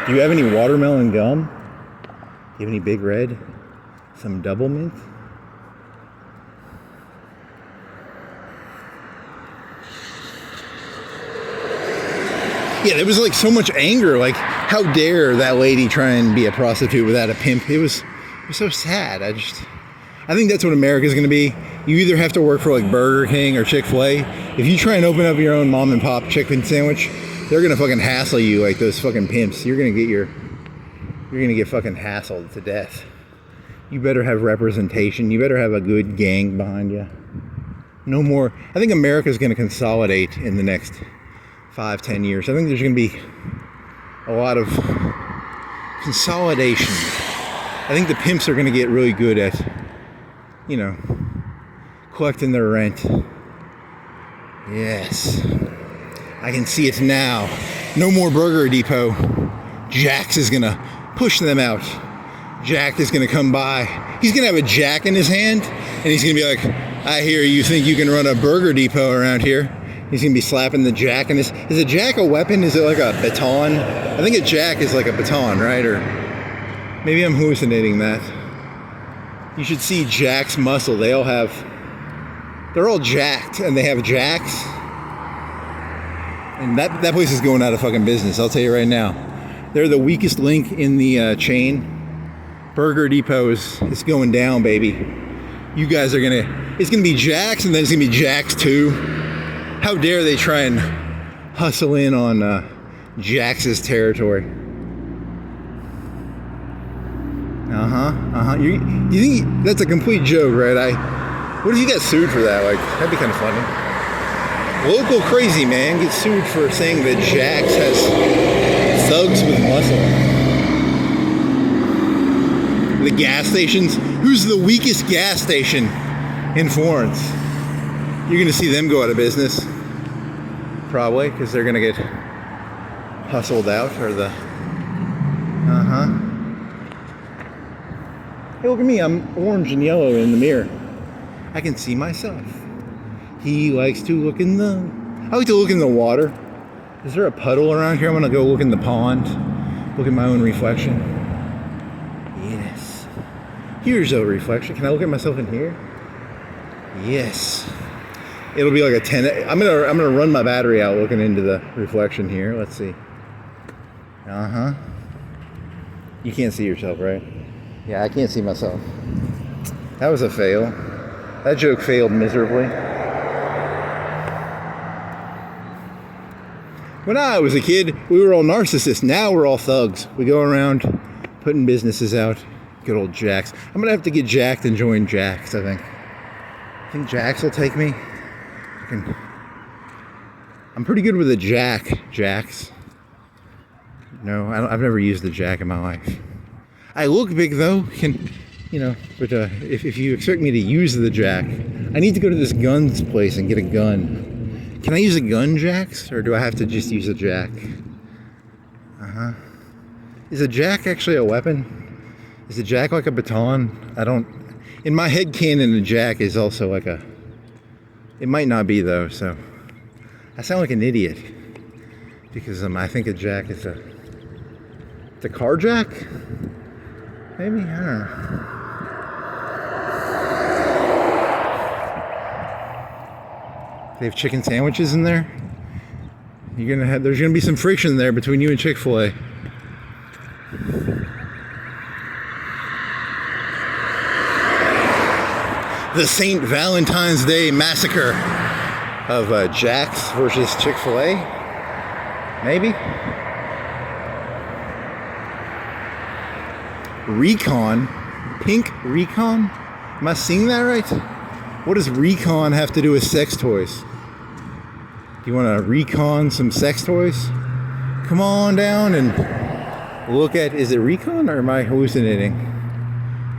Do you have any watermelon gum? Do you have any Big Red? Some double mint? Yeah, there was like so much anger. Like, how dare that lady try and be a prostitute without a pimp? It was so sad. I think that's what America's going to be. You either have to work for like Burger King or Chick-fil-A. If you try and open up your own mom and pop chicken sandwich, they're going to fucking hassle you like those fucking pimps. You're going to get fucking hassled to death. You better have representation. You better have a good gang behind you. No more. I think America's going to consolidate in the next 5-10 years. I think there's going to be a lot of consolidation. I think the pimps are going to get really good at, you know, collecting their rent. Yes. I can see it now. No more Burger Depot. Jax is going to push them out. Jack is going to come by. He's going to have a jack in his hand, and he's going to be like, I hear you think you can run a Burger Depot around here. He's going to be slapping the jack in his... Is a jack a weapon? Is it like a baton? I think a jack is like a baton, right? Or maybe I'm hallucinating that. You should see Jack's muscle. They're all jacked, and they have jacks. And that place is going out of fucking business, I'll tell you right now. They're the weakest link in the chain. Burger Depot is going down, baby. You guys are it's gonna be Jack's, and then it's gonna be Jack's 2. How dare they try and hustle in on Jax's territory? You think that's a complete joke, right? What if you got sued for that? Like, that'd be kind of funny. Local crazy man gets sued for saying that Jax has thugs with muscle. The gas stations. Who's the weakest gas station in Florence? You're going to see them go out of business. Probably, because they're going to get hustled out, or the... Hey, look at me. I'm orange and yellow in the mirror. I can see myself. He likes to look in the... I like to look in the water. Is there a puddle around here? I'm going to go look in the pond. Look at my own reflection. Yes. Here's a reflection. Can I look at myself in here? Yes. It'll be like a 10. I'm gonna run my battery out looking into the reflection here. Let's see. You can't see yourself, right? Yeah, I can't see myself. That was a fail. That joke failed miserably. When I was a kid, we were all narcissists. Now we're all thugs. We go around putting businesses out. Good old Jax. I'm gonna have to get jacked and join Jax, I think. I think Jax will take me. I'm pretty good with a Jax. No, I've never used the jack in my life. I look big though, but if you expect me to use the jack, I need to go to this guns place and get a gun. Can I use a gun, Jax, or do I have to just use a jack? Is a jack actually a weapon? Is a jack like a baton? In my head canon, a jack is also like a... It might not be though, so I sound like an idiot because I think a jack is it's a car jack? Maybe? I don't know. They have chicken sandwiches in there. There's gonna be some friction there between you and Chick-fil-A. The St. Valentine's Day massacre of Jack's versus Chick-fil-A. Maybe. Recon, pink Recon. Am I seeing that right? What does Recon have to do with sex toys? Do you want to recon some sex toys? Come on down and look at, is it Recon or am I hallucinating?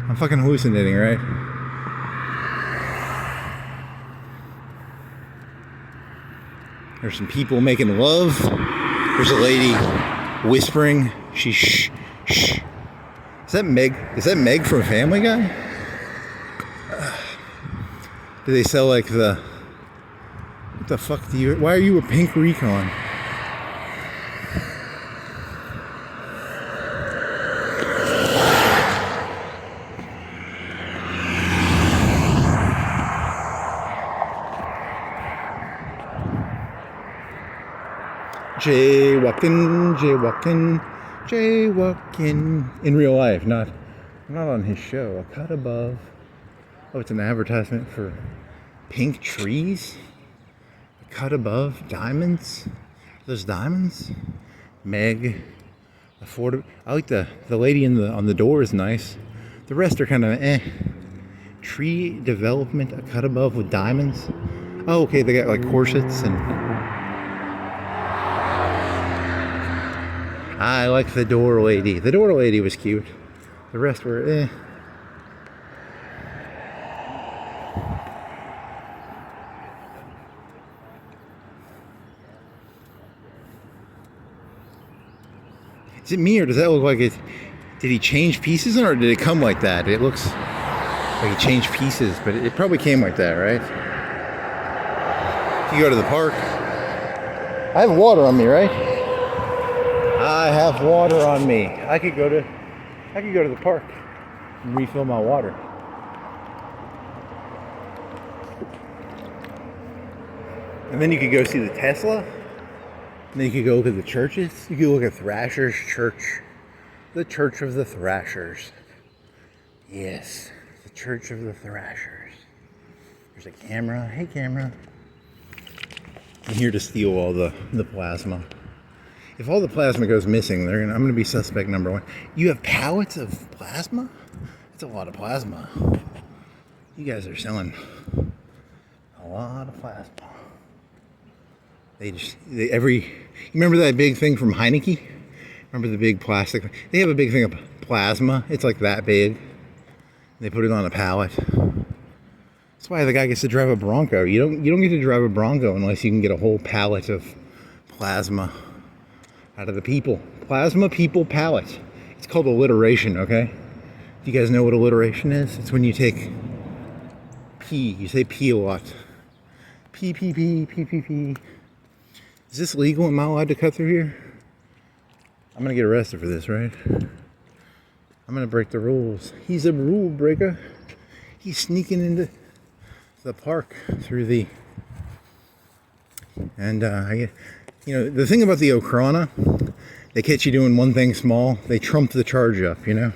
I'm fucking hallucinating, right? There's some people making love. There's a lady whispering. She's shh, shh. Is that Meg? Is that Meg from Family Guy? Do they sell like what the fuck do you, why are you a pink Recon? Jaywalking in real life, not on his show. A cut above. Oh, it's an advertisement for pink trees. A cut above diamonds. Those diamonds. Meg, affordable. I like the lady on the door is nice. The rest are kind of eh. Tree development. A cut above with diamonds. Oh, okay. They got like corsets and. I like the door lady. The door lady was cute. The rest were eh. Is it me or does that look like it? Did he change pieces or did it come like that? It looks like he changed pieces, but it probably came like that, right? You go to the park. I have water on me, right? I have water on me. I could go to the park and refill my water. And then you could go see the Tesla. And then you could go look at the churches. You could look at Thrasher's Church. The Church of the Thrashers. Yes, the Church of the Thrashers. There's a camera. Hey, camera. I'm here to steal all the plasma. If all the plasma goes missing, I'm going to be suspect number one. You have pallets of plasma? That's a lot of plasma. You guys are selling a lot of plasma. You remember that big thing from Heineke? Remember the big plastic? They have a big thing of plasma. It's like that big. They put it on a pallet. That's why the guy gets to drive a Bronco. You don't get to drive a Bronco unless you can get a whole pallet of plasma out of the people. Plasma people pallet. It's called alliteration, okay? Do you guys know what alliteration is? It's when you take P. You say P a lot. P, P, P, P, P, P. Is this legal? Am I allowed to cut through here? I'm gonna get arrested for this, right? I'm gonna break the rules. He's a rule breaker. He's sneaking into the park through the... And the thing about the Okhrana, they catch you doing one thing small, they trump the charge up, you know?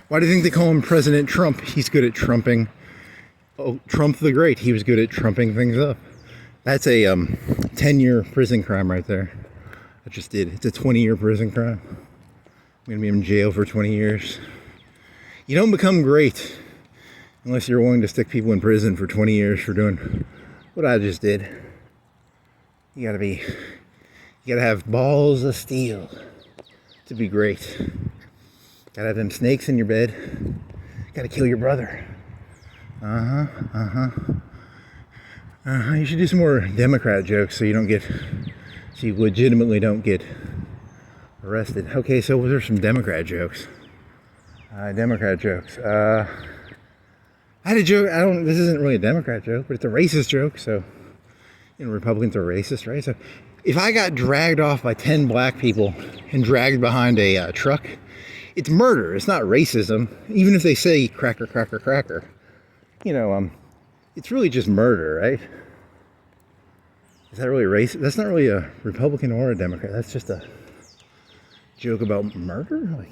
Why do you think they call him President Trump? He's good at trumping. Oh, Trump the Great, he was good at trumping things up. That's a 10-year prison crime right there. I just did. It's a 20-year prison crime. I'm going to be in jail for 20 years. You don't become great unless you're willing to stick people in prison for 20 years for doing what I just did. You gotta have balls of steel to be great. Gotta have them snakes in your bed. Gotta kill your brother. You should do some more Democrat jokes so you legitimately don't get arrested. Okay, so what are some Democrat jokes? I had a joke. This isn't really a Democrat joke, but it's a racist joke. So, Republicans are racist, right? So, if I got dragged off by 10 black people and dragged behind a truck, it's murder. It's not racism. Even if they say cracker, cracker, cracker, it's really just murder, right? Is that really racist? That's not really a Republican or a Democrat. That's just a joke about murder. Like,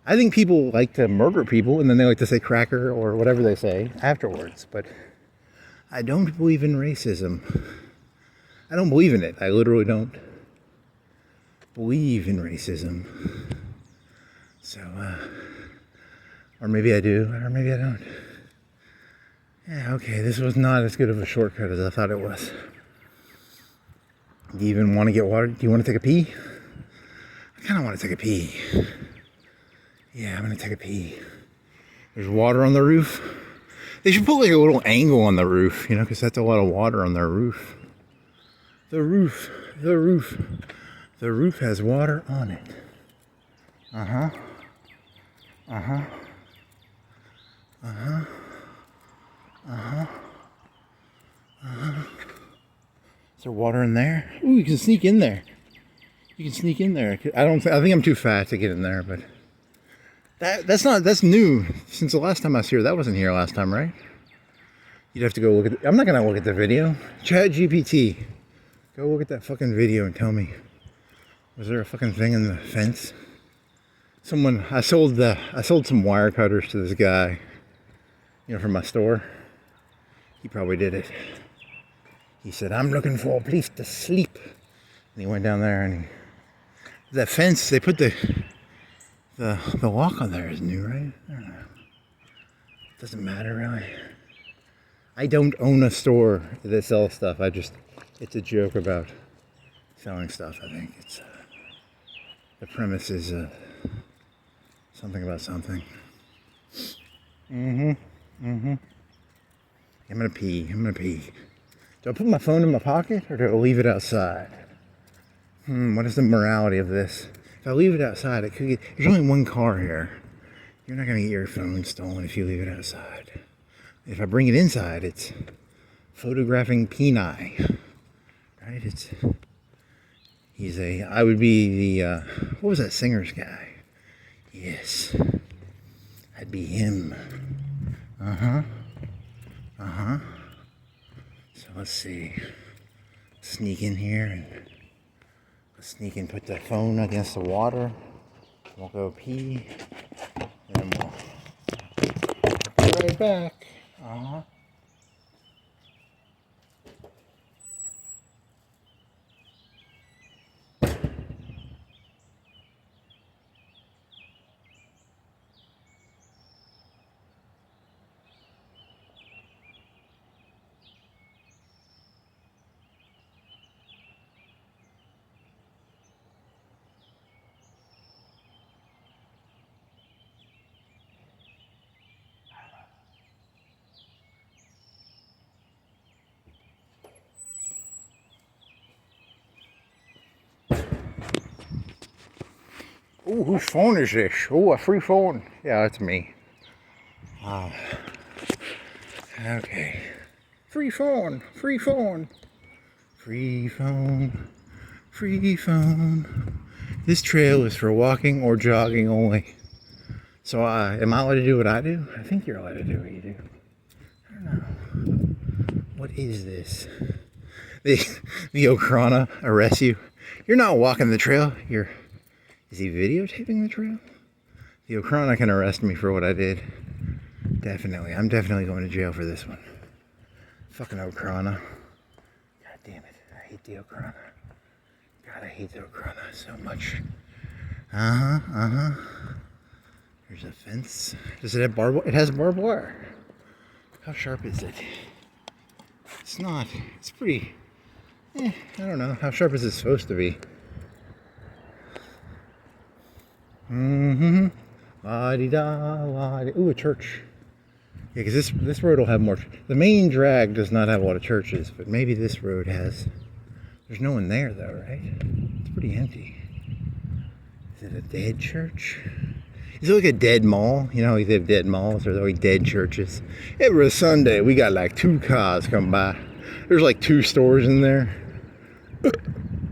I think people like to murder people and then they like to say cracker or whatever they say afterwards. But I don't believe in racism. I don't believe in it. I literally don't believe in racism. So, or maybe I do, or maybe I don't. Yeah, okay, this was not as good of a shortcut as I thought it was. Do you even want to get water? Do you want to take a pee? I kind of want to take a pee. Yeah, I'm going to take a pee. There's water on the roof. They should put like a little angle on the roof, you know, because that's a lot of water on their roof. The roof has water on it. Uh-huh. Uh-huh. Uh-huh. Uh-huh. Uh-huh. Is there water in there? Ooh, you can sneak in there. You can sneak in there. I think I'm too fat to get in there, but that's new. Since the last time I was here, that wasn't here last time, right? You'd have to go look at I'm not gonna look at the video. ChatGPT. Go look at that fucking video and tell me. Was there a fucking thing in the fence? I sold some wire cutters to this guy, you know, from my store. He probably did it. He said, I'm looking for a place to sleep. And he went down there and that fence, they put the lock on there is new, right? I don't know. Doesn't matter really. I don't own a store that sells stuff. It's a joke about selling stuff, I think. It's the premise is something about something. I'm gonna pee. Do I put my phone in my pocket or do I leave it outside? What is the morality of this? If I leave it outside, it could get... There's only one car here. You're not gonna get your phone stolen if you leave it outside. If I bring it inside, it's photographing peni. Right? I would be the, what was that singer's guy? Yes. I'd be him. So let's see. Sneak in here and sneak and put the phone against the water. We'll go pee. And we'll be right back. Ooh, whose phone is this? Ooh, a free phone. Yeah, that's me. Okay. Free phone. This trail is for walking or jogging only. So, am I allowed to do what I do? I think you're allowed to do what you do. I don't know. What is this? The Okhrana arrests you. You're not walking the trail. Is he videotaping the trail? The Okhrana can arrest me for what I did. Definitely. I'm definitely going to jail for this one. Fucking Okhrana. God damn it. I hate the Okhrana. God, I hate the Okhrana so much. There's a fence. Does it have barbed wire? It has barbed wire. How sharp is it? It's not. It's pretty... I don't know. How sharp is it supposed to be? La-di-da. Ooh, a church. Yeah, because this road will have more... The main drag does not have a lot of churches, but maybe this road has... There's no one there, though, right? It's pretty empty. Is it a dead church? Is it like a dead mall? You know how they have dead malls? Or they're like dead churches? Every Sunday, we got like 2 cars come by. There's like 2 stores in there.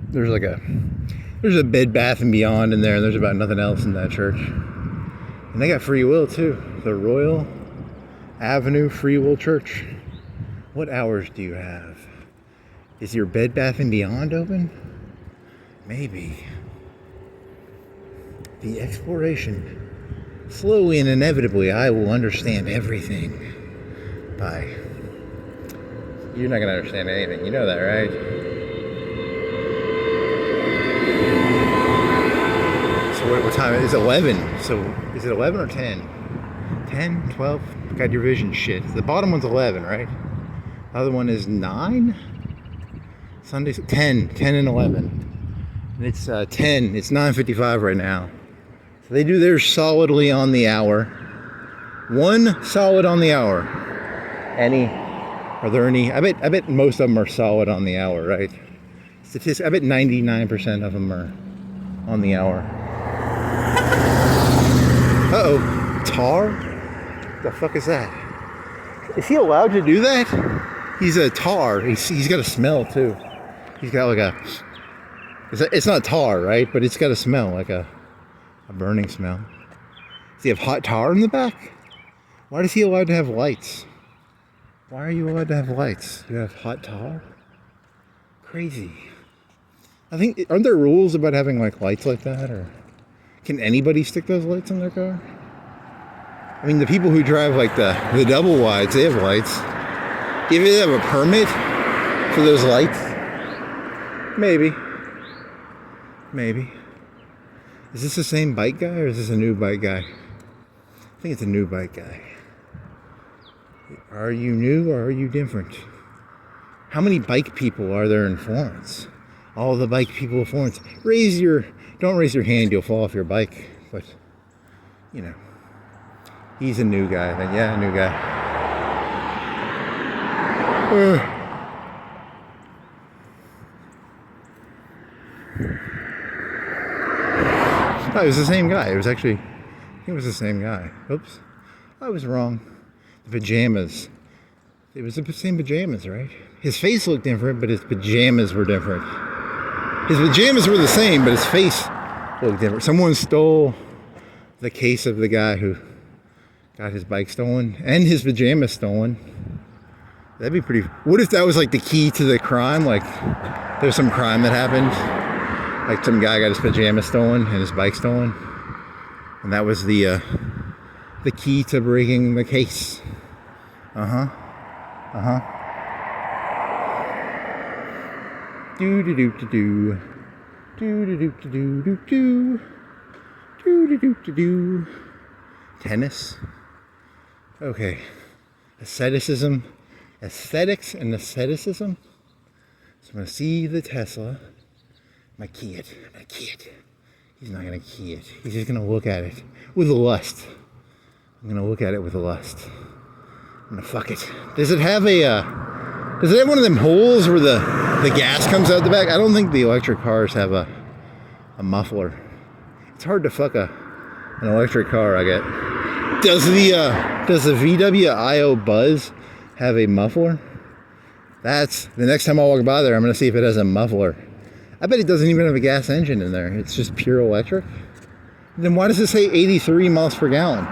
There's a Bed Bath & Beyond in there, and there's about nothing else in that church. And they got free will, too. The Royal Avenue Free Will Church. What hours do you have? Is your Bed Bath & Beyond open? Maybe. The exploration. Slowly and inevitably, I will understand everything. Bye. You're not going to understand anything. You know that, right? So what time is it? 11. So is it 11 or 10? 10, 12? Got your vision shit. The bottom one's 11, right? The other one is 9? Sunday's 10 and 11. And it's 10. It's 9:55 right now. So they do theirs solidly on the hour. One solid on the hour. Are there any? I bet most of them are solid on the hour, right? I bet 99% of them are on the hour. Uh-oh. Tar? What the fuck is that? Is he allowed to do that? He's a tar. He's got a smell too. He's got like a... It's not tar, right? But it's got a smell, like a burning smell. Does he have hot tar in the back? Why is he allowed to have lights? Why are you allowed to have lights? You have hot tar? Crazy. I think, aren't there rules about having like lights like that? Or can anybody stick those lights in their car? I mean, the people who drive like the double wides, they have lights. Do you have a permit for those lights? Maybe. Is this the same bike guy or is this a new bike guy? I think it's a new bike guy. Are you new or are you different? How many bike people are there in Florence? All the bike people of Florence. Don't raise your hand, you'll fall off your bike. But, you know, he's a new guy. Then yeah, a new guy. It was the same guy. It was the same guy. Oops. I was wrong. The pajamas. It was the same pajamas, right? His face looked different, but his pajamas were different. His pajamas were the same, but his face looked different. Someone stole the case of the guy who got his bike stolen and his pajamas stolen. That'd be pretty... What if that was like the key to the crime? Like, there's some crime that happened. Like some guy got his pajamas stolen and his bike stolen. And that was the key to breaking the case. Do do do do do. Do do do do do do do. Do do do do do. Tennis. Okay. Asceticism. Aesthetics and asceticism. So I'm gonna see the Tesla. I'm gonna key it. He's not gonna key it. He's just gonna look at it with a lust. I'm gonna look at it with a lust. I'm gonna fuck it. Does it have one of them holes where the gas comes out the back? I don't think the electric cars have a muffler. It's hard to fuck an electric car, I get. Does the VW IO Buzz have a muffler? That's the next time I walk by there, I'm gonna see if it has a muffler. I bet it doesn't even have a gas engine in there. It's just pure electric. Then why does it say 83 miles per gallon?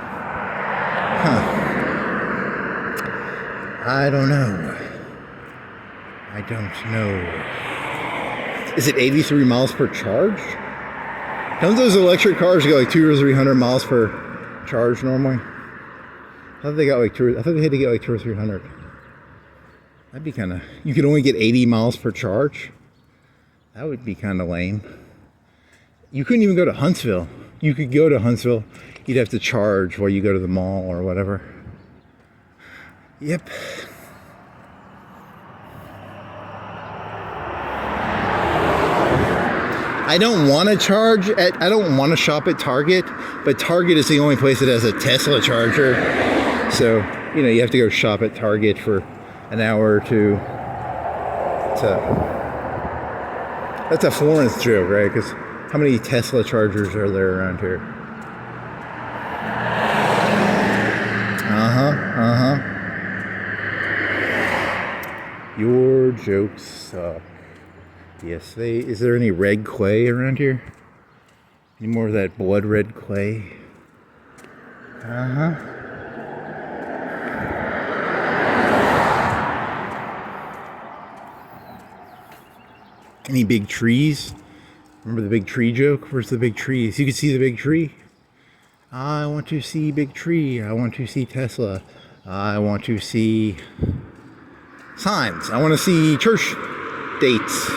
I don't know. Is it 83 miles per charge? Don't those electric cars go like 200 or 300 miles per charge normally? I thought they had to get like 200 or 300. That'd be kind of... You could only get 80 miles per charge? That would be kind of lame. You couldn't even go to Huntsville. You could go to Huntsville. You'd have to charge while you go to the mall or whatever. Yep. I don't want to shop at Target, but Target is the only place that has a Tesla charger. So, you know, you have to go shop at Target for an hour or two. That's a Florence joke, right? Because how many Tesla chargers are there around here? Your jokes suck. Yes, is there any red clay around here? Any more of that blood red clay? Any big trees? Remember the big tree joke? Where's the big trees? You can see the big tree. I want to see big tree. I want to see Tesla. I want to see signs. I want to see church dates.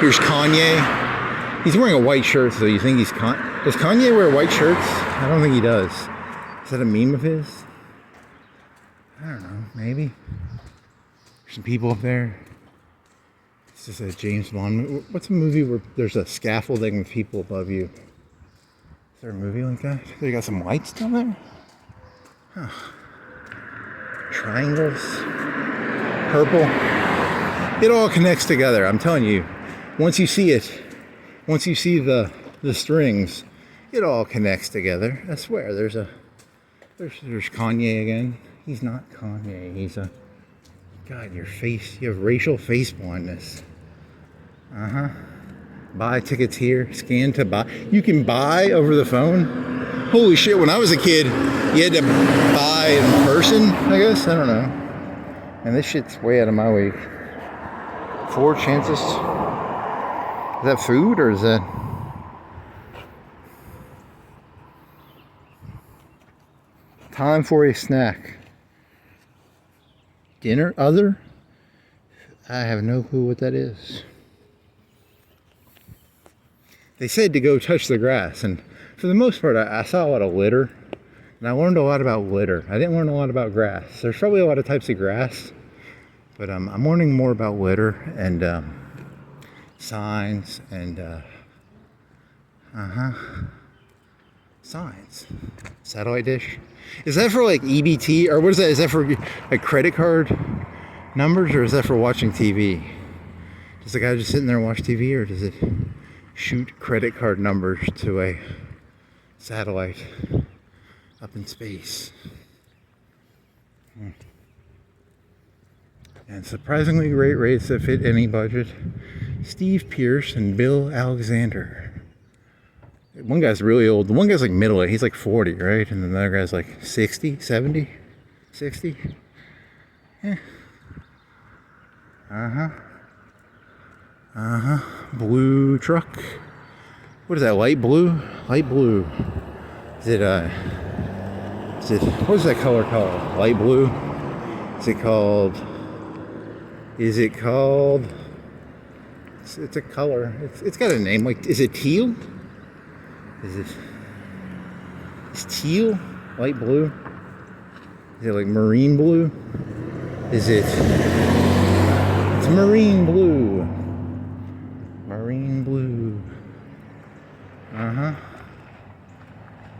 Here's Kanye. He's wearing a white shirt, so you think he's does Kanye wear white shirts? I don't think he does. Is that a meme of his? I don't know, maybe. There's some people up there. This is a James Bond movie. What's a movie where there's a scaffolding with people above you? Is there a movie like that? They got some lights down there? Huh. Triangles. Purple. It all connects together, I'm telling you. Once you see it, once you see the strings, it all connects together. I swear, there's Kanye again. He's not Kanye. He's a... God, your face, you have racial face blindness. Buy tickets here, scan to buy. You can buy over the phone? Holy shit, when I was a kid, you had to buy in person, I guess? I don't know. And this shit's way out of my league. 4 chances. Is that food or is that... Time for a snack. Dinner? Other? I have no clue what that is. They said to go touch the grass, and for the most part, I saw a lot of litter, and I learned a lot about litter. I didn't learn a lot about grass. There's probably a lot of types of grass, but I'm learning more about litter and signs and signs. Satellite dish. Is that for like EBT, or what is that? Is that for like credit card numbers, or is that for watching TV? Does the guy just sit in there and watch TV, or does it shoot credit card numbers to a satellite up in space? And surprisingly great rates that fit any budget. Steve Pierce and Bill Alexander. One guy's really old. The one guy's like middle age. He's like 40, right? And then the other guy's like 60, 70, 60. Yeah. Blue truck. What is that? Light blue? Light blue. Is it what is that color called? Light blue? Is it called it's a color. It's got a name. Like, is it teal? Is teal light blue? Is it like marine blue? It's marine blue. Marine blue.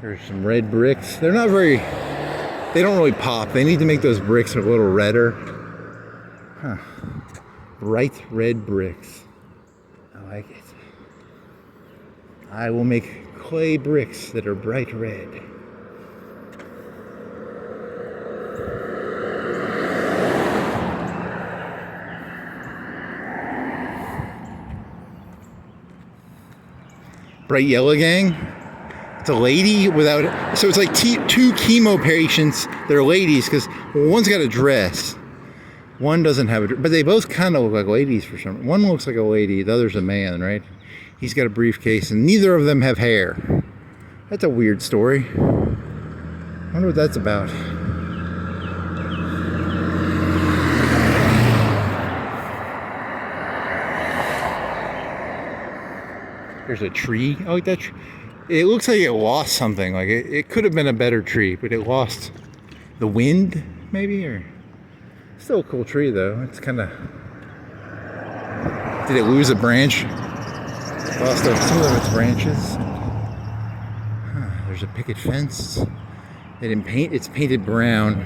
There's some red bricks. They don't really pop. They need to make those bricks a little redder. Bright red bricks. I like it. I will make clay bricks that are bright red. Bright yellow gang. It's a lady without... So it's like 2 chemo patients. They're ladies because one's got a dress. One doesn't have a dress. But they both kind of look like ladies for some reason. One looks like a lady. The other's a man, right? He's got a briefcase, and neither of them have hair. That's a weird story. I wonder what that's about. There's a tree. I like that tree. It looks like it lost something. Like it could have been a better tree, but it lost the wind, maybe? Or still a cool tree, though. It's kind of... Did it lose a branch? Lost some of its branches. There's a picket fence. They didn't paint. It's painted brown.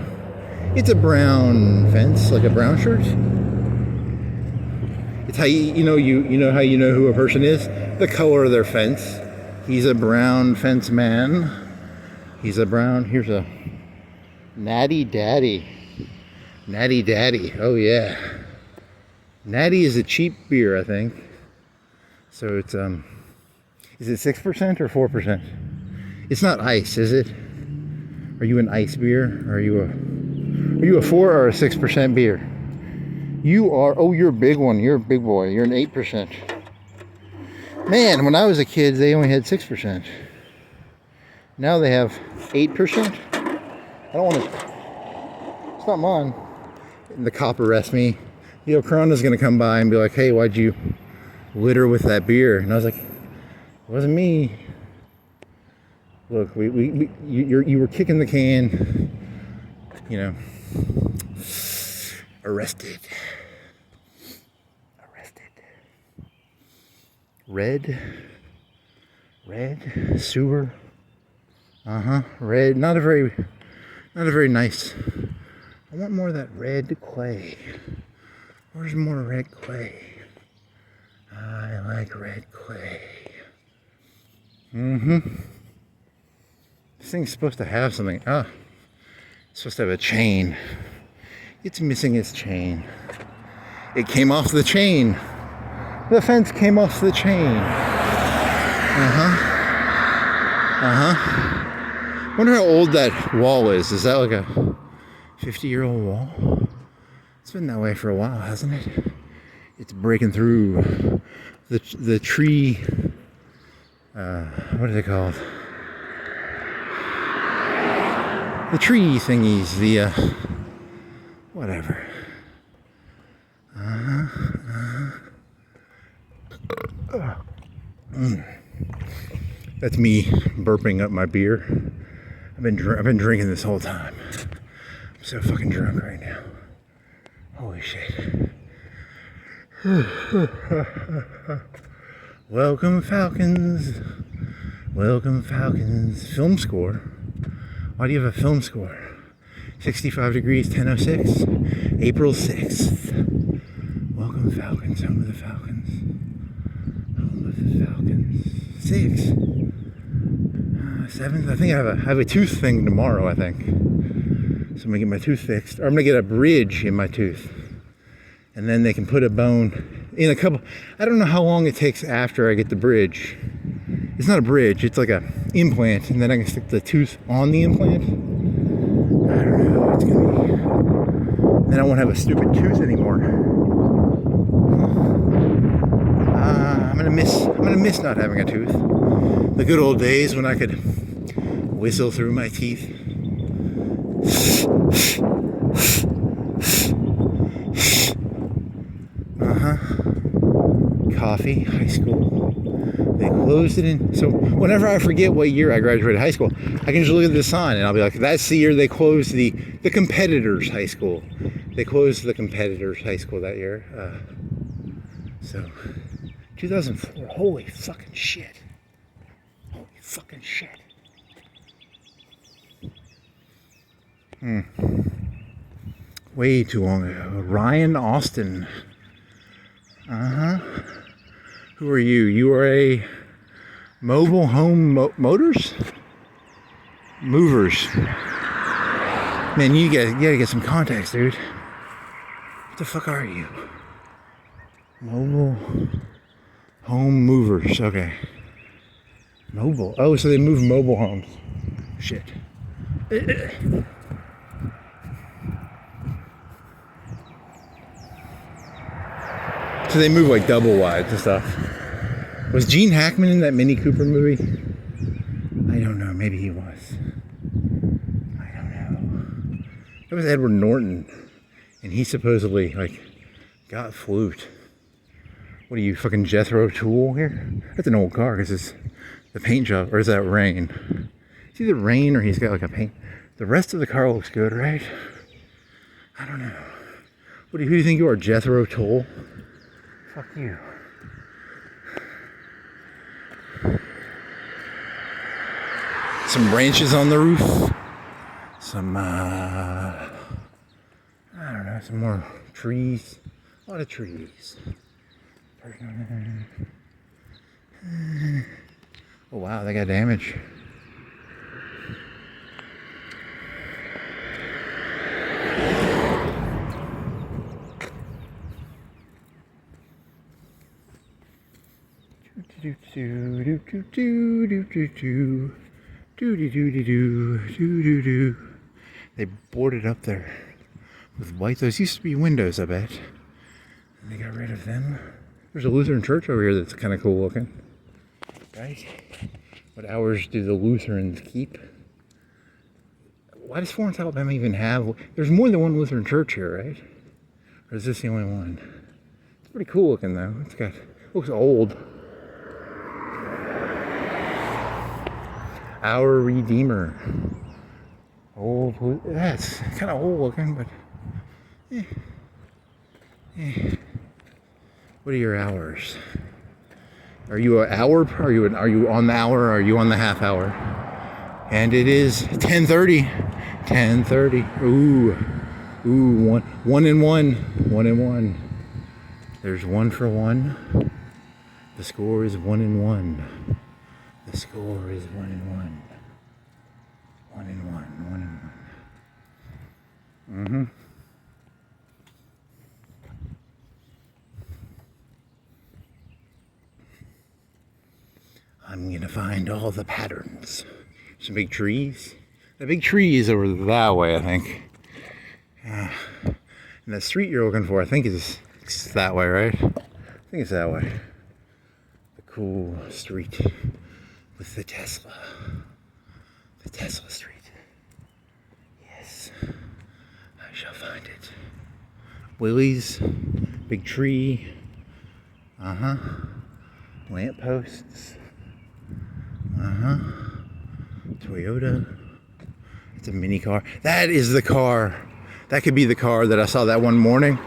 It's a brown fence, like a brown shirt. It's how you know how you know who a person is? The color of their fence. He's a brown fence man. Here's a Natty Daddy. Natty Daddy. Oh yeah. Natty is a cheap beer, I think. So it's is it 6% or 4%? It's not ice, is it? Are you an ice beer? Or are you a 4 or a 6% beer? You are. Oh, you're a big one. You're a big boy. You're an 8%. Man, when I was a kid, they only had 6%. Now they have 8%. I don't want to. It's not mine. And the cop arrests me. The Okhrana's gonna come by and be like, "Hey, why'd you litter with that beer?" And I was like, "It wasn't me. Look, you were kicking the can. You know, arrested. Red sewer. Red. Not a very nice. I want more of that red clay. Where's more red clay? I like red clay. This thing's supposed to have something. Ah, it's supposed to have a chain. It's missing its chain. It came off the chain. The fence came off the chain. Wonder how old that wall is. Is that like a 50-year-old wall? It's been that way for a while, hasn't it? It's breaking through the tree. What are they called? The tree thingies. The whatever. That's me burping up my beer. I've been drinking this whole time. I'm so fucking drunk right now. Holy shit. Welcome Falcons. Welcome Falcons. Film score. Why do you have a film score? 65 degrees, 10:06, April 6th. Welcome Falcons, home of the Falcons. Home of the Falcons. 6. 7th. I think I have a tooth thing tomorrow, I think. So I'm gonna get my tooth fixed. Or I'm gonna get a bridge in my tooth. And then they can put a bone in a couple. I don't know how long it takes after I get the bridge. It's not a bridge, it's like a implant, and then I can stick the tooth on the implant. I don't know how it's gonna be. Then I won't have a stupid tooth anymore. I'm gonna miss not having a tooth. The good old days when I could whistle through my teeth. Coffee, high school. They closed it in. So whenever I forget what year I graduated high school, I can just look at the sign and I'll be like, that's the year they closed the competitors' high school. They closed the competitors' high school that year. So 2004. Holy fucking shit. Holy fucking shit. Way too long ago. Ryan Austin. Who are you? You are a mobile home motors? Movers. Man, you gotta get some contacts, dude. What the fuck are you? Mobile home movers. Okay. Mobile. Oh, so they move mobile homes. Shit. So they move like double wides and stuff. Was Gene Hackman in that Mini Cooper movie? I don't know. Maybe he was. I don't know. That was Edward Norton, and he supposedly like got flute. What are you, fucking Jethro Tull here? That's an old car because it's the paint job, or is that rain? It's either rain or he's got like a paint. The rest of the car looks good, right? I don't know. Who do you think you are, Jethro Tull? Fuck you. Some branches on the roof. Some, I don't know, some more trees. A lot of trees. Oh wow, they got damage. They boarded up there with white. Those used to be windows, I bet. And they got rid of them. There's a Lutheran church over here that's kind of cool looking. right? What hours do the Lutherans keep? Why does Florence, Alabama even have... There's more than one Lutheran church here, right? Or is this the only one? It's pretty cool looking, though. It's got... looks old. Our Redeemer. Old... That's kind of old looking, but... What are your hours? Are you an hour? Are you on the hour? Or are you on the half hour? And it is 10:30. 10:30. Ooh, one and one. There's one for one. The score is 1-1. The score is 1-1. 1-1. Mm-hmm. I'm gonna find all the patterns. Some big trees. The big tree is over that way, I think. And the street you're looking for, I think is that way, right? I think it's that way. The cool street with the Tesla. The Tesla street. Yes, I shall find it. Willie's, big tree. Lampposts. Toyota. It's a mini car. That is the car. That could be the car that I saw that one morning.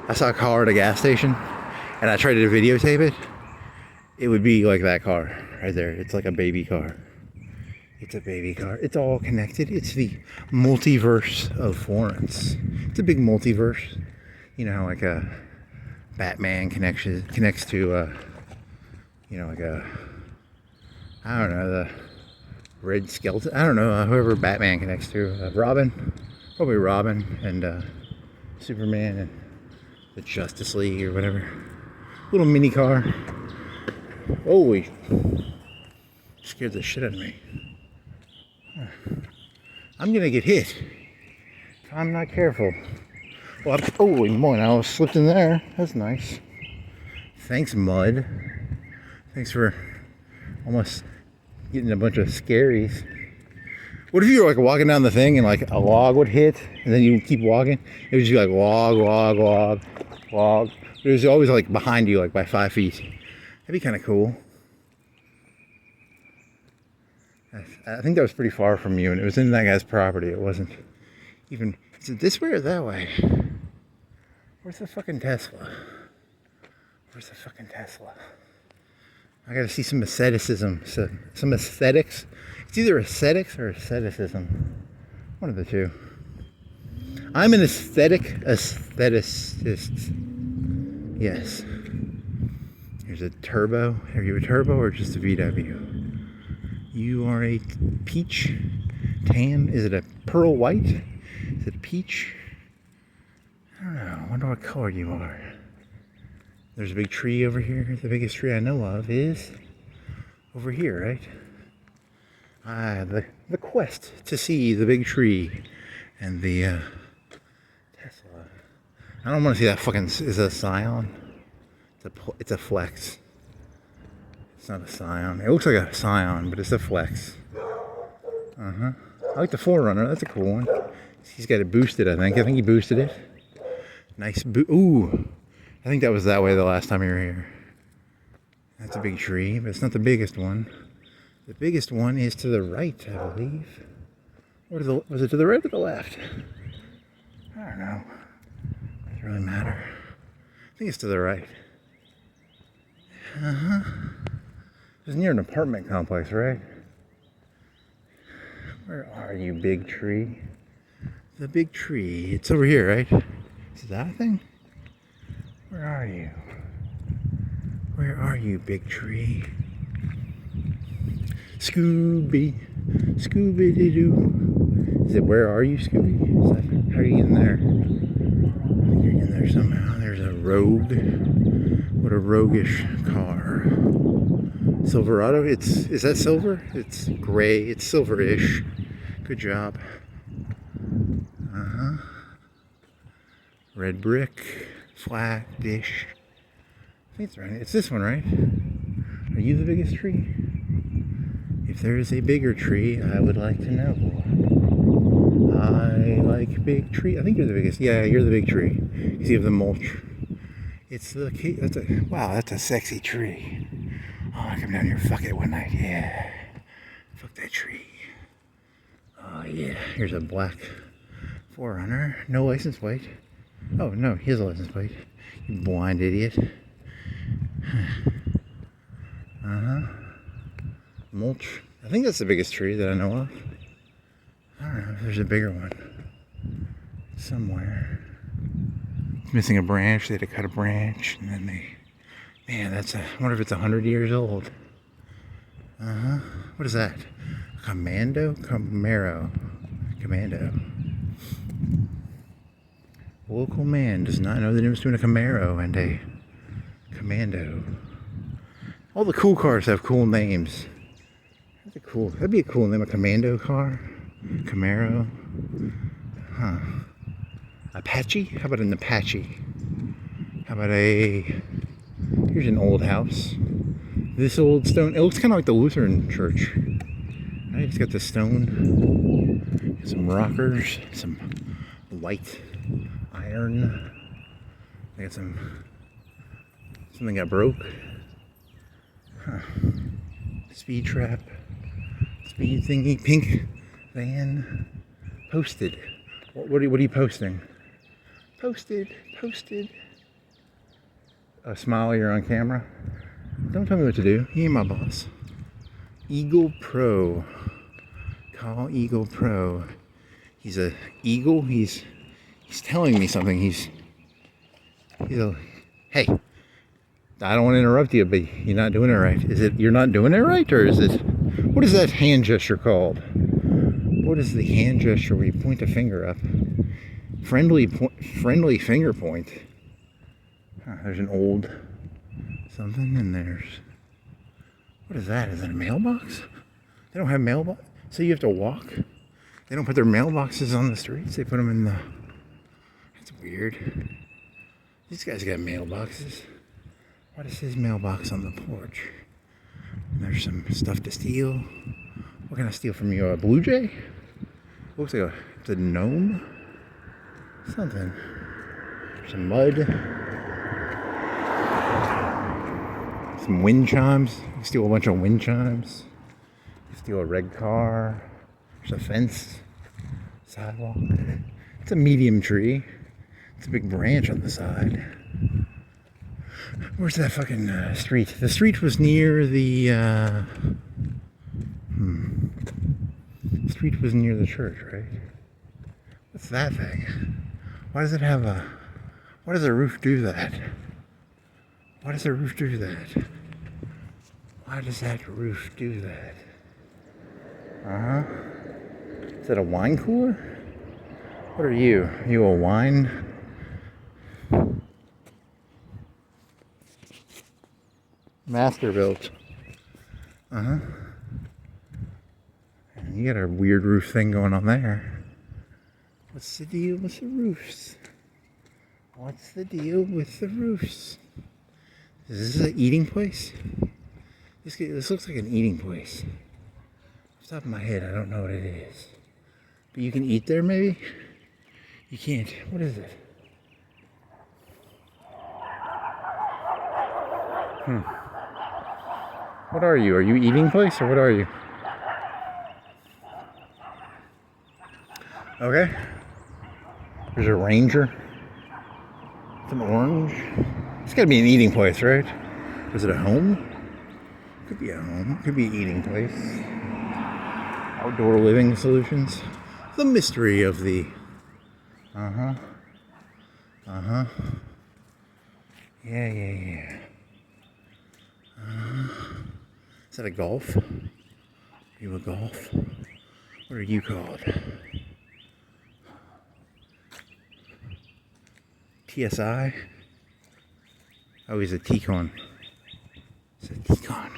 I saw a car at a gas station and I tried to videotape it. It would be like that car right there. It's like a baby car. It's a baby car. It's all connected. It's the multiverse of Florence. It's a big multiverse. You know how like a Batman connects to like a, I don't know, the Red Skeleton. I don't know, whoever Batman connects to. Robin. Probably Robin and Superman and the Justice League or whatever. Little mini car. Holy. Scared the shit out of me. I'm gonna get hit if I'm not careful. Well, holy moly, I was slipped in there. That's nice. Thanks, mud. Thanks for almost getting a bunch of scaries. What if you were like walking down the thing and like a log would hit and then you keep walking? It would just be like log. It was always like behind you, like by 5 feet. That'd be kind of cool. I think that was pretty far from you and it was in that guy's property. It wasn't even, is it this way or that way? Where's the fucking Tesla? Where's the fucking Tesla? I gotta see some asceticism, some aesthetics. It's either aesthetics or asceticism. One of the two. I'm an aestheticist. Yes. Here's a turbo. Are you a turbo or just a VW? You are a peach tan. Is it a pearl white? Is it a peach? I don't know. I wonder what color you are. There's a big tree over here. The biggest tree I know of is over here, right? The quest to see the big tree and the Tesla. I don't want to see that fucking. Is it a Scion? It's a Flex. It's not a Scion. It looks like a Scion, but it's a Flex. I like the 4Runner. That's a cool one. He's got it boosted. I think he boosted it. Nice Ooh. I think that was that way the last time you were here. That's a big tree, but it's not the biggest one. The biggest one is to the right, I believe. Or was it to the right or the left? I don't know. Doesn't really matter. I think it's to the right. It's near an apartment complex, right? Where are you, big tree? The big tree. It's over here, right? Is that a thing? Where are you? Where are you, big tree? Scooby-Doo. Is it where are you, Scooby? Is that, how are you getting there? I think you're getting there somehow. There's a rogue. What a roguish car. Silverado. Is that silver? It's gray. It's silver-ish. Good job. Red brick. Flat dish. I think it's right. It's this one, right? Are you the biggest tree? If there is a bigger tree, I would like to know. I like big tree. I think you're the biggest. Yeah, you're the big tree. You see the mulch. It's the key. Wow, that's a sexy tree. Oh, I come down here and fuck it one night. Yeah. Fuck that tree. Oh, yeah. Here's a black 4Runner. No license plate. Oh, no, he has a license plate. You blind idiot. Mulch. I think that's the biggest tree that I know of. I don't know if there's a bigger one somewhere. It's missing a branch. They had to cut a branch, and then they. Man, I wonder if it's 100 years old. What is that? Commando? Commando. Local man does not know the difference between a Camaro and a Commando. All the cool cars have cool names. That'd be a cool name, a Commando car. Camaro. Huh. Apache? How about an Apache? How about here's an old house. This old stone, it looks kind of like the Lutheran church. Right? It's got the stone, some rockers, some white iron. I got something got broke. Huh. Speed trap. Speed thingy. Pink van. Posted. What are you posting? Posted. Smile, you're on camera. Don't tell me what to do. You ain't my boss. Eagle Pro. Call Eagle Pro. He's a eagle. He's telling me something. He's hey, I don't want to interrupt you, but you're not doing it right. Is it you're not doing it right, or is it, what is that hand gesture called? What is the hand gesture where you point a finger up? Friendly finger point. There's an old something, and what is that? Is it a mailbox? They don't have mailbox, so you have to walk. They don't put their mailboxes on the streets. They put them in the. That's weird. These guys got mailboxes. What is his mailbox on the porch? And there's some stuff to steal. What can I steal from you? A blue jay? Looks like it's a gnome. Something. Some mud. Some wind chimes. You can steal a bunch of wind chimes. You steal a red car. There's a fence. Sidewalk. It's a medium tree. It's a big branch on the side. Where's that fucking street? The street was near the street was near the church, right? What's that thing? Why does it have why does the roof do that? Why does the roof do that? Why does that roof do that? Is that a wine cooler? What are you? Are you a wine? Masterbuilt. And you got a weird roof thing going on there. What's the deal with the roofs? What's the deal with the roofs? Is this an eating place? This looks like an eating place. Off the top of my head, I don't know what it is. But you can eat there, maybe? You can't. What is it? What are you? Are you eating place, or what are you? Okay. There's a Ranger. It's an orange. It's gotta be an eating place, right? Is it a home? Could be a home. Could be an eating place. Outdoor living solutions. The mystery of the. Yeah. Is that a golf? Are you a golf? What are you called? TSI? Oh, he's a T-con. It's a T-con.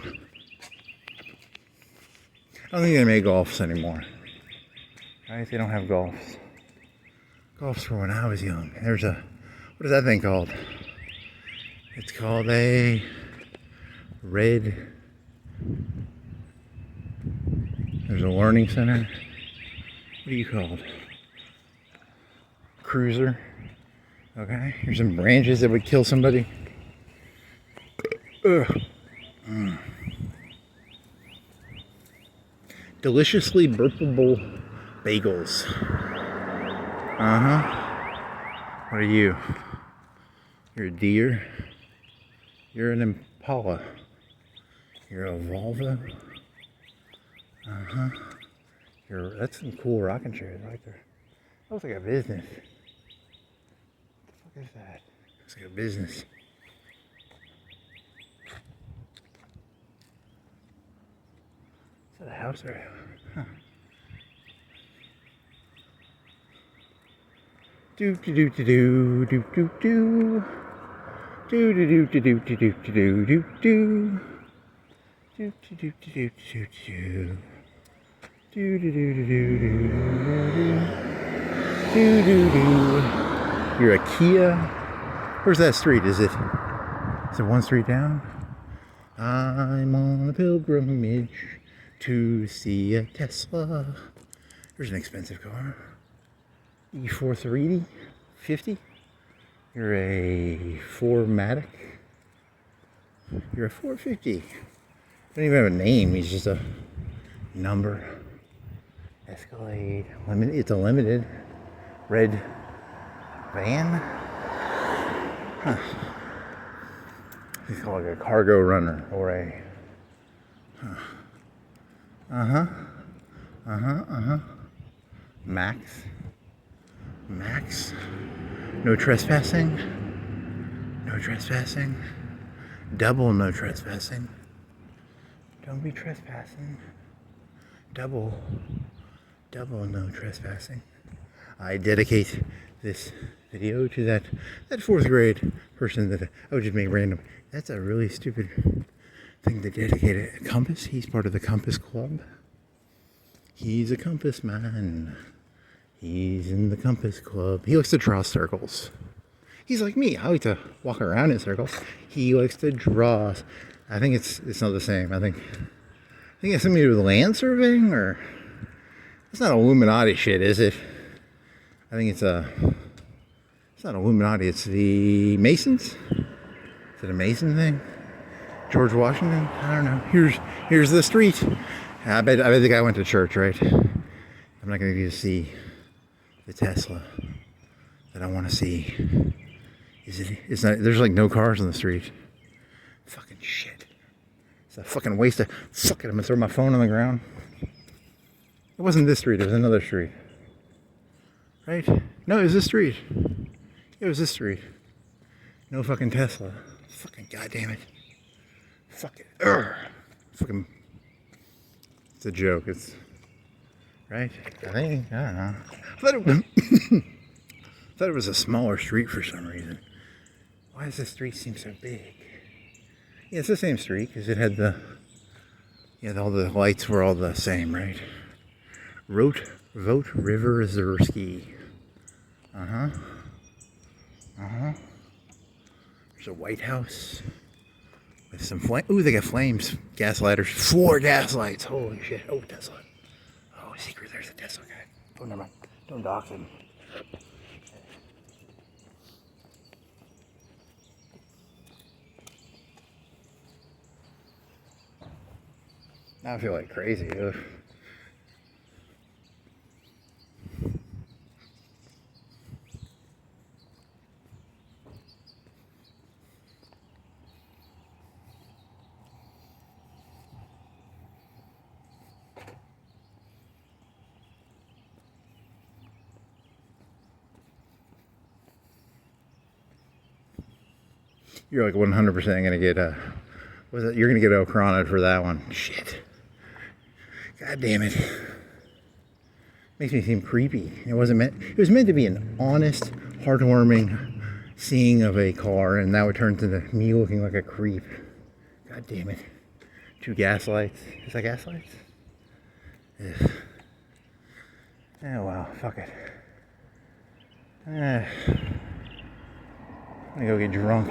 I don't think they make golfs anymore. Right? They don't have golfs. Golf's for when I was young. There's what is that thing called? It's called a red a learning center. What are you called? Cruiser. Okay, here's some branches that would kill somebody. Ugh. Deliciously burpable bagels. What are you? You're a deer. You're an impala. You're a Volvo. That's some cool rocking chairs right there. That looks like a business. What the fuck is that? Looks like a business. Is that a house or? Huh. Do do do do do do do do. Do do do do do do do do do do. Do do do do do do do. Do do do do do do do do do. You're a Kia. Where's that street? Is it one street down? I'm on a pilgrimage to see a Tesla. There's an expensive car. E430, 50. You're a 4Matic. You're a 450. Don't even have a name. He's just a number. Escalade. It's a limited red van. Huh. He's called like a cargo runner or a. Max. No trespassing. No trespassing. Double no trespassing. Don't be trespassing. Double no trespassing. I dedicate this video to that 4th grade person that I would just make random. That's a really stupid thing to dedicate a compass. He's part of the Compass Club. He's a compass man. He's in the Compass Club. He likes to draw circles. He's like me. I like to walk around in circles. He likes to draw. I think it's not the same. I think it's something to do with land surveying, or it's not Illuminati shit, is it? I think it's not Illuminati. It's the Masons. Is it a Mason thing? George Washington? I don't know. Here's the street. I bet the guy went to church, right? I'm not going to get to see the Tesla that I want to see. It's not. There's like no cars on the street. Fucking shit. It's a fucking waste of. Fuck it. I'm gonna throw my phone on the ground. It wasn't this street. It was another street. Right? No, it was this street. It was this street. No fucking Tesla. Fucking goddamn it. Fuck it. Urgh. Fucking. It's a joke. It's. Right? I don't know. I thought it was a smaller street for some reason. Why does the street seem so big? Yeah, it's the same street because it had all the lights were all the same, right? Vote River Zersky. There's a White House with some flame. Ooh, they got flames. Gas lighters. 4 gas lights. Holy shit. Oh, Tesla. Oh, secret. There's a Tesla guy. Oh, never mind. Don't dox him. Now I feel like crazy. Ugh. You're like 100% gonna get you're gonna get Okhrana for that one. Shit. God damn it. Makes me seem creepy. It was meant to be an honest, heartwarming seeing of a car, and now it turns into me looking like a creep. God damn it. 2 gas lights. Is that gas lights? Ugh. Oh well, fuck it. I'm gonna go get drunk.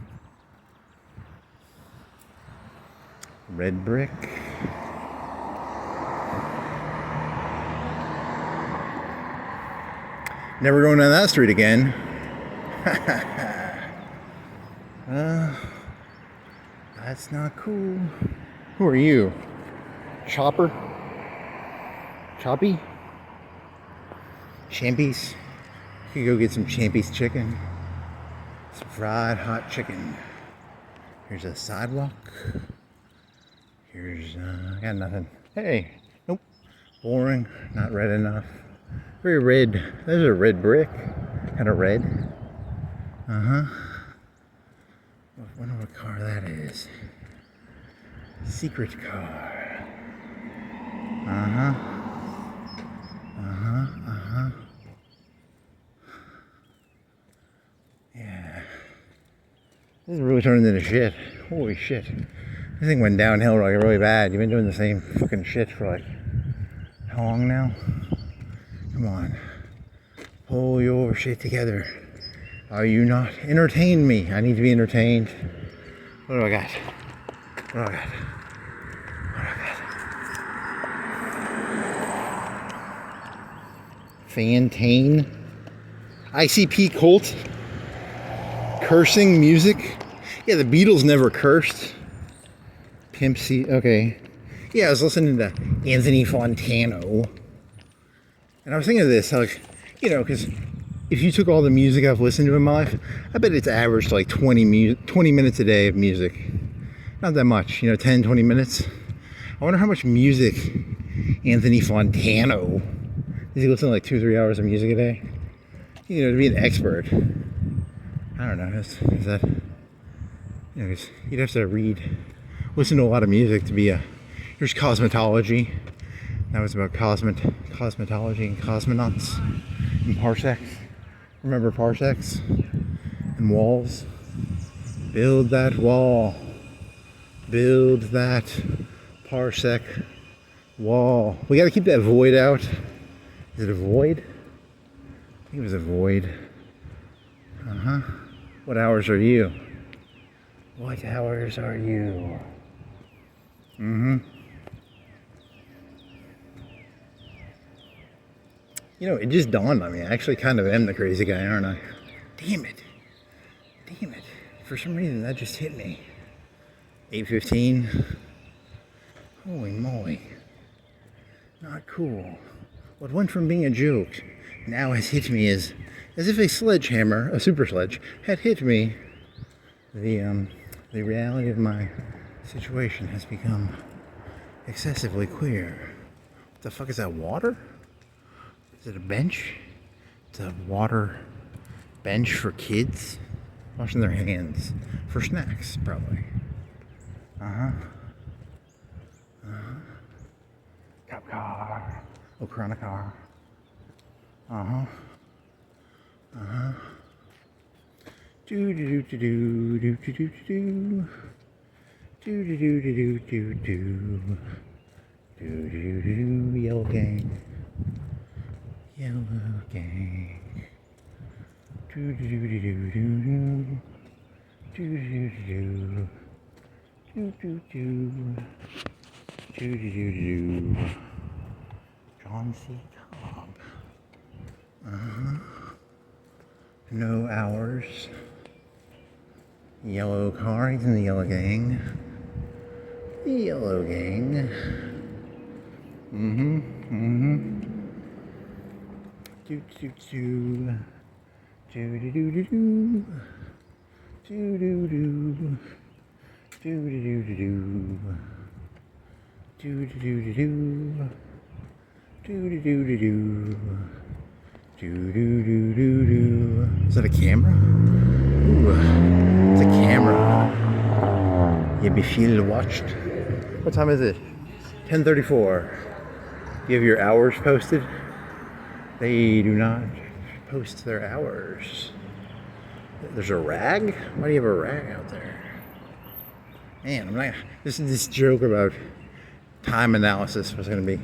Red brick. Never going down that street again. That's not cool. Who are you? Chopper? Choppy? Champy's? You could go get some Champy's chicken. Some fried hot chicken. Here's a sidewalk. Here's, I got nothing. Hey, nope. Boring, not red enough. Very red. There's a red brick. Kind of red. I wonder what car that is. Secret car. Yeah. This is really turning into shit. Holy shit. This thing went downhill like really bad. You've been doing the same fucking shit for like, how long now? Come on. Pull your shit together. Are you not? Entertain me. I need to be entertained. What do I got? What do I got? What do I got? Fantane. ICP Cult. Cursing music. Yeah, the Beatles never cursed. Pimp C. Okay. Yeah, I was listening to Anthony Fontano. And I was thinking of this, like, you know, because if you took all the music I've listened to in my life, I bet it's averaged like 20 minutes a day of music. Not that much, 10, 20 minutes. I wonder how much music Anthony Fontano, does he listen to like 2-3 hours of music a day? To be an expert. I don't know, is that, cause you'd have to listen to a lot of music to be here's cosmetology. That was about cosmetology and cosmonauts and parsecs. Remember parsecs and walls? Build that wall. Build that parsec wall. We got to keep that void out. Is it a void? I think it was a void. What hours are you? What hours are you? It just dawned on me. I actually kind of am the crazy guy, aren't I? Damn it. For some reason, that just hit me. 8:15. Holy moly. Not cool. What went from being a joke now has hit me as if a sledgehammer, a super sledge, had hit me. The reality of my situation has become excessively queer. What the fuck is that, water? Is it a bench? It's a water bench for kids washing their hands for snacks, probably. Cop car. Okhrana car. Do do do do do do do do. Do do do do do do. Do do do. Yellow gang. Yellow gang. Do do do do do do. Do do do. Do do do. Do do do do. John C. Cobb. No hours. Yellow car, he's in the yellow gang. The yellow gang. Do do do. Do do do do do. Do do do. Do do do do do. Do do do do do. Do do do do do. Do do do do do. Is that a camera? Ooh, it's a camera. You be feel watched. What time is it? 10:34. Do you have your hours posted? They do not post their hours. There's a rag? Why do you have a rag out there? Man, I'm not. This joke about time analysis was going to be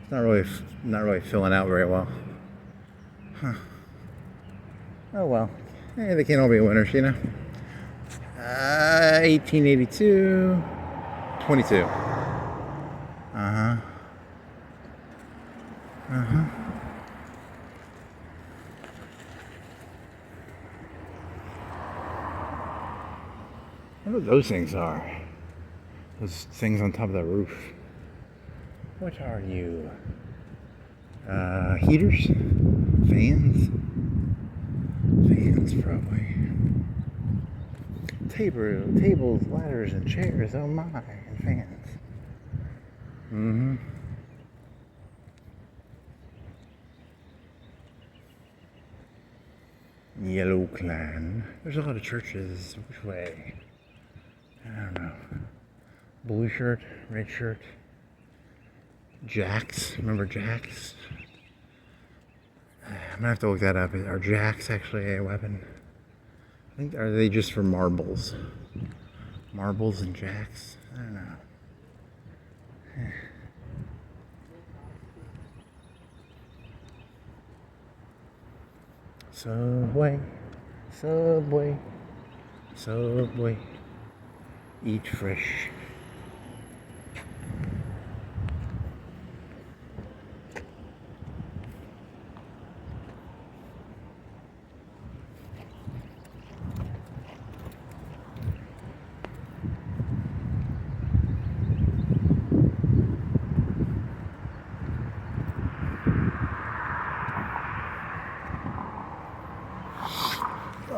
not really filling out very well. Oh well. Hey, they can't all be winners, 1882. 22. Uh-huh. Uh-huh. I wonder what those things are. Those things on top of the roof. What are you? Heaters? Fans? Fans, probably. Tables, ladders, and chairs. Oh my, and fans. Mm-hmm. Yellow Clan. There's a lot of churches. Which way? I don't know. Blue shirt, red shirt. Jacks. Remember jacks? I'm gonna have to look that up. Are jacks actually a weapon? I think, are they just for marbles? Marbles and jacks? I don't know. Subway, Subway, Subway. Eat fresh.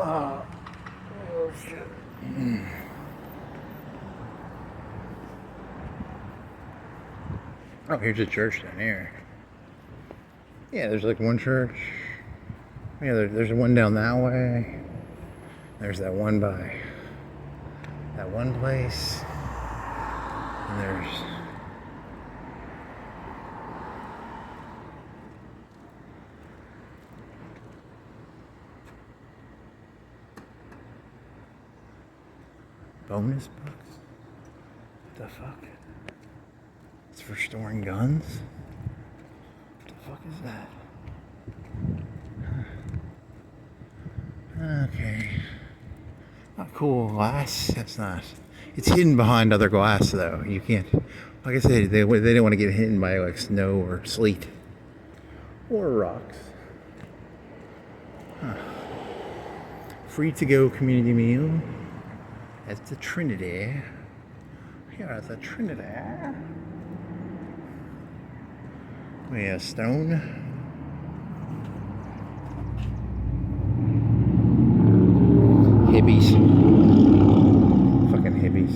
Oh shit. Oh, here's a church down here. Yeah, there's like one church. Yeah, there's one down that way. There's that one by that one place. And there's bonus books? What the fuck? It's for storing guns? What the fuck is that? Okay. Not cool glass. That's not. It's hidden behind other glass, though. You can't. Like I said, they didn't want to get hidden by like snow or sleet or rocks. Huh. Free to go community meal at the Trinity. Here at the Trinity. We have stone. Hippies. Fucking hippies.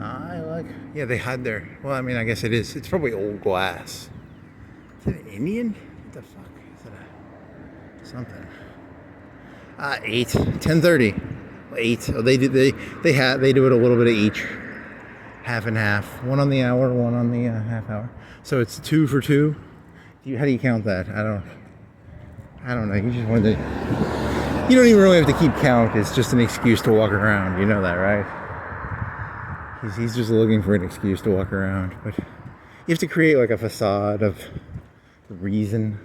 I like. Yeah, they hide their. Well, I mean, I guess it is. It's probably old glass. Is it an Indian? What the fuck? Is it a something? 8. 10:30. 8. Oh, they do it a little bit of each. Half and half. One on the hour, one on the half hour. So it's 2 for 2. How do you count that? I don't know. You just want to. You don't even really have to keep count. It's just an excuse to walk around. You know that, right? He's just looking for an excuse to walk around. But you have to create like a facade of reason.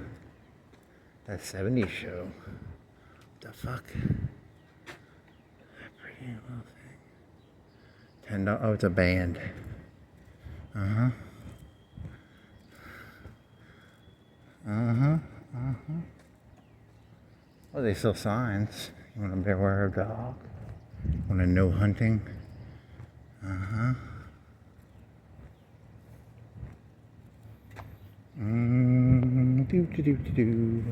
That 70s show. What the fuck? That pretty little thing. $10. Oh, it's a band. Uh-huh. Uh-huh. Uh-huh. Oh, they sell signs. You want to beware of dog? Want to no hunting? Uh-huh. Do-do-do-do-do.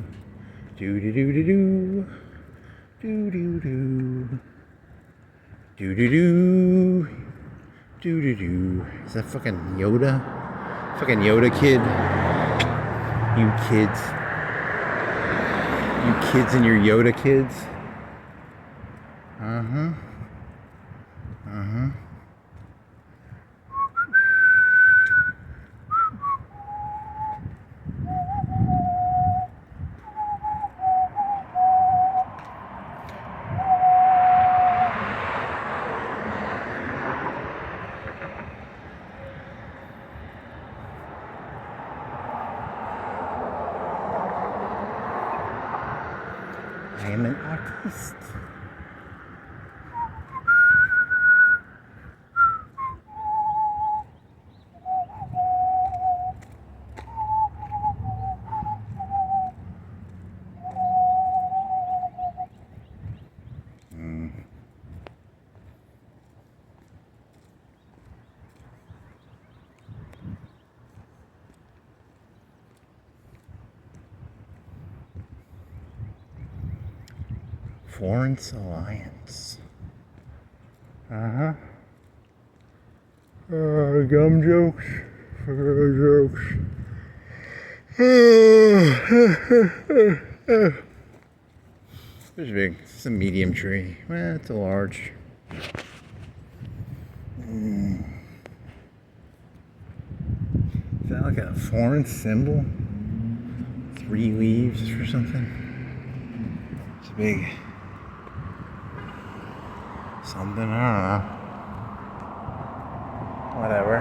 Do-do-do-do-do. Do-do-do. Do-do-do. Do-do-do. Is that fucking Yoda? Fucking Yoda kid. You kids. You kids and your Yoda kids. Uh-huh. Uh-huh. I am an artist. Florence Alliance. Gum jokes. Jokes. It's big. It's a medium tree. Well, it's a large. Is that like a foreign symbol? 3 leaves or something? It's a big something, I don't know. Whatever.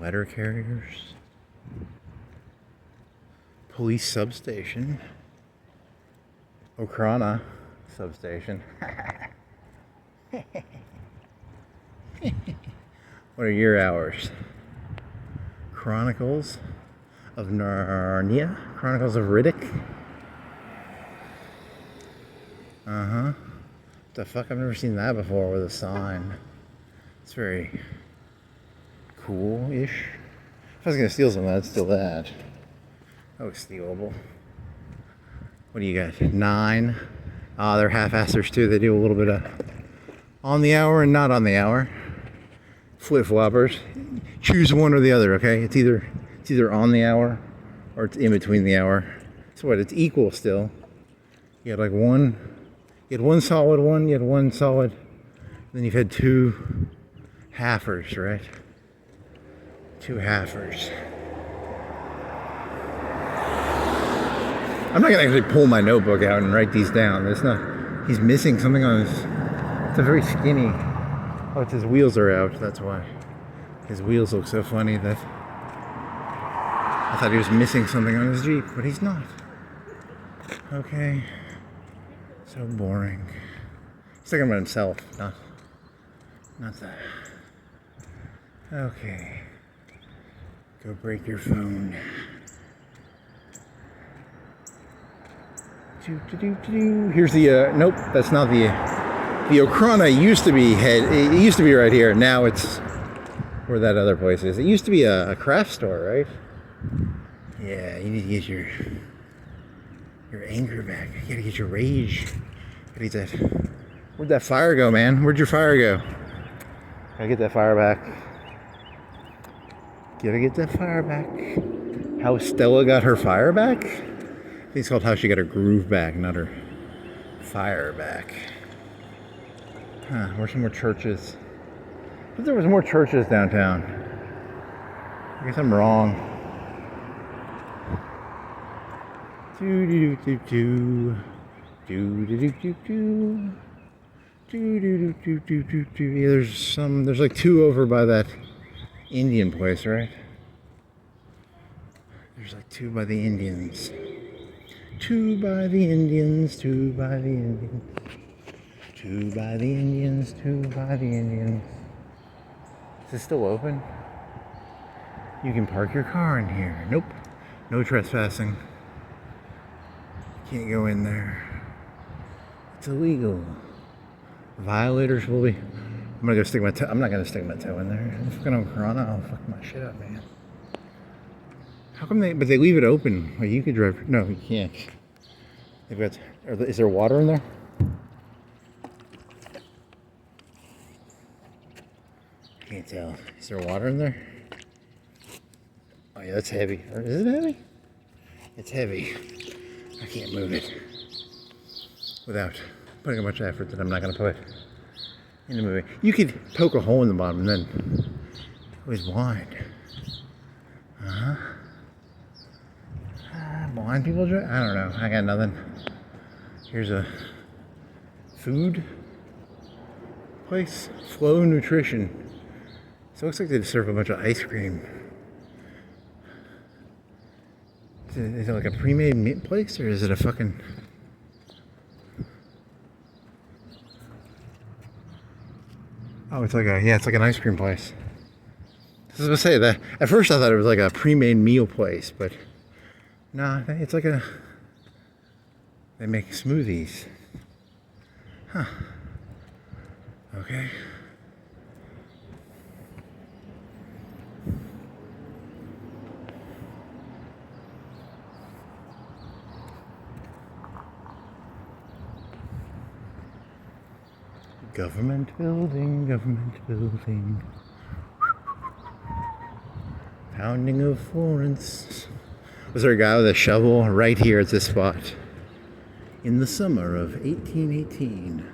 Letter carriers. Police substation. Okhrana substation. What are your hours? Chronicles of Narnia? Chronicles of Riddick? The fuck? I've never seen that before with a sign. It's very cool-ish. If I was gonna steal something, I'd steal that. That was stealable. What do you got? 9. They're half-assers too. They do a little bit of on the hour and not on the hour. Flip-floppers. Choose one or the other, okay? It's either on the hour or it's in between the hour. So what? It's equal still. You had like one. You had one solid one. You had one solid. Then you've had 2 halfers, right? 2 halfers. I'm not gonna actually pull my notebook out and write these down. It's not. He's missing something on his. It's a very skinny. Oh, it's his wheels are out. That's why. His wheels look so funny that I thought he was missing something on his Jeep, but he's not. Okay. So boring. He's thinking about himself, not that. Okay. Go break your phone. Here's the nope, that's not the Okhrana used to be it used to be right here. Now it's where that other place is. It used to be a craft store, right? Yeah, you need to get your anger back. You gotta get your rage. Gotta get that. Where'd that fire go, man? Where'd your fire go? Gotta get that fire back. Gotta get that fire back. How Stella got her fire back? I think it's called how she got her groove back, not her fire back. Huh, where's some more churches? I thought there was more churches downtown. I guess I'm wrong. Yeah, there's like 2 over by that Indian place, right? There's like 2 by the Indians. 2 by the Indians, 2 by the Indians. 2 by the Indians, 2 by the Indians. Is this still open? You can park your car in here. Nope. No trespassing. Can't go in there. It's illegal. Violators will be. I'm gonna go stick my toe. I'm not gonna stick my toe in there. I'm fucking Okhrana. I'll fuck my shit up, man. How come they? But they leave it open. Like you could drive. No, you can't. They've got. Is there water in there? Can't tell. Is there water in there? Oh yeah, that's heavy. Or is it heavy? It's heavy. I can't move it without putting a bunch of effort that I'm not going to put into moving. You could poke a hole in the bottom and then it was blind. Blind people drive? I don't know. I got nothing. Here's a food place. Flow Nutrition. So it looks like they serve a bunch of ice cream. Is it like a pre-made mint place or is it a fucking... Oh, it's like it's like an ice cream place. I was gonna say that at first I thought it was like a pre-made meal place, but nah, it's like a They make smoothies. Huh. Okay. Government building, government building. Pounding of Florence. Was there a guy with a shovel right here at this spot? In the summer of 1818.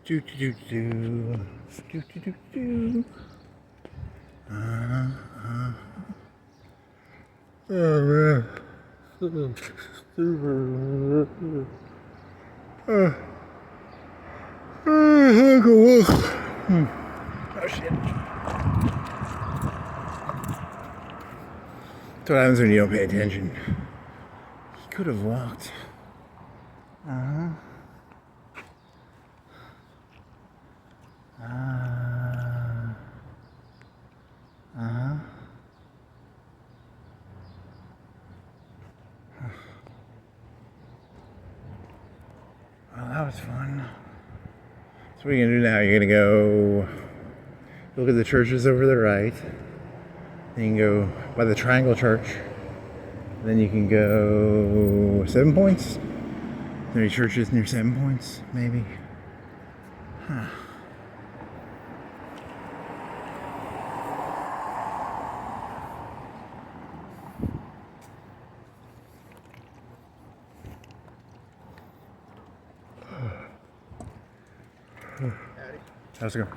Do do do do do do do. Oh man. Oh shit. That's what happens when you don't pay attention. He could have walked. Well, that was fun. So what are you gonna do now? You're gonna go look at the churches over the right. Then you can go by the Triangle Church. Then you can go 7 Points. Are there any churches near 7 Points? Maybe. Huh. How's it going?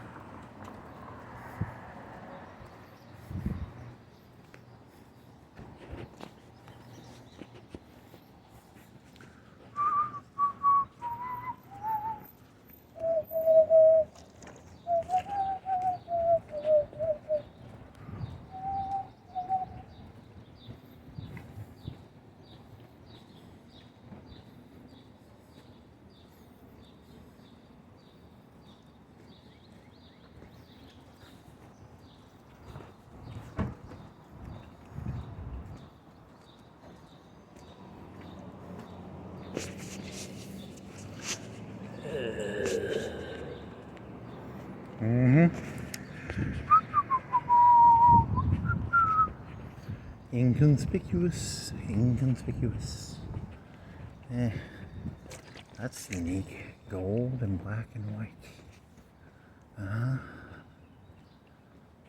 Inconspicuous, inconspicuous. That's unique. Gold and black and white.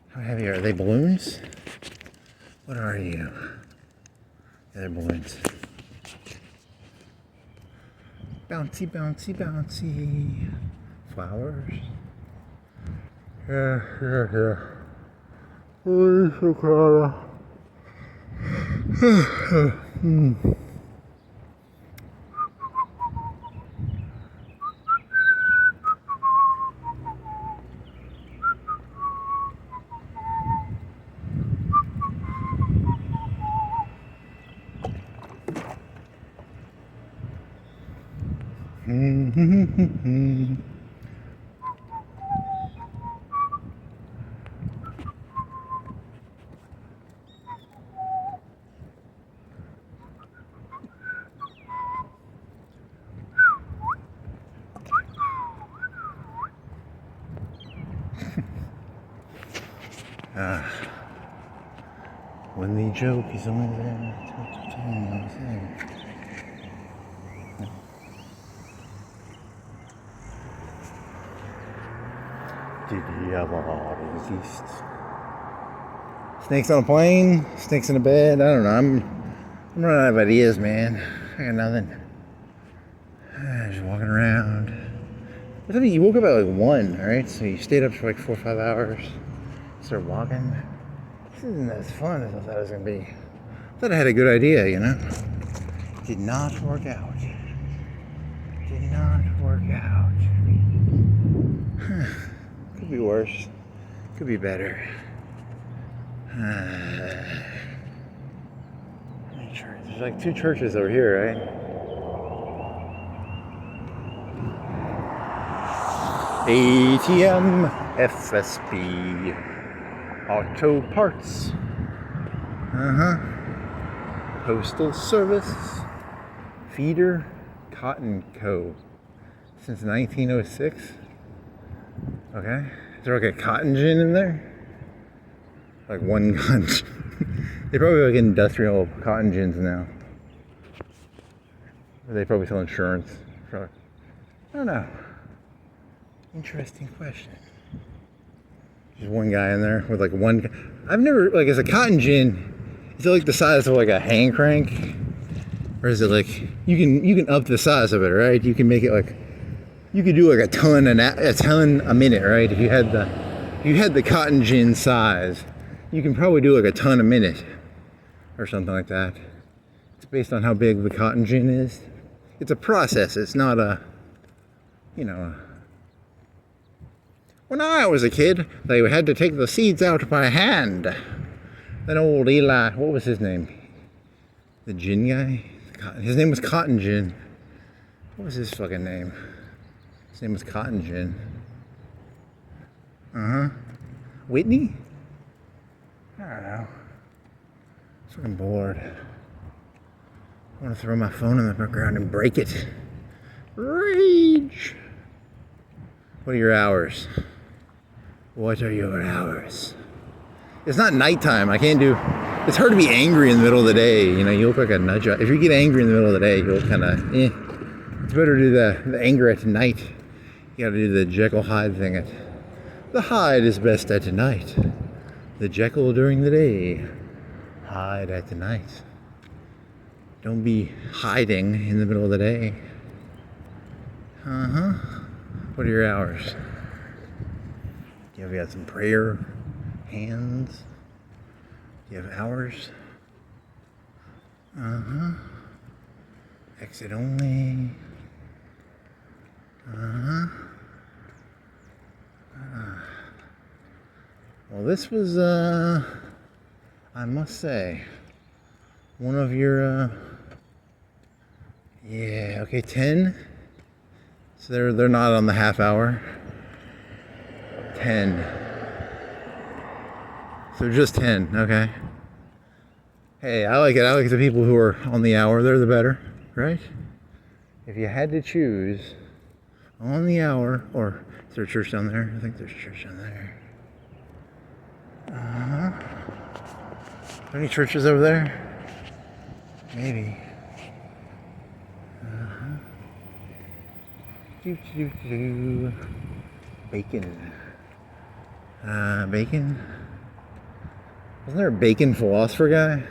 How heavy are they? Balloons? What are you? Yeah, they're balloons. Bouncy, bouncy, bouncy. Flowers. Yeah. Oh, it's Okhrana. When the joke is only there till Did you have a feast? Snakes on a plane, snakes in a bed. I don't know. I'm running out of ideas, man. I got nothing. Just walking around. But I mean, you woke up at like 1, right? So you stayed up for like 4 or 5 hours. Started walking. This isn't as fun as I thought it was gonna be. I thought Thought I had a good idea, you know. Did not work out. Did not work out. Could be worse. Could be better. There's like 2 churches over here, right? ATM, FSP, Auto Parts, Postal Service, Feeder, Cotton Co. Since 1906. Okay, is there like a cotton gin in there? Like one gun. They probably like industrial cotton gins now. They probably sell insurance. I don't know. Interesting question. Just one guy in there with like one. I've never, like, is a cotton gin, is it like the size of like a hand crank? Or is it like, you can up the size of it, right? You can make it like, you could do like a ton a minute, right? If you had the cotton gin size, you can probably do like a ton a minute or something like that. It's based on how big the cotton gin is. It's a process. It's not a, you know. When I was a kid, they had to take the seeds out by hand. Then old Eli, what was his name? The gin guy? His name was Cotton Gin. What was his fucking name? His name was Cotton Gin. Whitney? I don't know. I'm fucking bored. I want to throw my phone in the background and break it. Rage! What are your hours? What are your hours? It's not nighttime. I can't do. It's hard to be angry in the middle of the day. You know, you look like a nut job. If you get angry in the middle of the day, you'll kind of, It's better to do the anger at night. You gotta do the Jekyll Hyde thing. The Hyde is best at night. The Jekyll during the day. Hyde at the night. Don't be hiding in the middle of the day. What are your hours? You got some prayer hands? You have hours? Exit only. Well, this was, I must say, one of your, yeah, okay, 10. So they're not on the half hour. 10. So just 10, okay. Hey, I like it. I like the people who are on the hour. They're the better, right? If you had to choose on the hour, or is there a church down there? I think there's a church down there. Are there any churches over there? Maybe. Bacon. Bacon? Wasn't there a bacon philosopher guy?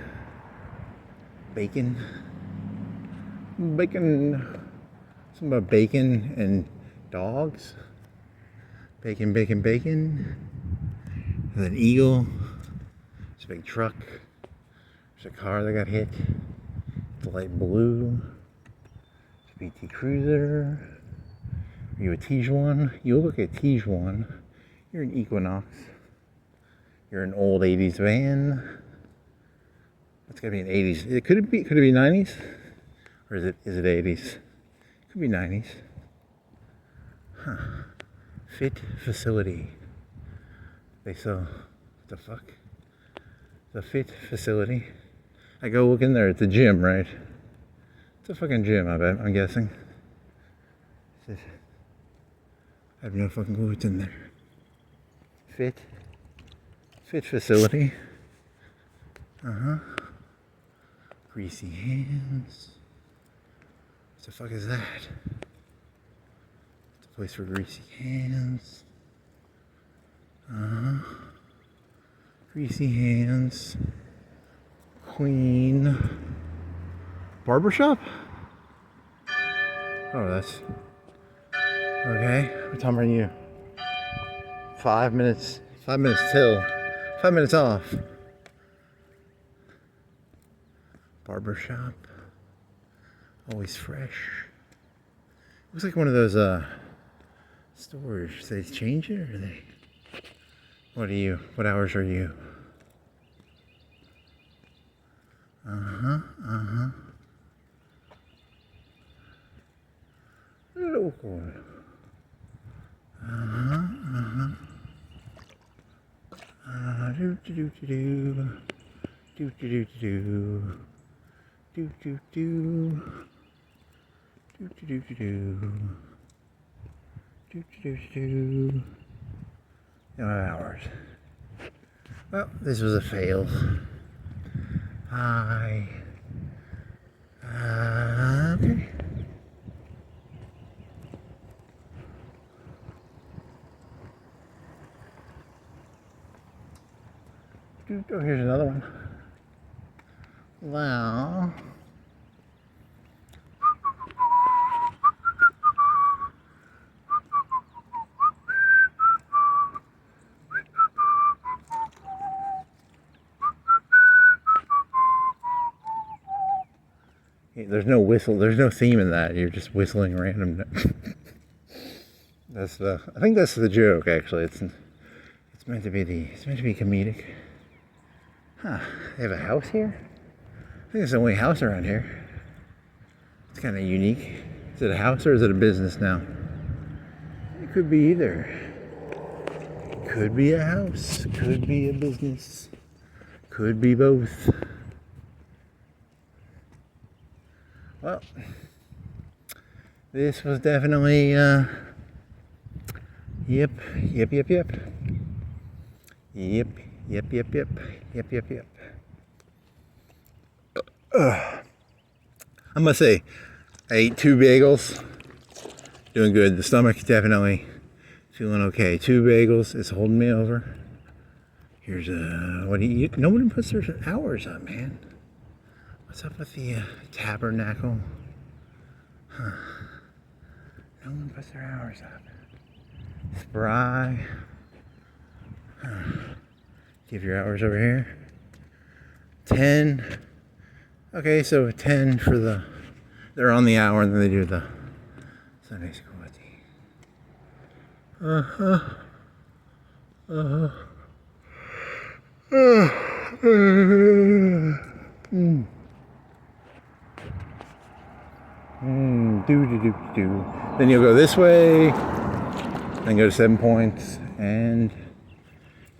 Bacon? Bacon. Something about bacon and dogs? Bacon, bacon, bacon. There's an eagle. There's a big truck. There's a car that got hit. It's light blue. It's a BT Cruiser. Are you a Tijuan? You look like a Tijuan. You're an Equinox. You're an old 80s van. That's gotta be an 80s. Could it be 90s? Or is it 80s? Could be 90s. Fit facility. They sell, what the fuck? The fit facility. I go look in there, it's a gym, right? It's a fucking gym, I bet, I'm guessing. I have no fucking clue what's in there. Fit facility. Greasy hands. What the fuck is that? It's a place for greasy hands. Greasy hands. Queen. Barbershop? Oh, that's... Okay, what time are you? 5 minutes. 5 minutes till. 5 minutes off. Barber shop. Always fresh. Looks like one of those stores. They change it or they? What are you? What hours are you? Local. Do do do do do do do do do do do do do do do. No hours. Well, this was a fail. Hi. Okay. Oh, here's another one. Wow. There's no whistle. There's no theme in that. You're just whistling random. That's the. I think that's the joke. Actually, it's meant to be It's meant to be comedic. Huh? They have a house here. I think it's the only house around here. It's kind of unique. Is it a house or is it a business now? It could be either. Could be a house. Could be a business. Could be both. Well, this was definitely, yep. Yep. I must say, I ate 2 bagels. Doing good. The stomach definitely feeling okay. 2 bagels. It's holding me over. Here's what do you eat? No one puts their hours up, man. What's up with the tabernacle? Huh. No one puts their hours up. Spry. Huh. Give your hours over here. 10. Okay, so 10 for the. They're on the hour and then they do the Sunday school tea. Do. Then you'll go this way, then go to 7 points, and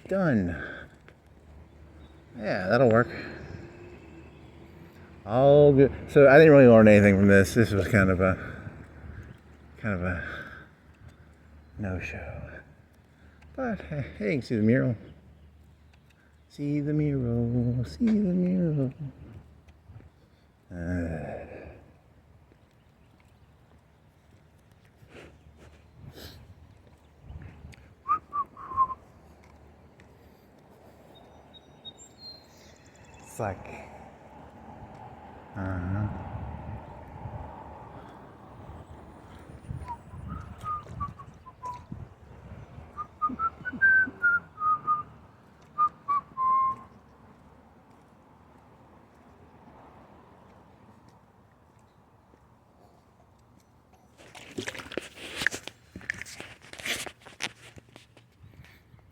done. Yeah, that'll work. All good. So I didn't really learn anything from this. This was kind of a no-show. But hey, you can see the mural. See the mural. See the mural. It's like,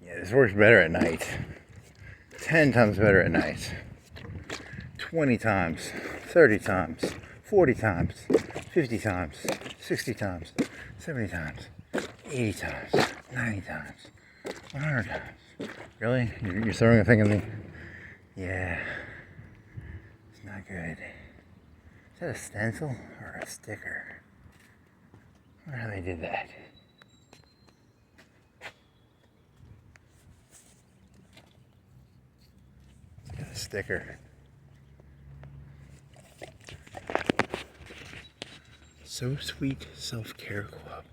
yeah, this works better at night. 10 times better at night. 20 times, 30 times, 40 times, 50 times, 60 times, 70 times, 80 times, 90 times, 100 times. Really? You're throwing a thing at me? Yeah. It's not good. Is that a stencil or a sticker? I wonder how they did that. It's got a sticker. So Sweet Self-Care Club.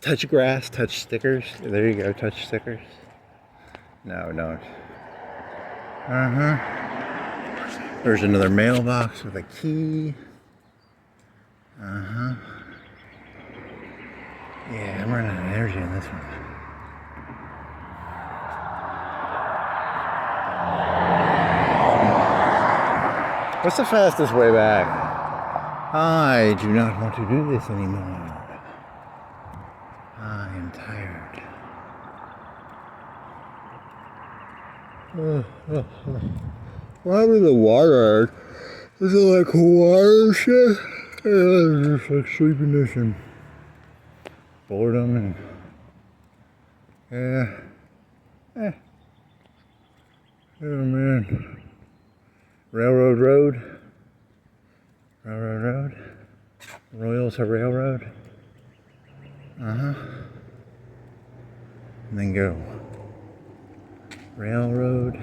Touch grass, touch stickers. There you go, touch stickers. No, don't. There's another mailbox with a key. Yeah, I'm running out of energy on this one. What's the fastest way back? I do not want to do this anymore. I am tired. What happened to the water? Is it like water shit? Yeah, just like sleepiness and boredom and yeah. Oh man. Railroad Road. Royals are railroad. And then go. Railroad.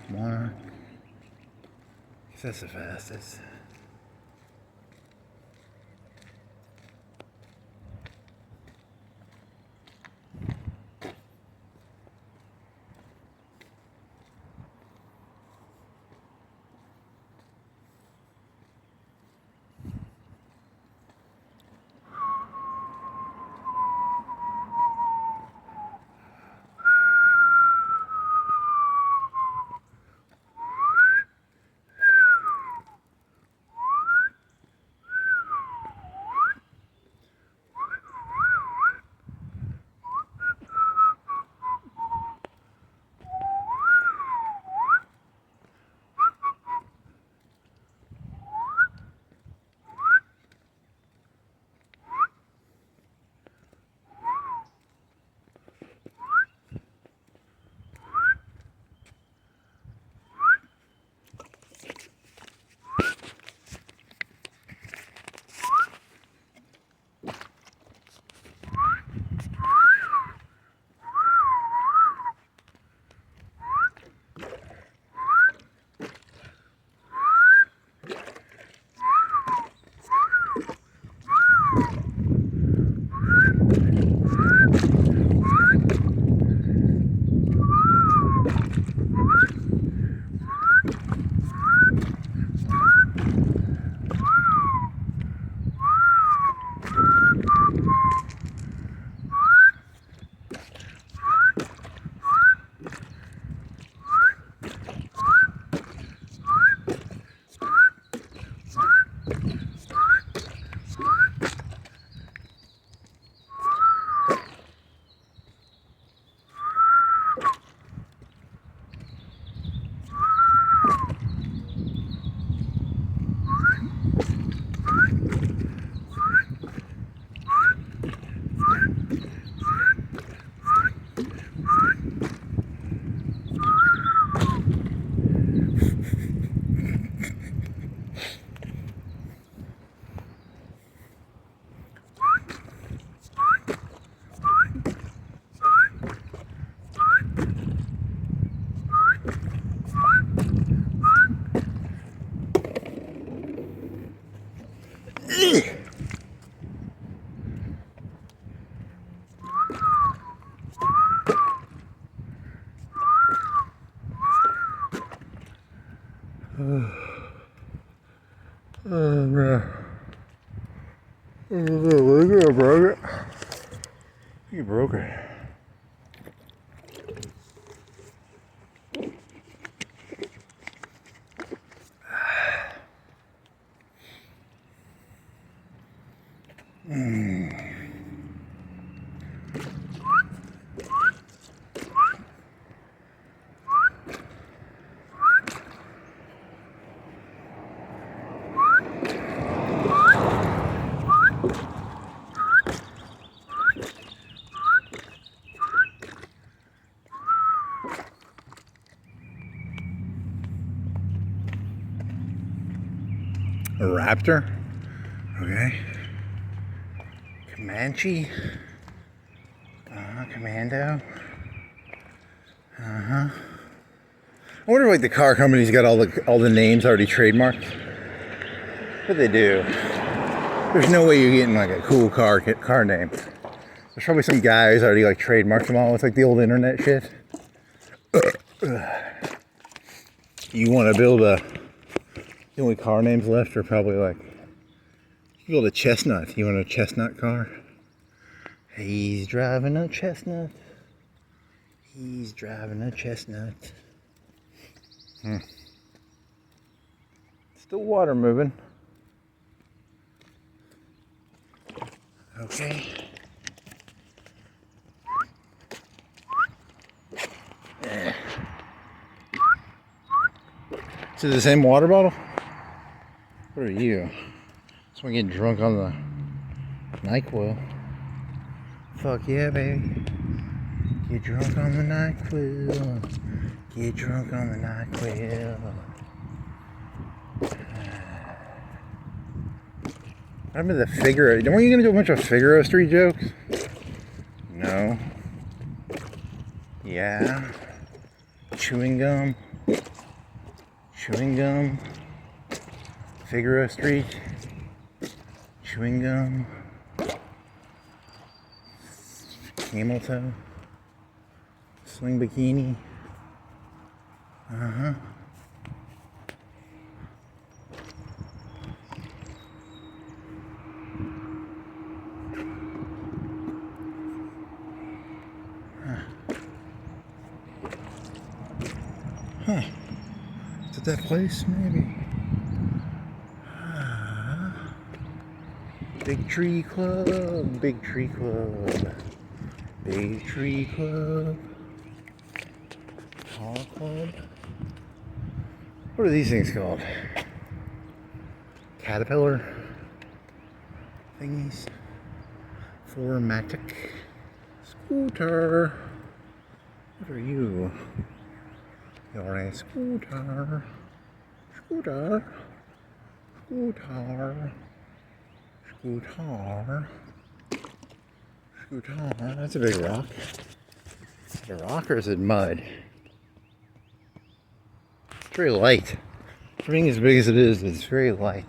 Monarch. That's the fastest. Oh man. You broke it. You broke it. A raptor? Okay. Comanche? Commando? I wonder if like the car company's got all the names already trademarked. But they do. There's no way you're getting like a cool car name. There's probably some guy who's already like trademarked them all. It's like the old internet shit. You want to build the only car names left are probably like, you build a chestnut. You want a chestnut car? He's driving a chestnut. He's driving a chestnut. Still water moving. Okay. Is it the same water bottle? What are you? Just want to get drunk on the NyQuil. Fuck yeah, baby. Get drunk on the NyQuil. Get drunk on the NyQuil. Remember the Figueroa? Weren't you gonna do a bunch of Figueroa Street jokes? No. Yeah. Chewing gum. Chewing gum. Figueroa Street. Chewing gum. Camel toe. Swing bikini. Uh-huh. Huh. Is it that place? Maybe. Big Tree Club. Big Tree Club. Big Tree Club. Tall Club. What are these things called? Caterpillar thingies. 4MATIC scooter. What are you? You're a scooter. Scooter. Scooter. Scooter. Scooter. That's a big rock. Is it a rock or is it mud? It's very light. For being as big as it is, it's very light.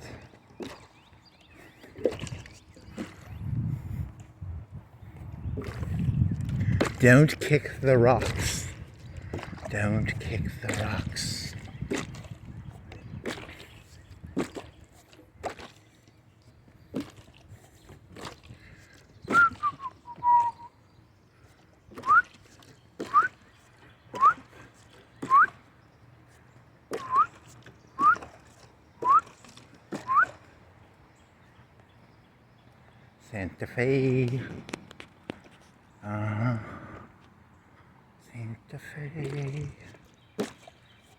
Don't kick the rocks. Don't kick the rocks. Santa Fe. Santa Fe.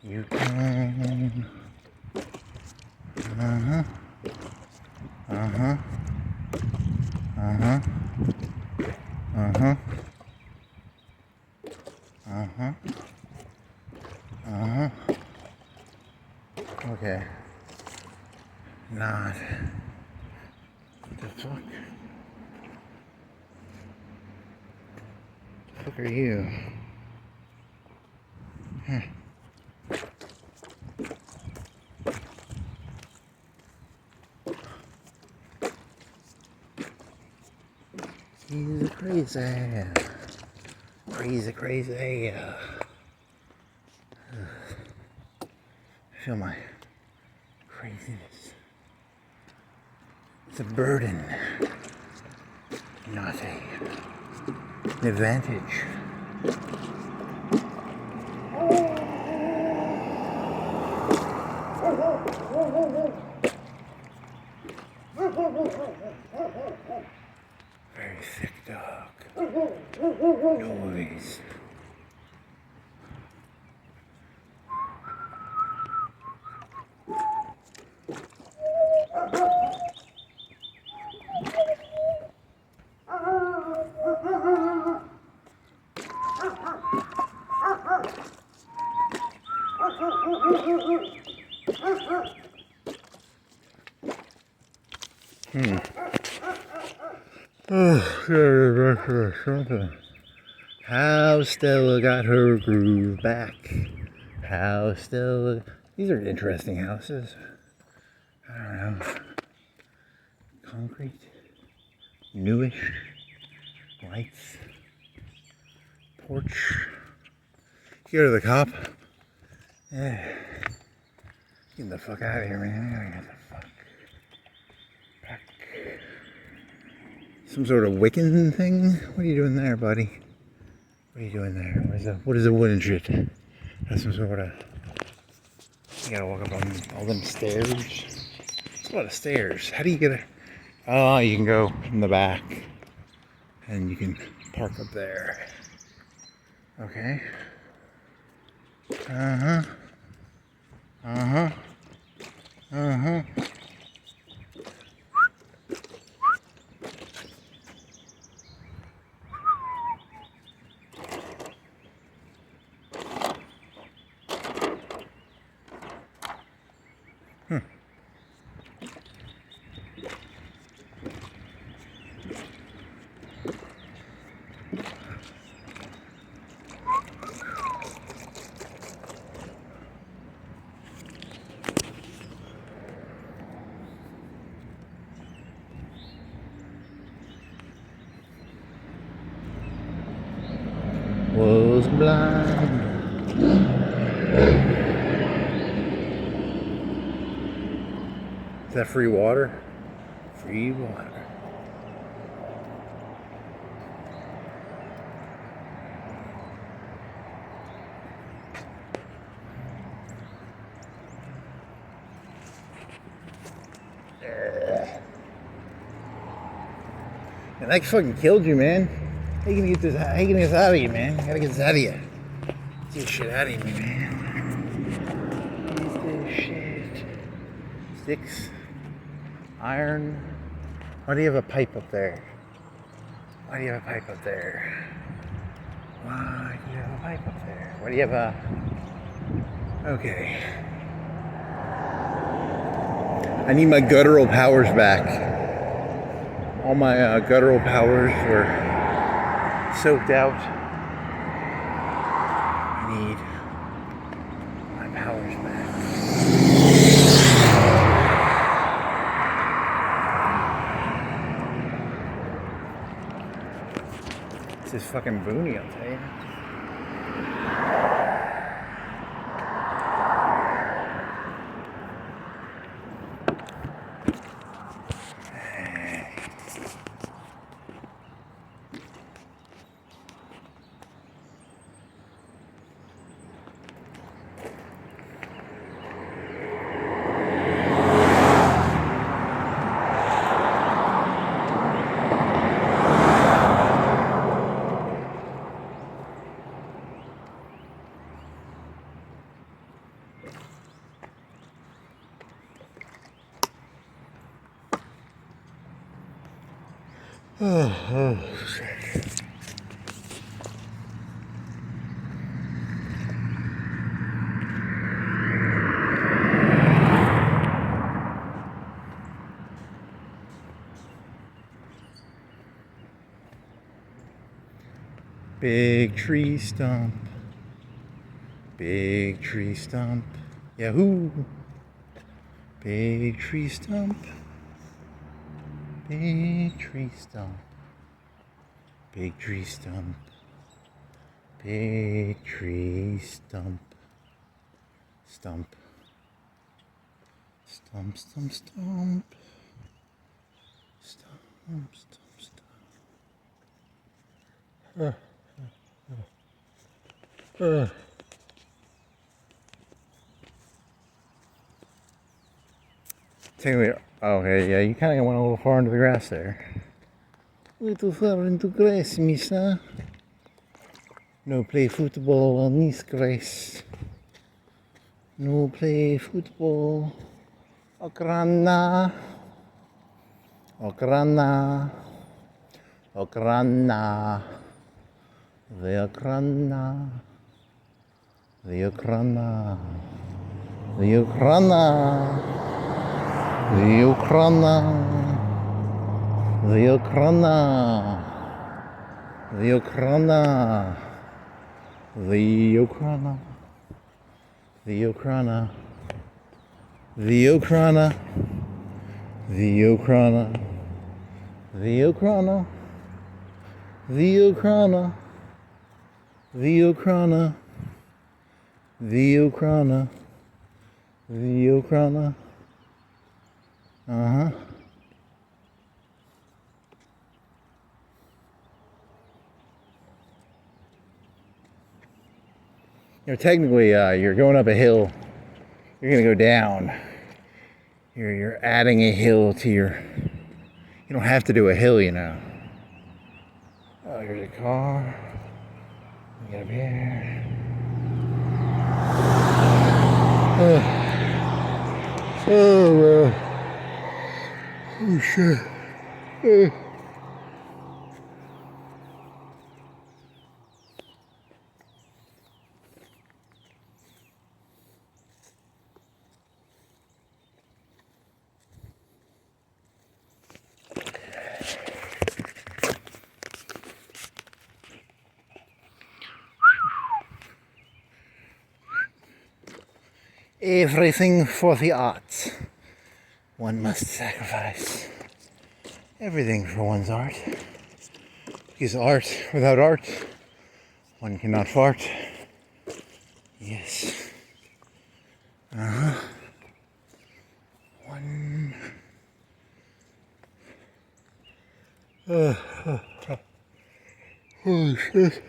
Yukon. Uh-huh. Uh-huh. Uh-huh. Uh-huh. Uh-huh. Uh-huh. Okay. Not. What the fuck? What the fuck are you? Huh. He's crazy. Crazy, crazy. I feel my craziness. It's a burden, not an advantage. Very thick dog. Noise. Oh, something. How Stella got her groove back. How Stella. These are interesting houses. I don't know. Concrete. Newish. Lights. Porch. Go to the cop. Yeah. Get the fuck out of here, man. I gotta get the fuck back. Some sort of Wiccan thing? What are you doing there, buddy? What are you doing there? What is a wooden shit? That's some sort of... You gotta walk up on all them stairs. It's a lot of stairs. How do you get a... Oh, you can go in the back. And you can park up there. Okay. Uh-huh. Uh-huh. Uh-huh. Was blind. Is that free water? Free water. And that fucking killed you, man. How you gonna get this? How you gonna get this out of you, man? I gotta get this out of you. Get this shit out of you, man. Get this shit. Sticks, iron. Why do you have a pipe up there? Why do you have a pipe up there? Why do you have a pipe up there? Why do you have a... Okay. I need my guttural powers back. All my guttural powers were soaked out. I need my powers back. This is fucking boony, I'll tell you. Oh, shit. Big tree stump. Big tree stump. Yahoo! Big tree stump. Big tree stump. Big tree stump. Big tree stump. Stump. Stump, stump, stump. Stump, stump, stump. Take me. Okay, yeah, you kind of went a little far into the grass there. A little far into grass, mister. No play football on this grass. No play football. Okhrana. Okhrana. Okhrana. The Okhrana. The Okhrana. The Okhrana. The Okhrana. The Okhrana. The Okhrana. The Okhrana. The Okhrana. The Okhrana. The Okhrana. The Okhrana. The Okhrana. The Okhrana. The Okhrana. The Okhrana. Uh-huh. You know, technically, you're going up a hill You're gonna go down. You're adding a hill to your. You don't have to do a hill, you know. Oh, here's a car. Get up here. Oh, oh shit. Everything for the arts. One must sacrifice everything for one's art. Because art, without art, one cannot fart. Yes. One. Oh shit.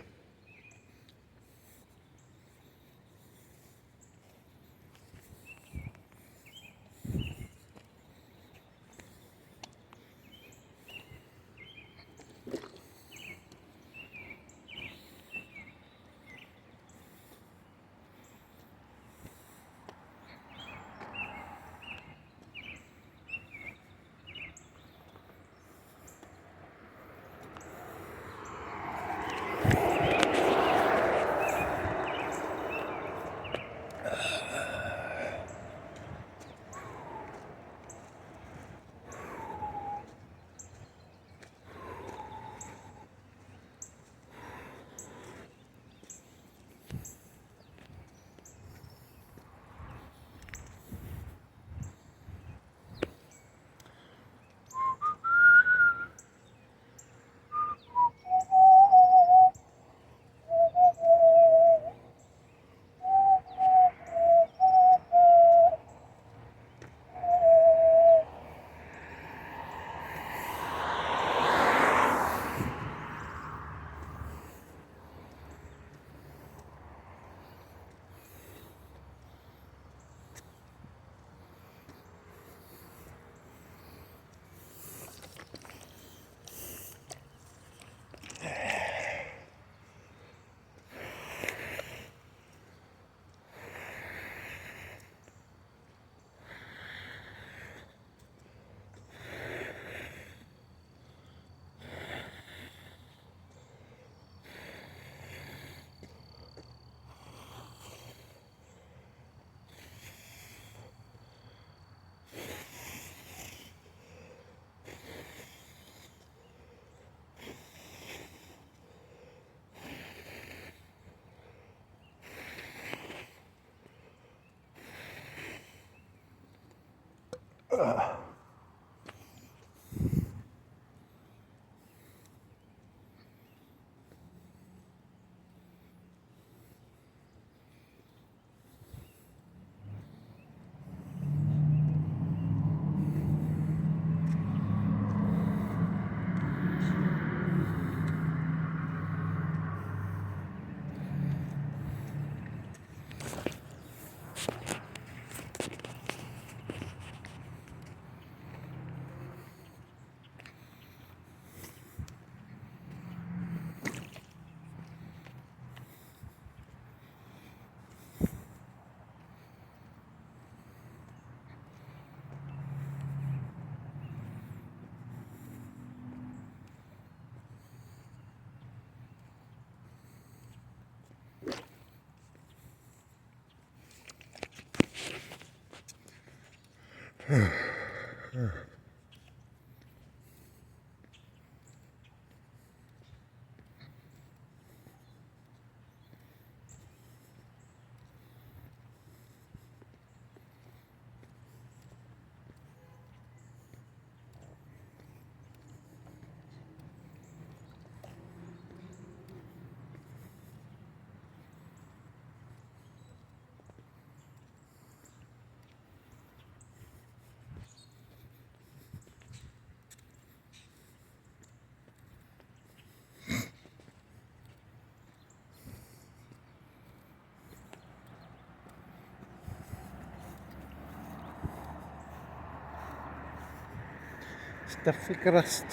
Stuffy crust.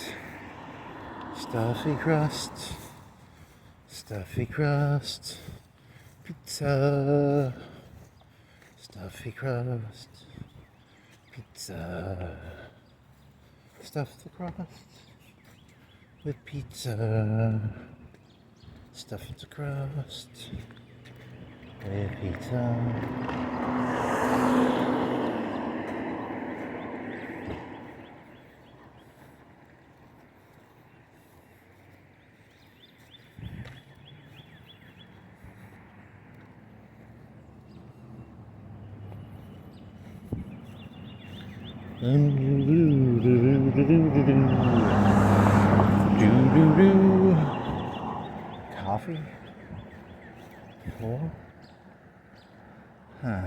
Stuffy crust. Stuffy crust. Pizza. Stuffy crust. Pizza. Stuff the crust with pizza. Stuff the crust with pizza. Coffee? Four? Huh.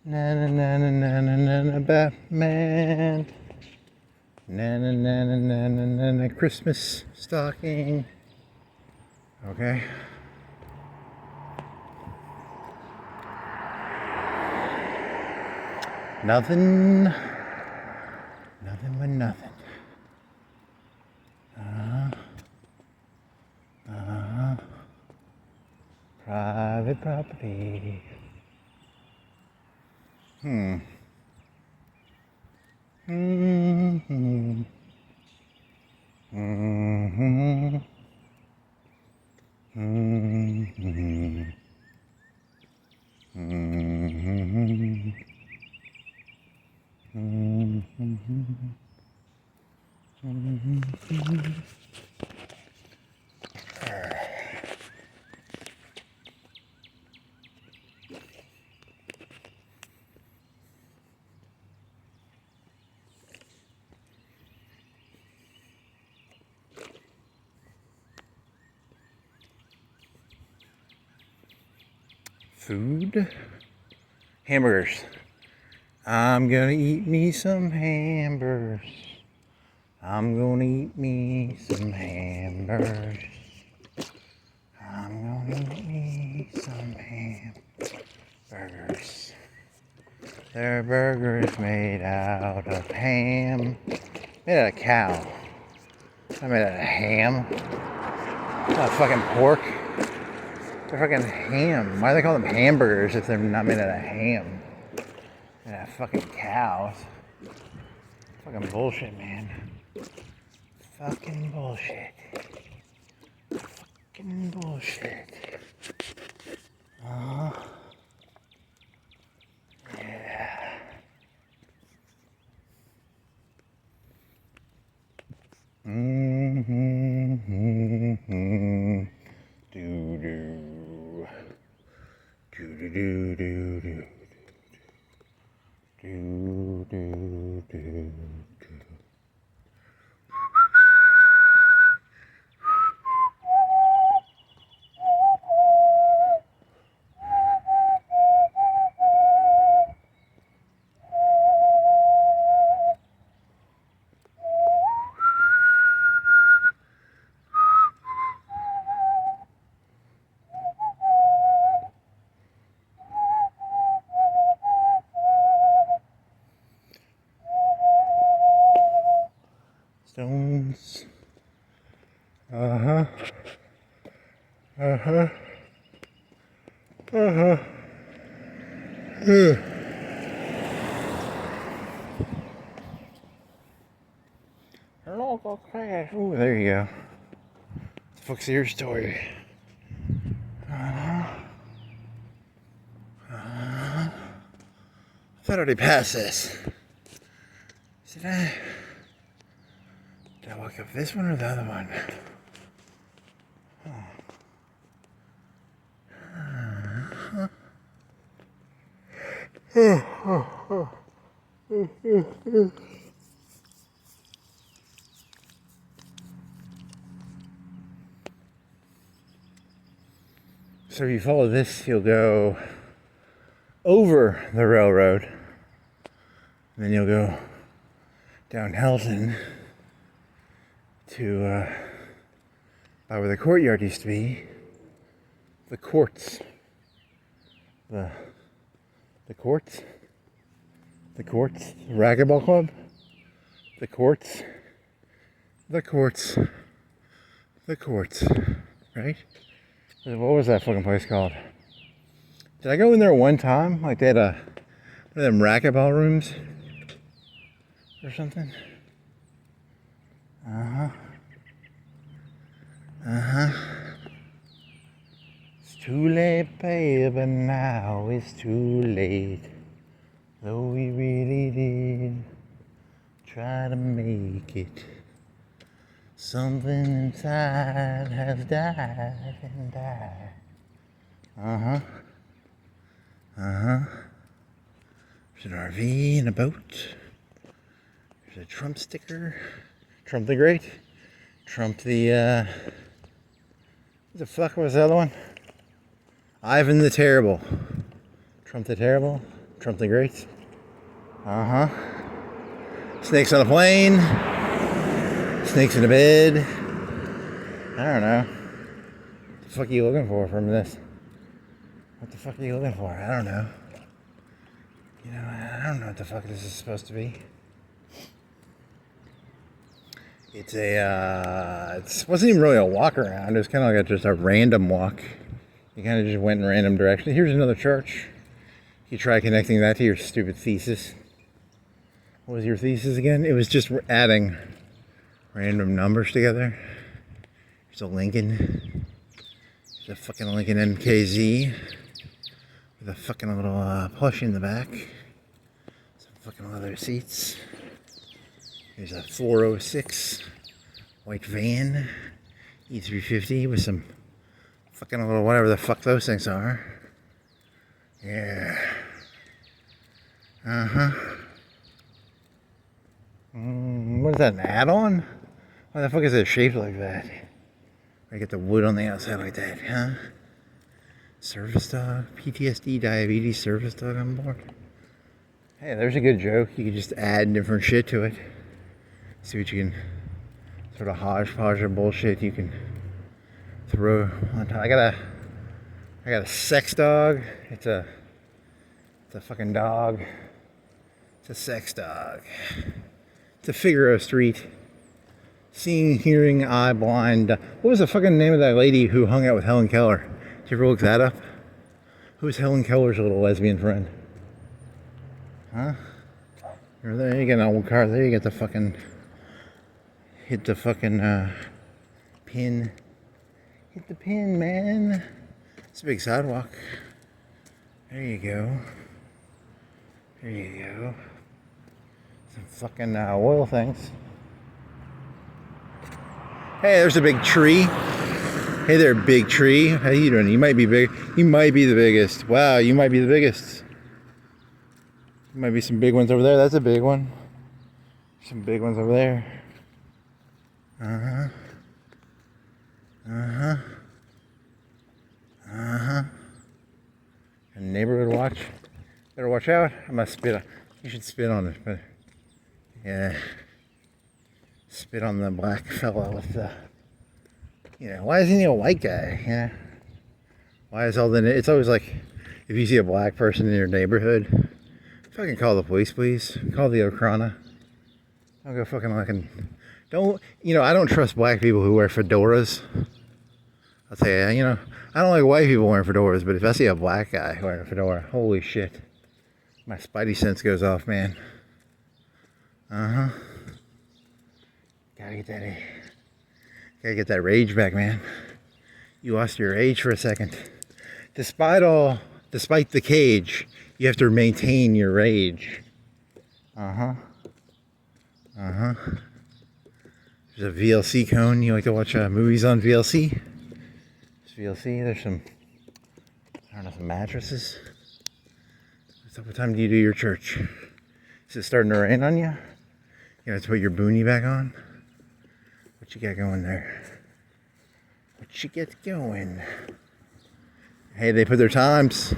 Na na na na na na na na Batman. Na na na na na na na na Christmas stocking. Okay. Nothing but nothing. Private property. Food? Hamburgers. I'm gonna eat me some hamburgers. I'm gonna eat me some hamburgers. I'm gonna eat me some hamburgers. They're burgers made out of ham. Made out of cow. Not made out of ham. Not fucking pork. They're fucking ham. Why do they call them hamburgers if they're not made out of ham? Made out of fucking cows. Fucking bullshit, man. Fucking bullshit. Fucking bullshit. Yeah. Doo-doo. Do-do-do-do-do. Do-do-do-do. Stones. Uh-huh. Uh-huh. Uh-huh. Local crash. Ooh, there you go. Fuck's your story. I thought I already passed this. Did I? Did I walk up this one or the other one? So if you follow this, you'll go over the railroad, and then you'll go down Helton to by where the courtyard used to be, the courts, the courts, the racquetball club, the courts, right? What was that fucking place called? Did I go in there one time? Like they had one of them racquetball rooms or something? It's too late, baby, now it's too late. Though we really did try to make it. Something inside has died and died. There's an RV and a boat. There's a Trump sticker. Trump the Great. Trump the, what the fuck was the other one? Ivan the Terrible. Trump the Terrible. Trump the Great. Snakes on a plane. Snakes in a bed. I don't know. What the fuck are you looking for from this? What the fuck are you looking for? I don't know. You know, I don't know what the fuck this is supposed to be. It's it wasn't even really a walk around. It was kind of like just a random walk. You kind of just went in random directions. Here's another church. You try connecting that to your stupid thesis. What was your thesis again? It was just adding random numbers together. There's a Lincoln. There's a fucking Lincoln MKZ with a fucking little plushie in the back. Some fucking leather seats. There's a 406 white van, E350 with some fucking little whatever the fuck those things are. Yeah. What is that, an add-on? Why the fuck is it shaped like that? I get the wood on the outside like that, huh? Service dog, PTSD, diabetes, service dog on board. Hey, there's a good joke. You can just add different shit to it. See what you can, sort of hodgepodge of bullshit you can throw on top. I got a sex dog. It's a fucking dog. It's a sex dog. It's a Figueroa Street. Seeing, hearing, eye blind. What was the fucking name of that lady who hung out with Helen Keller? Did you ever look that up? Who's Helen Keller's little lesbian friend? Huh? You're there, you get an old car there, you get the fucking, hit the fucking pin. Hit the pin, man. It's a big sidewalk. There you go. There you go. Some fucking oil things. Hey, there's a big tree. Hey there, big tree. How you doing? You might be big. You might be the biggest. Wow, you might be the biggest. There might be some big ones over there. That's a big one. Some big ones over there. And neighborhood watch. Better watch out. I must spit on. You should spit on it, but yeah. Spit on the black fella with the, you know, why isn't he a white guy? Yeah. Why is all the, it's always like, if you see a black person in your neighborhood, fucking call the police, please. Call the Okhrana. Don't go fucking looking, don't, you know, I don't trust black people who wear fedoras. I'll tell you, you know, I don't like white people wearing fedoras, but if I see a black guy wearing a fedora, holy shit. My spidey sense goes off, man. Gotta get that rage back, man. You lost your rage for a second. Despite the cage, you have to maintain your rage. There's a VLC cone. You like to watch movies on VLC? There's VLC. There's some, I don't know, some mattresses. What time do you do your church? Is it starting to rain on you? You have to put your boonie back on? What you got going there? What you get going? Hey, they put their times.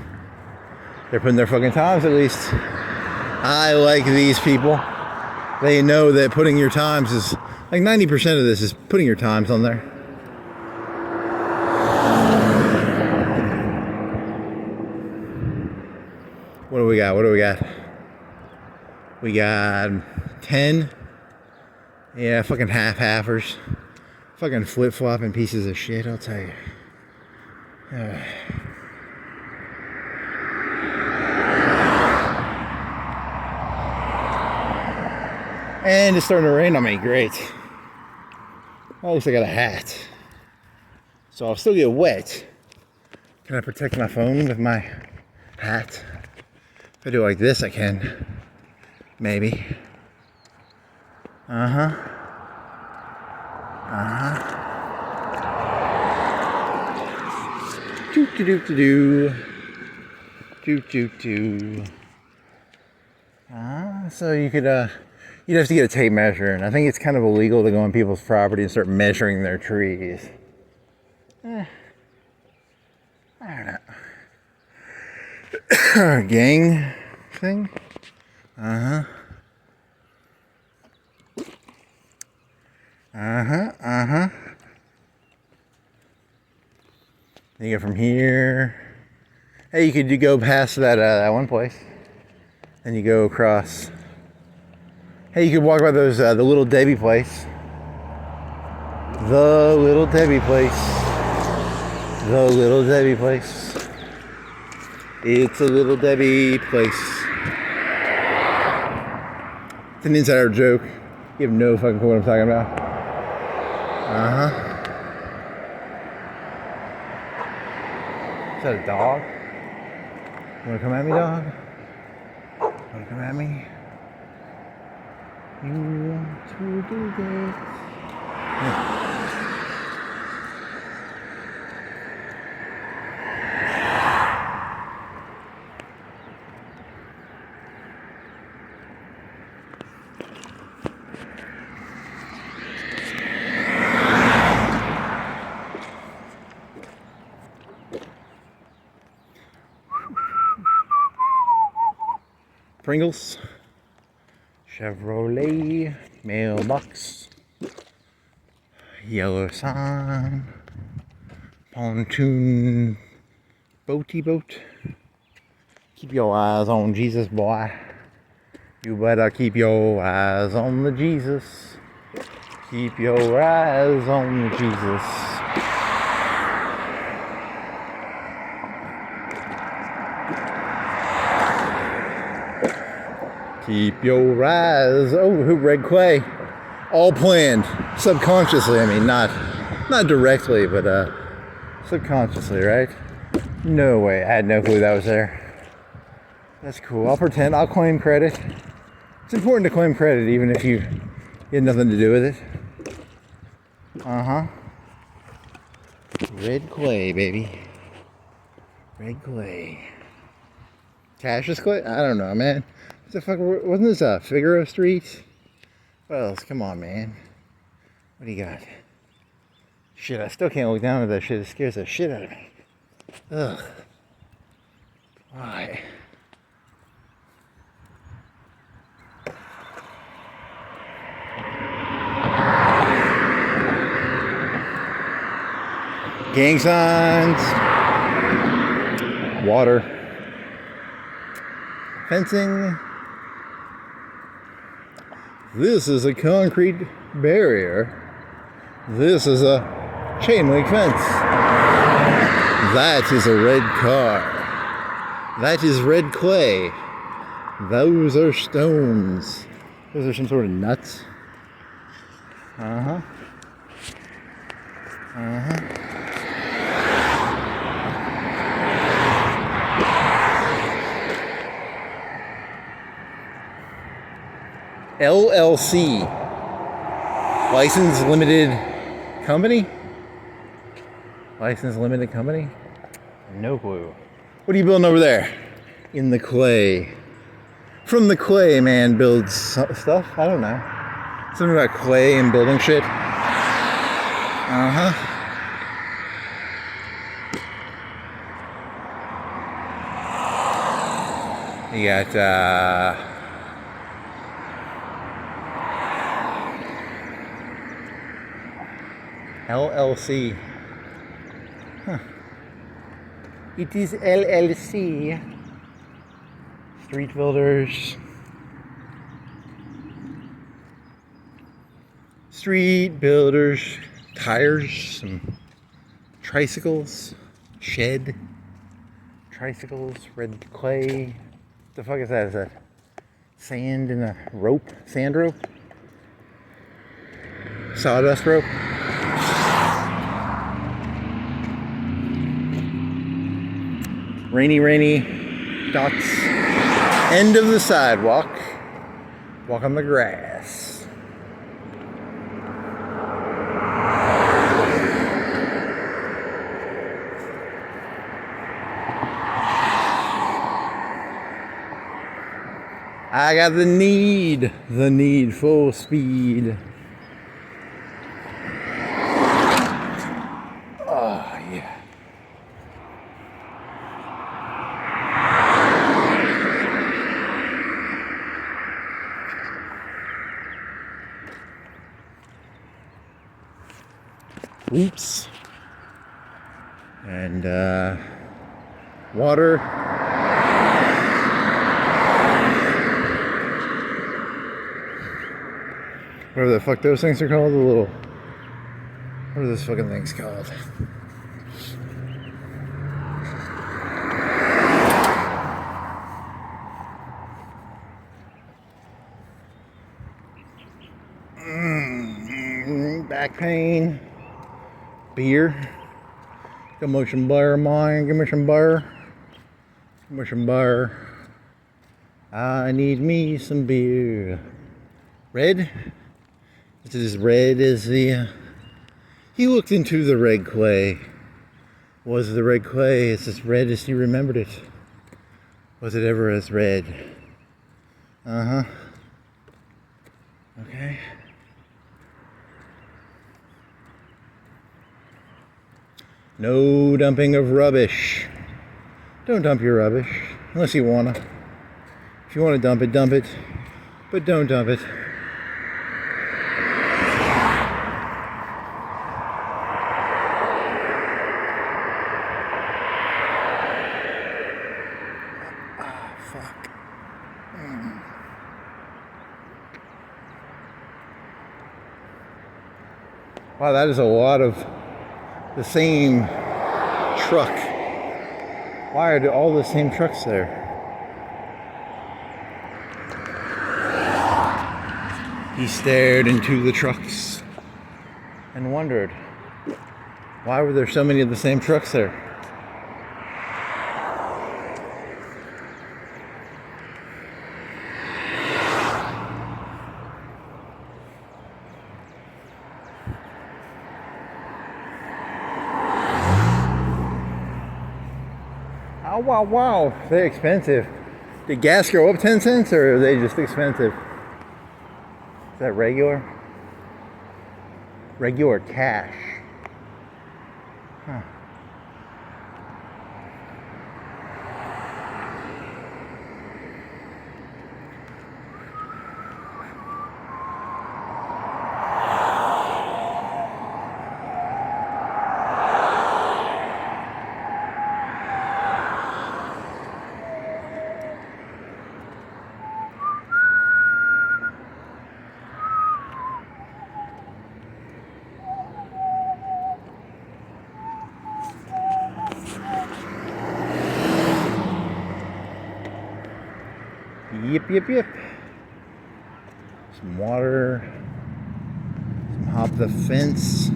They're putting their fucking times at least. I like these people. They know that putting your times is, like 90% of this is putting your times on there. What do we got? What do we got? We got 10. Yeah, fucking half-halfers. Fucking flip-flopping pieces of shit, I'll tell you. And it's starting to rain on me. Great. Well, at least I got a hat. So I'll still get wet. Can I protect my phone with my hat? If I do it like this, I can. Maybe. Uh-huh. Do-do-do-do-do. Do-do-do. So you could, you'd have to get a tape measure, and I think it's kind of illegal to go on people's property and start measuring their trees. I don't know. Gang thing? Then you go from here. Hey, you could go past that one place. Then you go across. Hey, you could walk by those, the Little Debbie place. The Little Debbie place. The Little Debbie place. It's a Little Debbie place. It's an insider joke. You have no fucking clue what I'm talking about. Is that a dog? You wanna come at me, dog? Wanna come at me? You want to do this? Yeah. Pringles, Chevrolet, mailbox, yellow sign, pontoon, boaty boat. Keep your eyes on Jesus, boy. You better keep your eyes on the Jesus. Keep your eyes on the Jesus. Keep your eyes. Oh, red clay. All planned. Subconsciously, I mean, not directly, but subconsciously, right? No way. I had no clue that was there. That's cool. I'll pretend. I'll claim credit. It's important to claim credit, even if you had nothing to do with it. Red clay, baby. Red clay. Cassius clay? I don't know, man. The fuck, wasn't this Figueroa Street? What else? Come on, man. What do you got? Shit, I still can't look down at that shit. It scares the shit out of me. Ugh. Why? Gang signs. Water. Fencing. This is a concrete barrier. This is a chain link fence. That is a red car. That is red clay. Those are stones. Those are some sort of nuts. LLC. License limited company? License limited company? No clue. What are you building over there? In the clay. From the clay, man builds stuff? I don't know. Something about clay and building shit. Uh-huh. You got, LLC. Huh. It is LLC. Street builders. Street builders. Tires. Some tricycles. Shed. Tricycles. Red clay. What the fuck is that? Is that sand and a rope? Sand rope? Sawdust rope? Rainy dots. End of the sidewalk. Walk on the grass. I got the need for speed. Oh, yeah. Oops. And water. Whatever the fuck those things are called, the little, what are those fucking things called? Back pain. Beer. Give me some beer, mine. Give me some beer. Give me some beer. I need me some beer. Red? It's as red as the... He looked into the red clay. Was the red clay as red as he remembered it? Was it ever as red? Uh-huh. Okay. No dumping of rubbish. Don't dump your rubbish. Unless you wanna. If you wanna dump it, dump it. But don't dump it. Fuck. Wow, that is a lot of the same truck. Why are all the same trucks there? He stared into the trucks and wondered, why were there so many of the same trucks there? Oh, wow, wow, they're expensive. Did gas go up 10 cents or are they just expensive? Is that regular? Regular cash. Huh. Yep. Some water. Some hop the fence.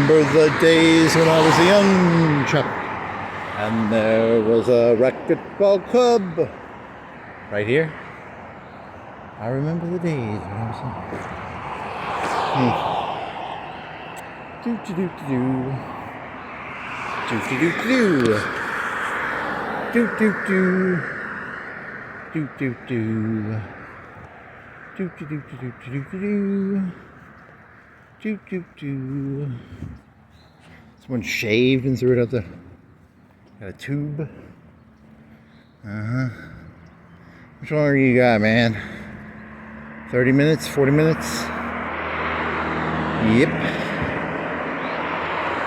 remember the days when I was a young chap, and there was a racquetball club right here. I remember the days when I was young. Do-do-do-do-do. Do-do-do-do. Do-do-do. Do-do-do. Do-do-do-do-do-do-do. Do-do-do. Someone shaved and threw it up there. Got a tube. How much longer you got, man? 30 minutes? 40 minutes? Yep.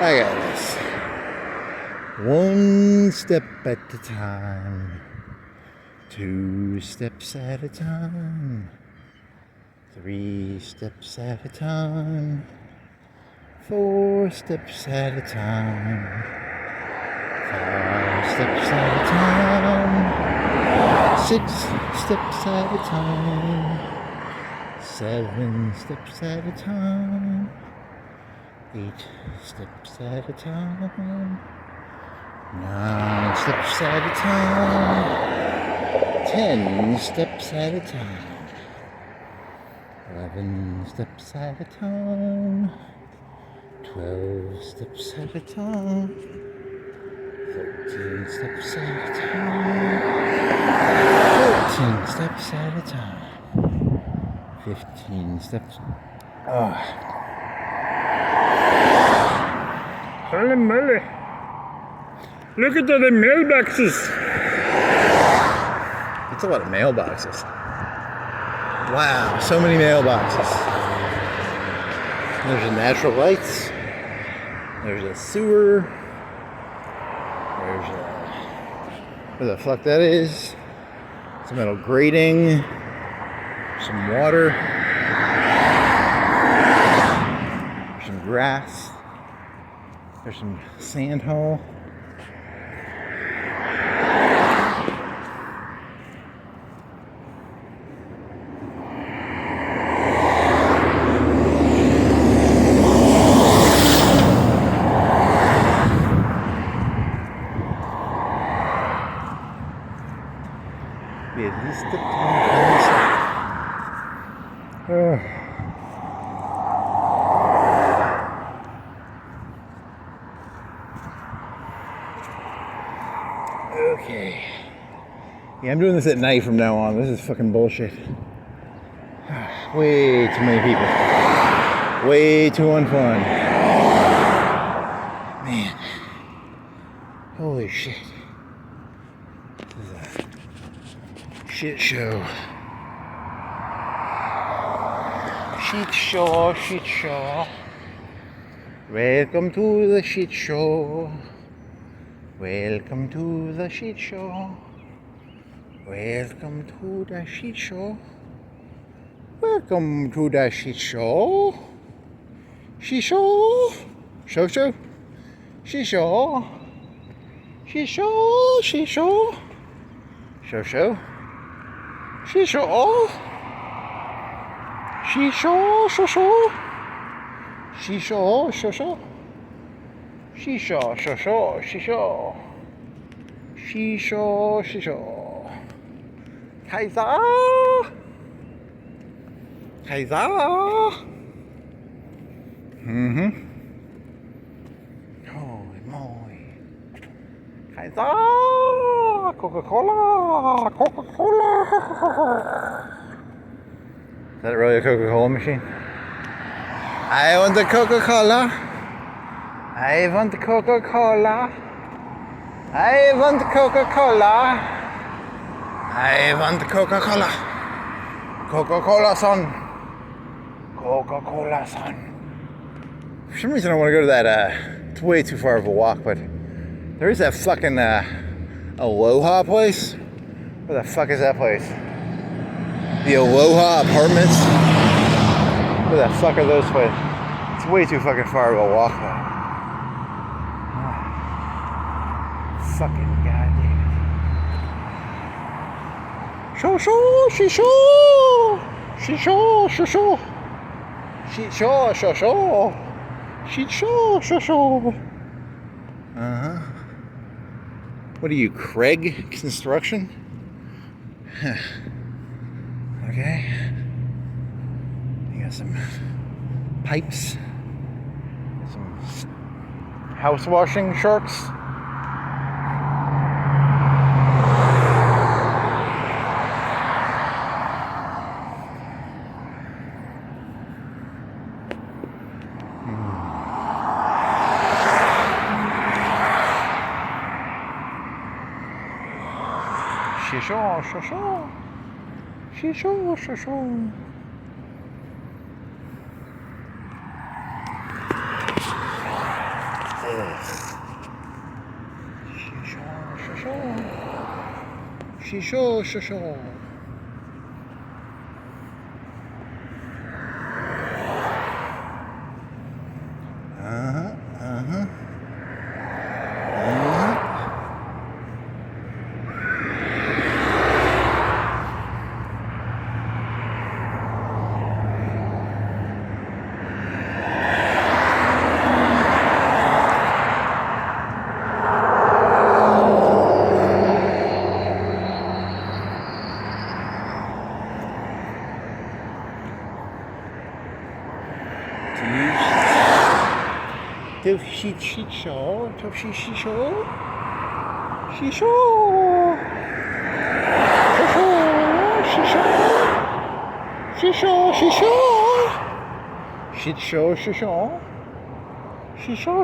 I got this. One step at a time. 2 steps at a time. 3 steps at a time. 4 steps at a time. 5 steps at a time. 6 steps at a time. 7 steps at a time. 8 steps at a time. 9 steps at a time. 10 steps at a time. 11 steps at a time. 12 steps at a time. 13 steps at a time. 14 steps at a time. 15 steps. Holy moly. Look at all the mailboxes. That's a lot of mailboxes. Wow, so many mailboxes. There's the natural lights. There's a sewer. There's where the fuck that is. Some metal grating. Some water. There's some grass. There's some sand hole. At least the Okay. Yeah, I'm doing this at night from now on. This is fucking bullshit. Way too many people. Way too unfun. Man. Holy shit. This is a shit show. Shit show, shit show. Welcome to the shit show. Welcome to the shit show. Welcome to the shit show. Welcome to the shit show. Shit show. Show show. Shit show. Shit show. Shit show. Show show. Shit show. Shit show. Show show. Shit show. Show show. Shisha, shisha, shisha. Shisha, shisha. Kaiser! Kaiser! Holy moly. Kaiser! Coca-Cola! Coca-Cola! Is that really a Coca-Cola machine? I want the Coca-Cola. I want Coca-Cola. I want Coca-Cola. I want Coca-Cola. Coca-Cola, son. Coca-Cola, son. For some reason I want to go to that, it's way too far of a walk, but there is that fucking, Aloha place. Where the fuck is that place? The Aloha Apartments? Where the fuck are those places? It's way too fucking far of a walk, though. Fucking goddamn. Show, show, she show. She show, show, show. She show, show, show. Shisho. Uh-huh. What are you, Craig Construction? Okay. You got some pipes. Some house washing sharks. Shisho. Shisho. Uh-huh.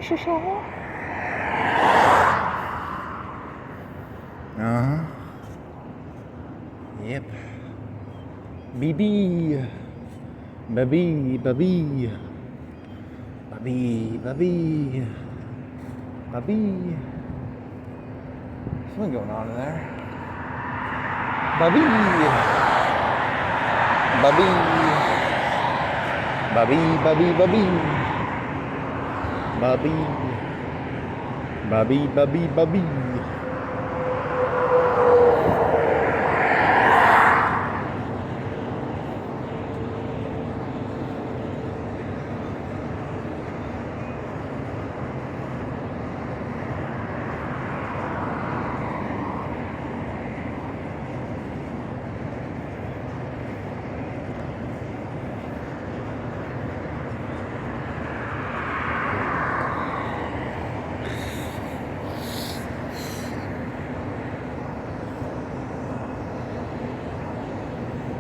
Shisho. Uh-huh. Yep. Baby. Something going on in there. Baby.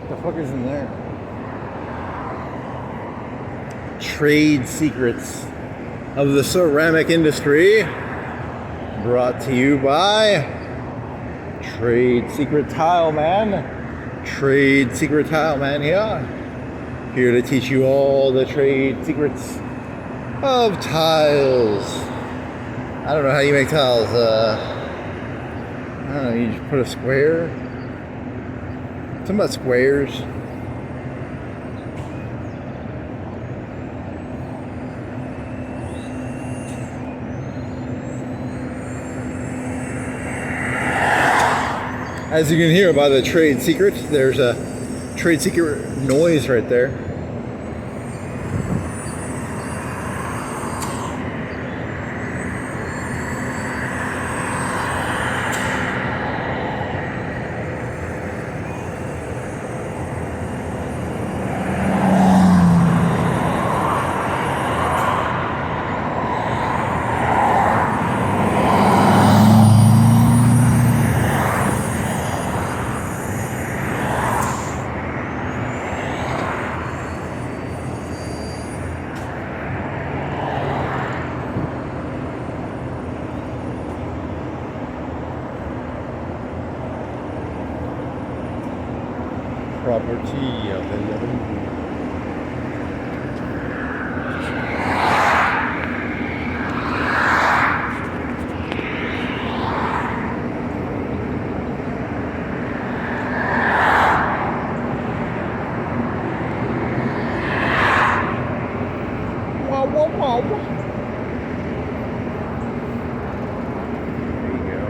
The fuck is in there? Trade secrets of the ceramic industry, brought to you by Trade Secret Tile Man. Trade Secret Tile Man here to teach you all the trade secrets of tiles. I don't know how you make tiles. I don't know, you just put a square. Something about squares. As you can hear by the trade secret, there's a trade secret noise right there. Property available. Wow. There you go.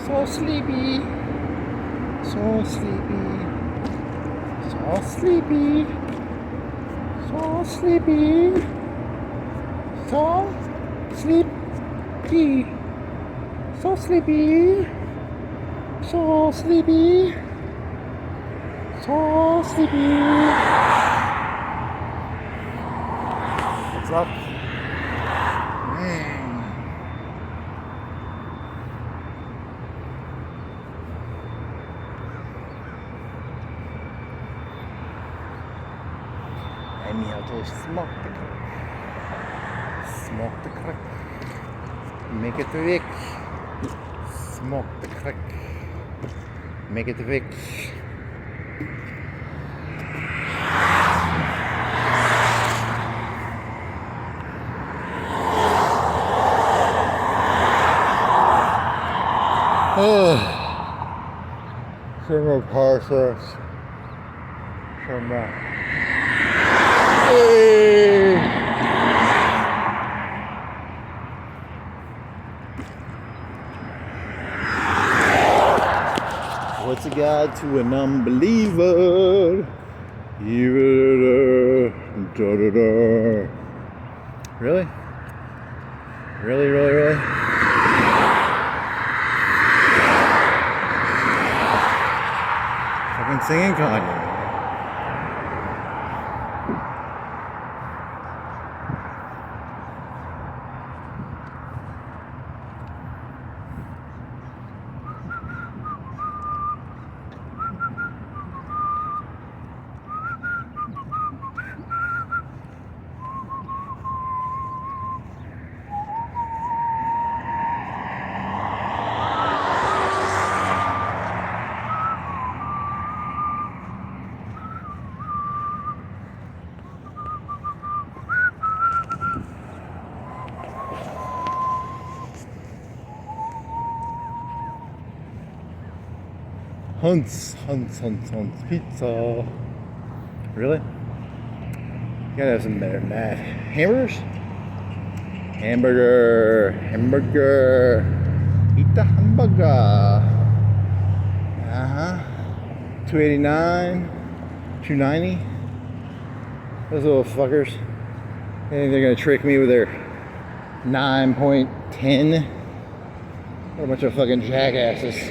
So sleepy. So sleepy. So sleepy. So sleepy. So sleepy. So sleepy. So sleepy. What's up? I'm here to smoke the crack. Smoke the crack. Make it wick. Smoke the crack. Make it wick. Oh, some more parcels. Some hey. What's a God to an unbeliever? Really? Really? Fucking singing Kanye. Hunts, pizza. Really? You gotta have some better than that. Hamburgers? Hamburger. Eat the hamburger. $2.89, $2.90. Those little fuckers. They think they're gonna trick me with their 9.10. What a bunch of fucking jackasses.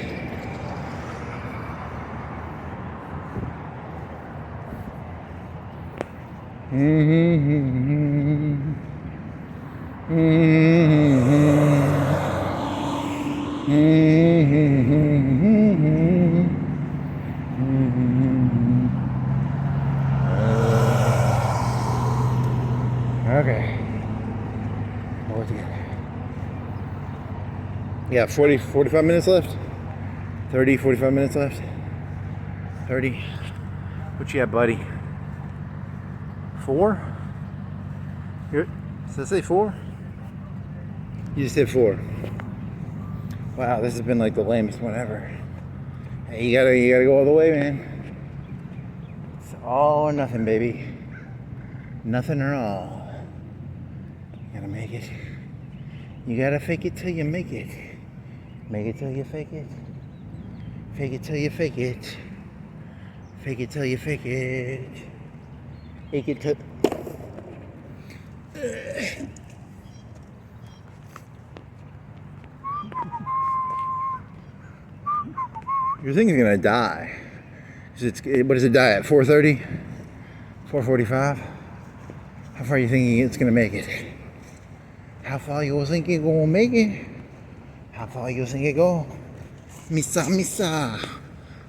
Okay. Pull it together. Yeah, 45 minutes left. 45 minutes left. 30. What you got, buddy? 4? Here, does that say 4? You just said 4. Wow, this has been like the lamest one ever. Hey, you gotta go all the way, man. It's all or nothing, baby. Nothing at all. You gotta make it. You gotta fake it till you make it. Make it till you fake it. Fake it till you fake it. Fake it till you fake it. Fake it till... Your thing is gonna die. What does it die at? 4:30? 4:45? How far are you thinking it's gonna make it? How far you think it gonna make it? How far you think it go? Misa.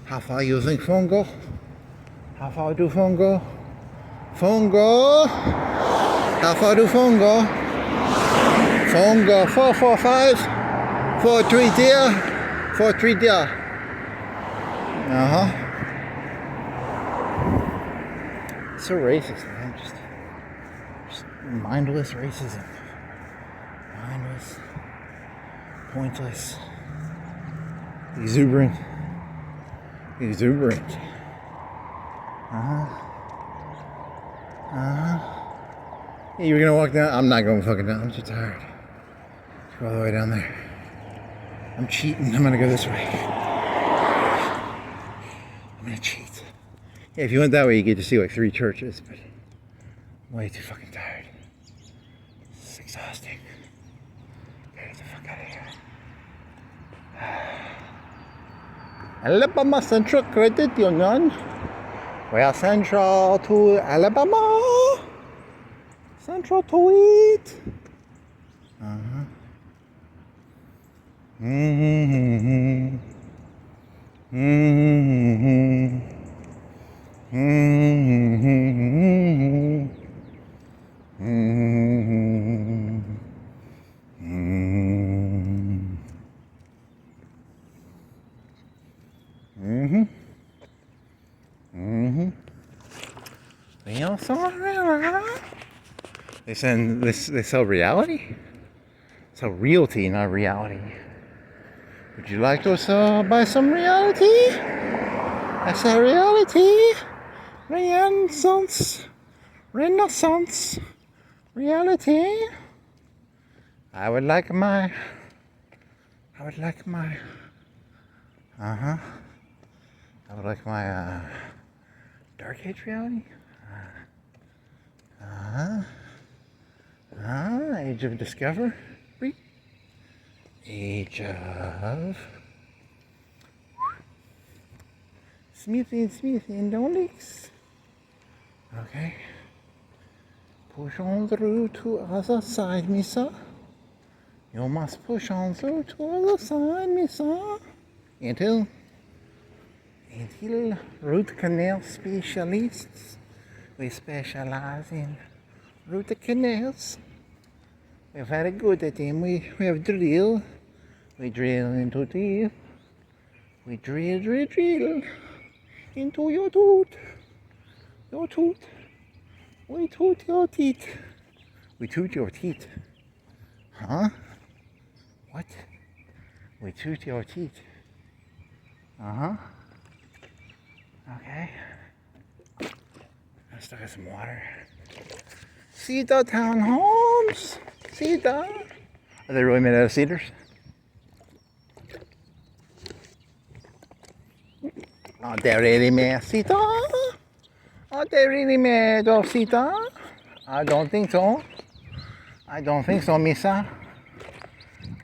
How far you think phone go? How far do phone go? Phone go? How far do phone go? Phone go 445 43 dear 43 dear. So racist, man. Just mindless racism. Mindless, pointless, exuberant. Yeah, you're gonna walk down? I'm not going fucking down. I'm too tired. Let's go all the way down there. I'm cheating. I'm gonna go this way. I'm gonna cheat. Yeah, if you went that way, you get to see like 3 churches, but I'm way too fucking tired. It's exhausting. Get the fuck out of here. Alabama Central Credit Union. We are central to Alabama. Central to it. Uh-huh. Mm-hmm. Mm-hmm. Mm-hmm. Mm-hmm. Mm-hmm. Mm-hmm. They also they sell reality? Sell realty, not reality. Would you like to buy some reality? I sell reality. Renaissance. Reality. I would like my. Uh-huh. I would like my, Dark Age reality. Age of Discovery. Age of Smithy and Donix. Okay. Push on through to other side, Misa. You must push on through to other side, Misa. Until root canal specialists. We specialize in root canals. We're very good at them. We have drill. We drill into teeth. We drill into your tooth. Your tooth. We toot your teeth. We toot your teeth. Huh? What? We toot your teeth. Uh-huh. Okay. Let's look at some water. Cedar townhomes. Cedar. Are they really made out of cedars? Are they really made of cedar? Are they really made of cedar? I don't think so. I don't think so, Misa.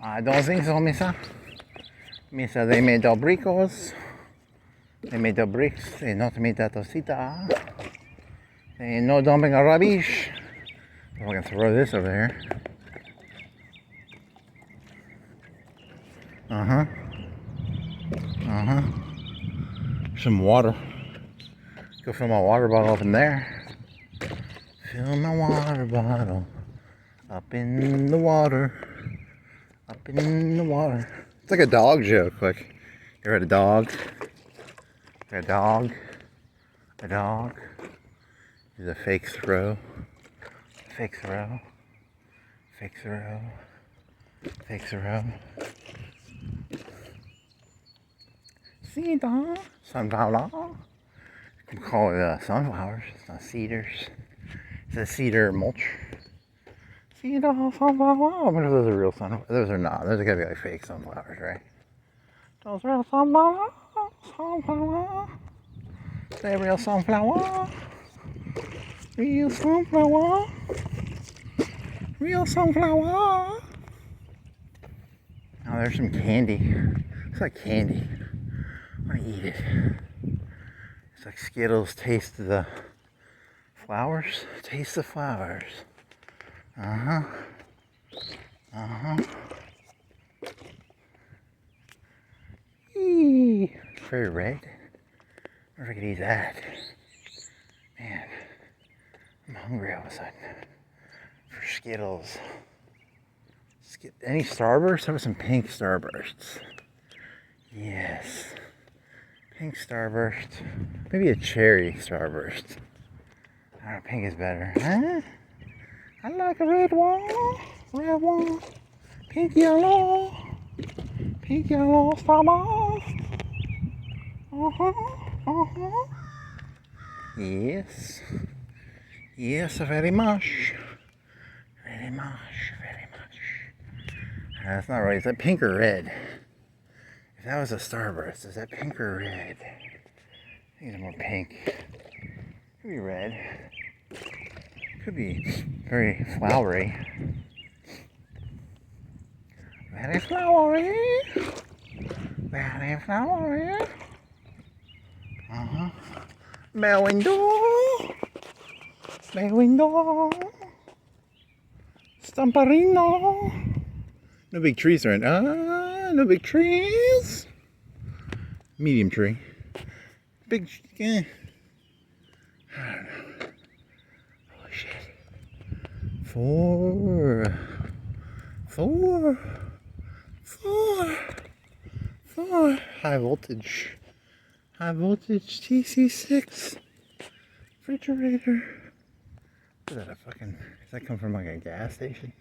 I don't think so, Misa. Misa, they made of bricks. They made of bricks. They're not made out of cedar. They ain't no dumping of rubbish. I'm gonna throw this over here. Uh-huh. Uh-huh. Some water. Go fill my water bottle up in there. Fill my water bottle up in the water. Up in the water. It's like a dog joke. Like, you heard a dog? A dog. A dog. Is a fake throw. Fake throw. Fake throw. Fake throw. Cedar. Sunflower. You can call it sunflowers. It's not cedars. It's a cedar mulch. Cedar sunflower. I wonder if those are real sunflowers. Those are not. Those are gotta be like fake sunflowers, right? Those are sunflowers. Sunflower. They're real sunflower. Real sunflower. Real sunflower. Oh, there's some candy. It's like candy. I want to eat it. It's like Skittles. Taste the flowers. Taste the flowers. Uh-huh. Uh-huh. Eee. Very red. I wonder if I could eat that. Man, I'm hungry all of a sudden. For Skittles. Any Starbursts? How about some pink Starbursts? Yes. Pink Starburst. Maybe a cherry Starburst. I don't know, pink is better. Huh? I like a red one. Red one. Pink yellow. Pink yellow Starburst. Uh-huh. Uh-huh. Yes. Yes, very much. Very much. Very much. That's not right. Is that pink or red? If that was a Starburst, is that pink or red? I think it's more pink. Could be red. Could be very flowery. Very flowery. Very flowery. Bay window. Bay window. Stamparino. No big trees right now. No big trees. Medium tree. Big, I don't know. Oh shit. Four. High voltage. High voltage TC6 refrigerator. Is that a fucking, does that come from like a gas station?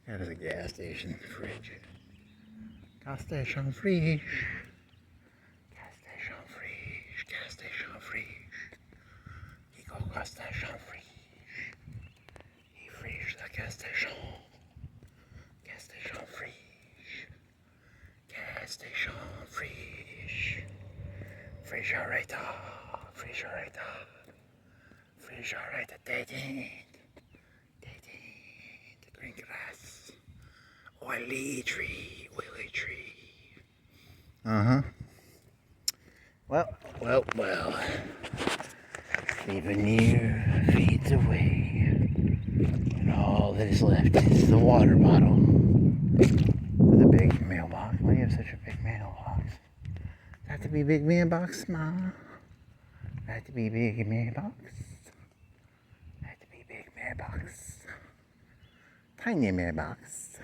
That is a gas station fridge. Gas station fridge. Gas station fridge. Gas station fridge. He go gas station fridge. He fridge the gas station. Gas station fridge. Gas station fridge. Refrigerator. Refrigerator. Refrigerator. Dating. Green grass. Oily tree. Oily tree. Well. Even you fades away. And all that is left is the water bottle. With a big mailbox. Why do you have such a big mailbox? Got to be big mailbox, Ma. Got to be big mailbox. Got to be big mailbox. Tiny mailbox.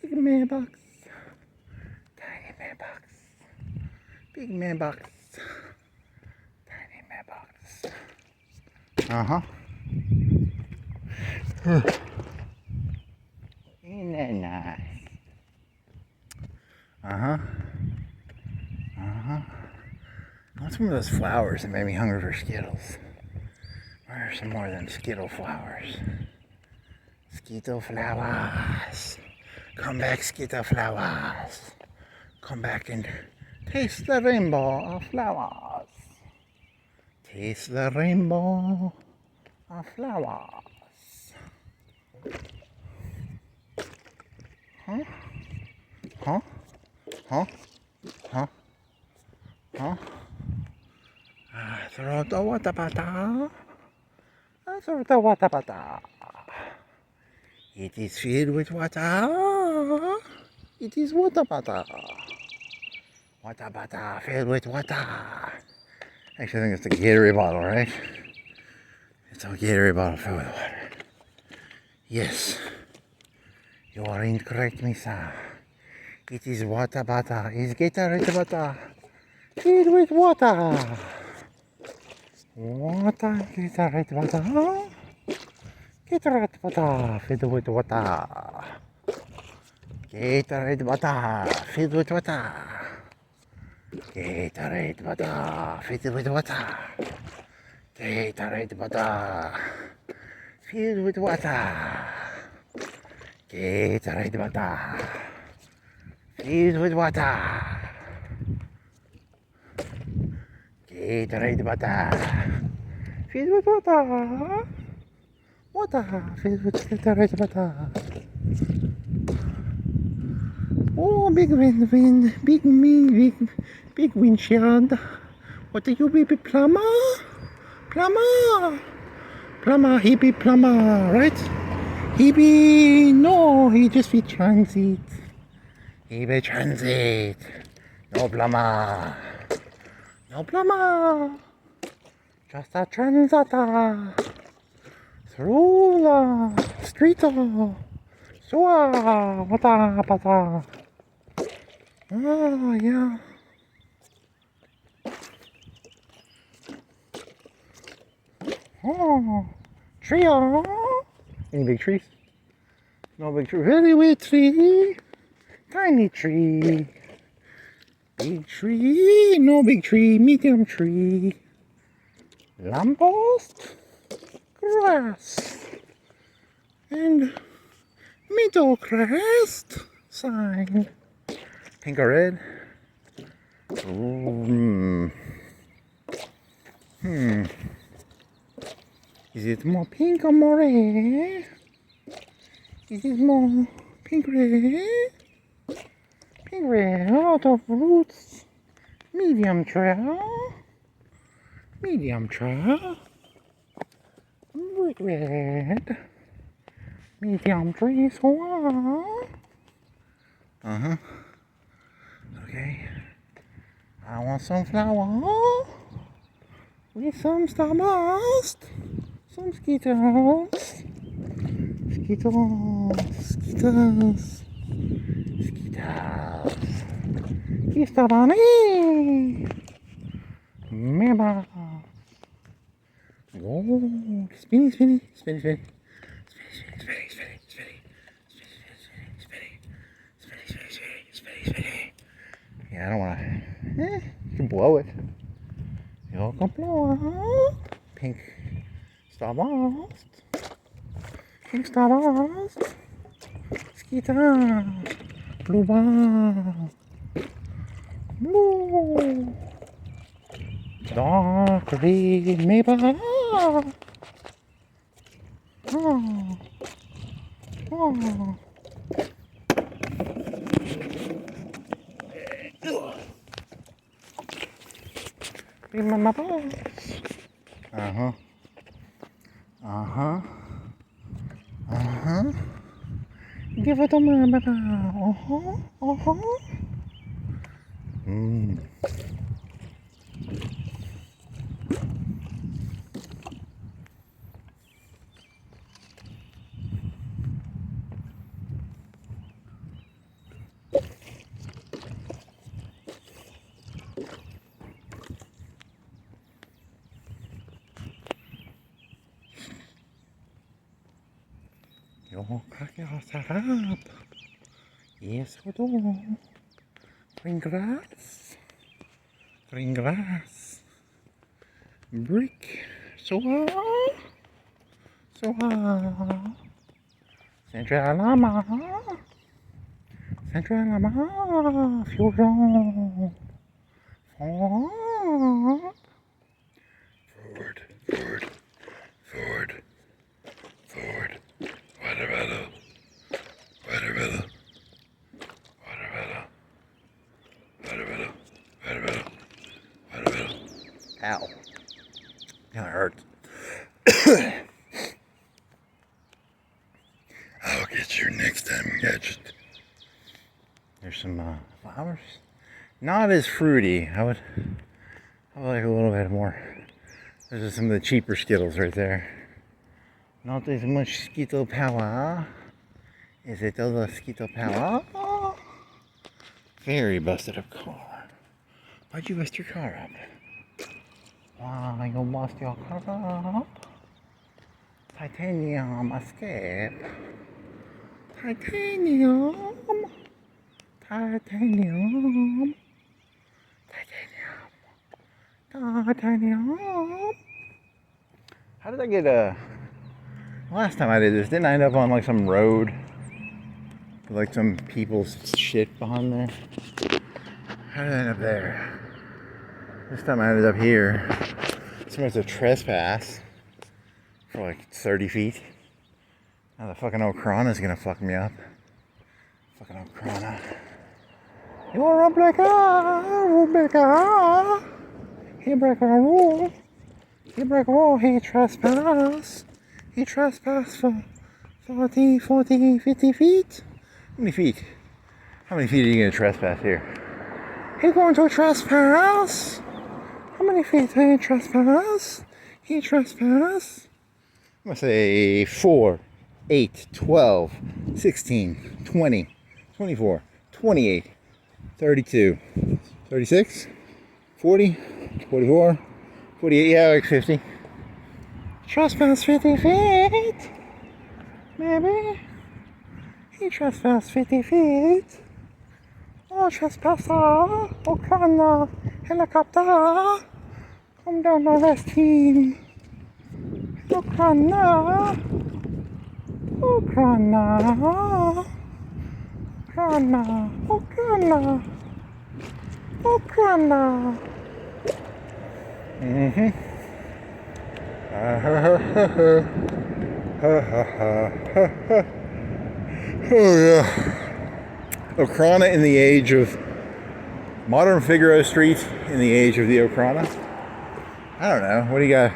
Big mailbox. Tiny mailbox. Big mailbox. Tiny mailbox. Isn't that nice? What's one of those flowers that made me hungry for Skittles? Where are some more than Skittle flowers? Skittle flowers. Come back, Skittle flowers. Come back and taste the rainbow of flowers. Taste the rainbow of flowers. Huh? Throw the water bottle. Throw the water bottle. It is filled with water. It is water bottle. Water bottle filled with water. Actually, I think it's a Gatorade bottle, right? It's a Gatorade bottle filled with water. Yes. You are incorrect, Misa. It is water bottle. It's Gatorade bottle filled with water. Water, Gatorade bottle. Gatorade bottle filled with water. Gatorade bottle filled with water. Gatorade bottle filled with water. Gatorade bottle filled with water. Gatorade bottle filled with water. Gatorade bottle filled with water. Water filled with Gatorade bottle. Oh, big wind, big windshield. What are you, baby plumber? Plumber, he be plumber, right? He be, no, he just be transit. He be transit. No plumber. Just a transitor. Through the street. Water. Oh, yeah. Oh, tree. Any big trees? No big tree. Very big tree. Tiny tree. Big tree. No big tree. Medium tree. Lamppost. Grass. And middle crest sign. Pink or red? Is it more pink or more red? Is it more pink red? Pink red, a lot of roots. Medium trail. Medium trail. Brick red. Medium trees. Uh-huh. Okay. I want some flour. With some starburst. Some Skittles. Skittles. Easter bunny. Mama. Oh, spinny. Yeah, I don't want to. You can blow it. You can blow it. Pink starburst. Pink starburst. Skittles. Blue ball. Blue. Dark red maple. Oh. Be my boss. Give it to me, baby. You'll crack yourself up. Yes, we do. Green grass. Brick. Central Lama. Fusion. Forward. Ow. That hurts. I'll get you next time, Gadget. There's some flowers. Not as fruity. I would like a little bit more. Those are some of the cheaper Skittles right there. Not as much Skittle power. Is it all the Skittle power? Very busted up car. Why'd you bust your car up? Why you bust your car up? Titanium escape. Titanium. How did I get last time I did this, didn't I end up on like some road with like some people's shit behind there? How did I end up there? This time I ended up here. Somebody's a trespass for like 30 feet. Now the fucking Okhrana is gonna fuck me up. Fucking Okhrana. You're a breaker. He break a rule. He trespass. He trespassed for 40, 50 feet. How many feet? How many feet are you gonna trespass here? He going to trespass. How many feet did he trespass? He trespass. I'm gonna say 4, 8, 12, 16, 20, 24, 28, 32, 36, 40, 44, 48, yeah, like 50. Trespass 50 feet. Maybe. He trespassed 50 feet. Oh, trespasser. Okhrana. Helicopter. Come down the rest team. Okhrana. Oh yeah. Okhrana in the age of modern Figueroa Street in the age of the Okhrana. I don't know. What do you got?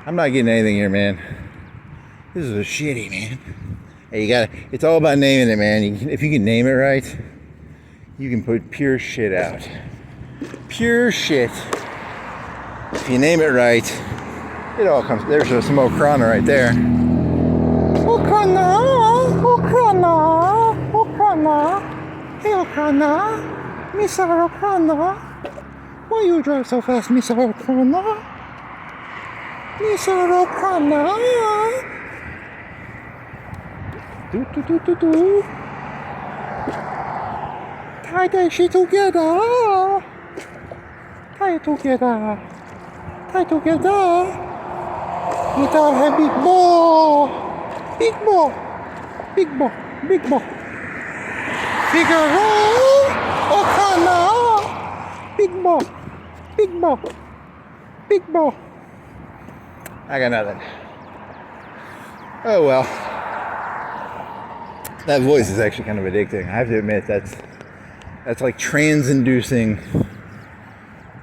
I'm not getting anything here, man. This is a shitty, man. Hey, you got it's all about naming it, man. If you can name it right, you can put pure shit out. Pure shit. If you name it right, it all comes. There's some Okhrana right there. Okhrana, Okhrana, Okhrana. Hey, Okhrana, Mr. Okhrana. Why you drive so fast, Mr. Okhrana? Mr. Okhrana. Do do do do do. Tie that shit together. Tie it together. Tie together. It all have big ball. Big ball. Big ball. Big ball. Figueroa. Okhrana. Big ball. Big ball. Big ball. I got nothing. Oh well. That voice is actually kind of addicting. I have to admit that's like trans-inducing.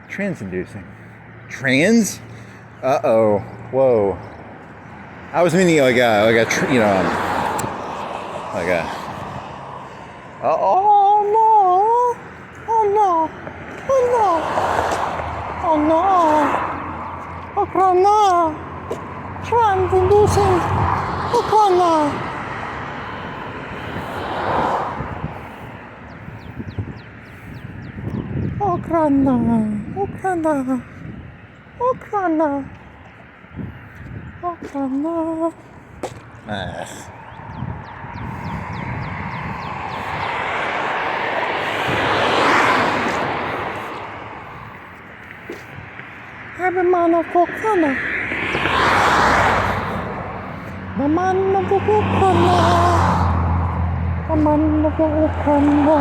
Trans-inducing. Trans? Uh-oh. Whoa. I was meaning like a oh no. Oh no. Oh no. Okhrana. Trans-inducing. Okhrana. Okhrana, Okhrana, Okhrana, Okhrana. I'm a man of Okhrana. The man of Okhrana. The man of Okhrana.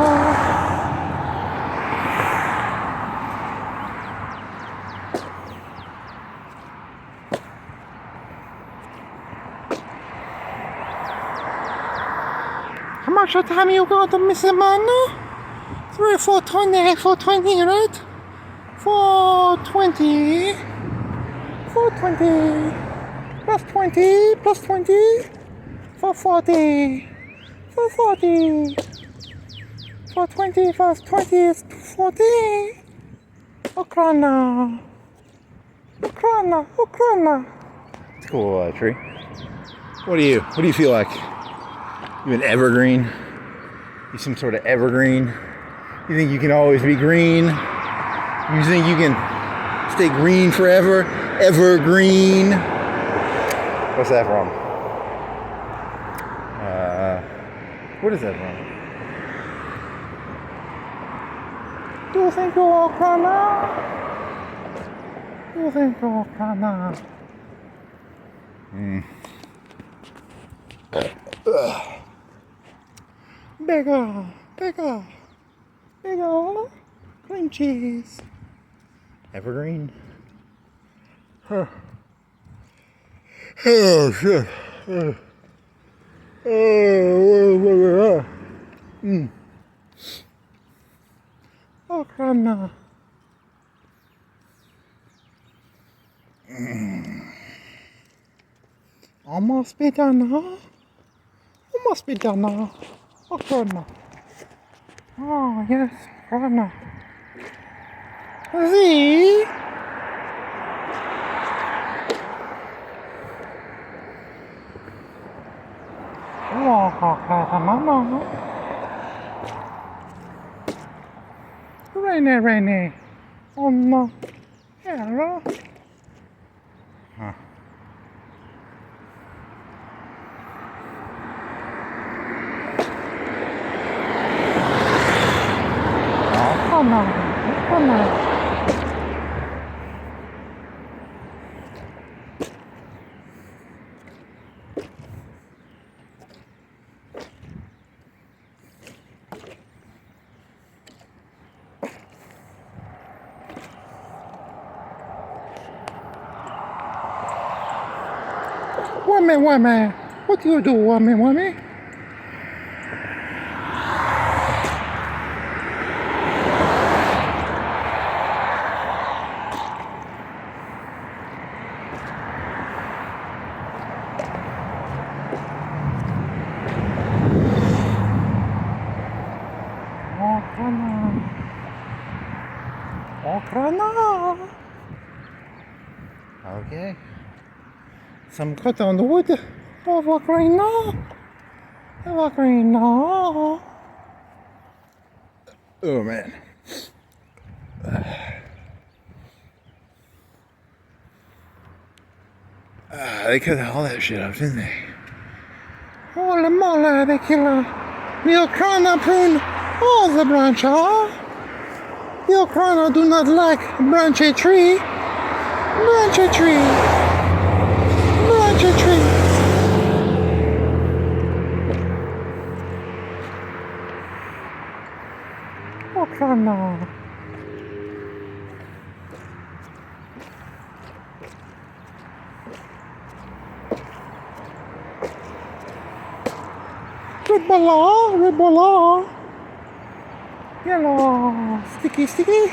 How much time you got, Mr. Man? 3, 420, 420, right? 420. 420. Plus 20, plus 20. 440. 440. 420 plus 20 is 40. Okhrana. Okhrana. Okhrana. It's a cool tree. What do you feel like? You an evergreen? You some sort of evergreen? You think you can always be green? You think you can stay green forever? Evergreen? What's that from? What is that from? Do you think you're Okhrana? Do you think you're Okhrana? Bigger, bigger, bigger, cream cheese. Evergreen? Huh. Oh, shit. Okhrana. Almost be done, huh? Almost be done now. Okhrana. Oh, yes, Okhrana. See? Oh, Okhrana. Rainy. Oh, no. Hello. Huh. Okhrana. Whammy. What do you do, whammy? Okhrana. Okay. Some cut on the wood of Okhrana. Oh man. They cut all that shit up, didn't they? Holy moly, they killed the Okhrana prune all the branches. The Okhrana do not like branchy tree. Branchy tree. Branchy tree. Okhrana. Red ball. Yellow. Sticky.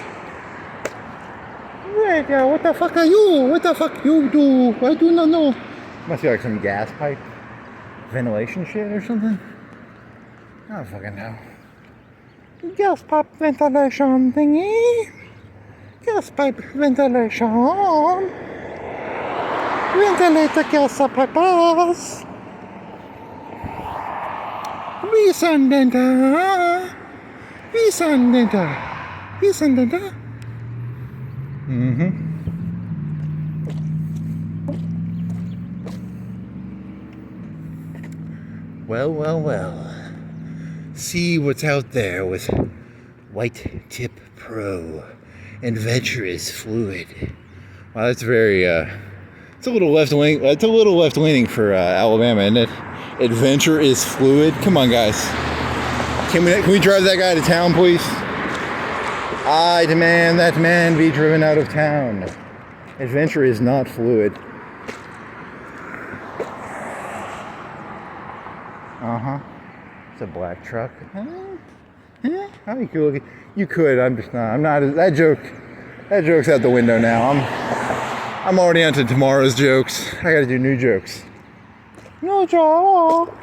Yeah, what the fuck are you? What the fuck you do? I do not know. Must be like some gas pipe ventilation shit or something. I don't fucking know. Gas pipe ventilation thingy. Gas pipe ventilation. Ventilate the gas pipes. Rescendenta. Well. See what's out there with White Tip Pro. Adventurous fluid. Wow, that's very it's a little left wing. It's a little left leaning for Alabama, isn't it? Adventure is fluid. Come on, guys. Can we drive that guy to town, please? I demand that man be driven out of town. Adventure is not fluid. It's a black truck. Oh, you could look. You could. I'm just not. I'm not. That joke's out the window now. I'm already onto tomorrow's jokes. I gotta do new jokes. No joke.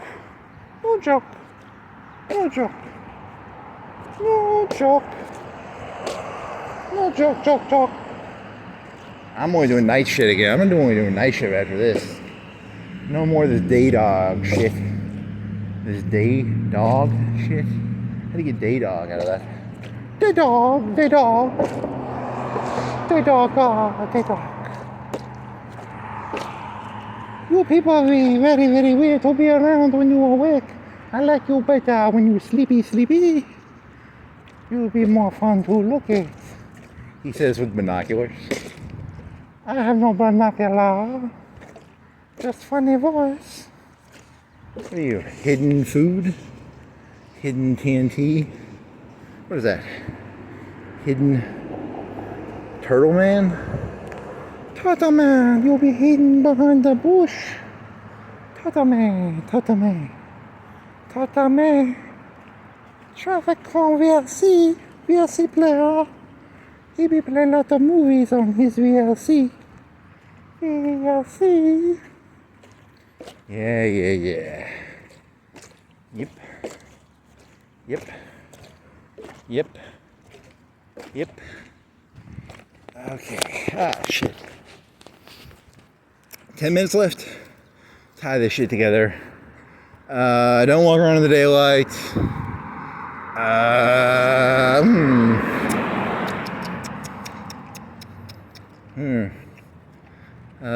I'm only doing night shit again. I'm only doing night shit after this. No more of this day dog shit. This day dog shit. How do you get day dog out of that? Day dog. You people are very, very weird to be around when you are awake. I like you better when you sleepy. You'll be more fun to look at. He says with binoculars. I have no binocular. Just funny voice. What are you, hidden food? Hidden TNT? What is that? Hidden Turtle Man? Turtle Man, you'll be hidden behind the bush. Turtle Man. Traffic from VLC player. He be playing a lot of movies on his VLC. Yeah. Yep. Okay. Shit. 10 minutes left. Tie this shit together. Don't walk around in the daylight.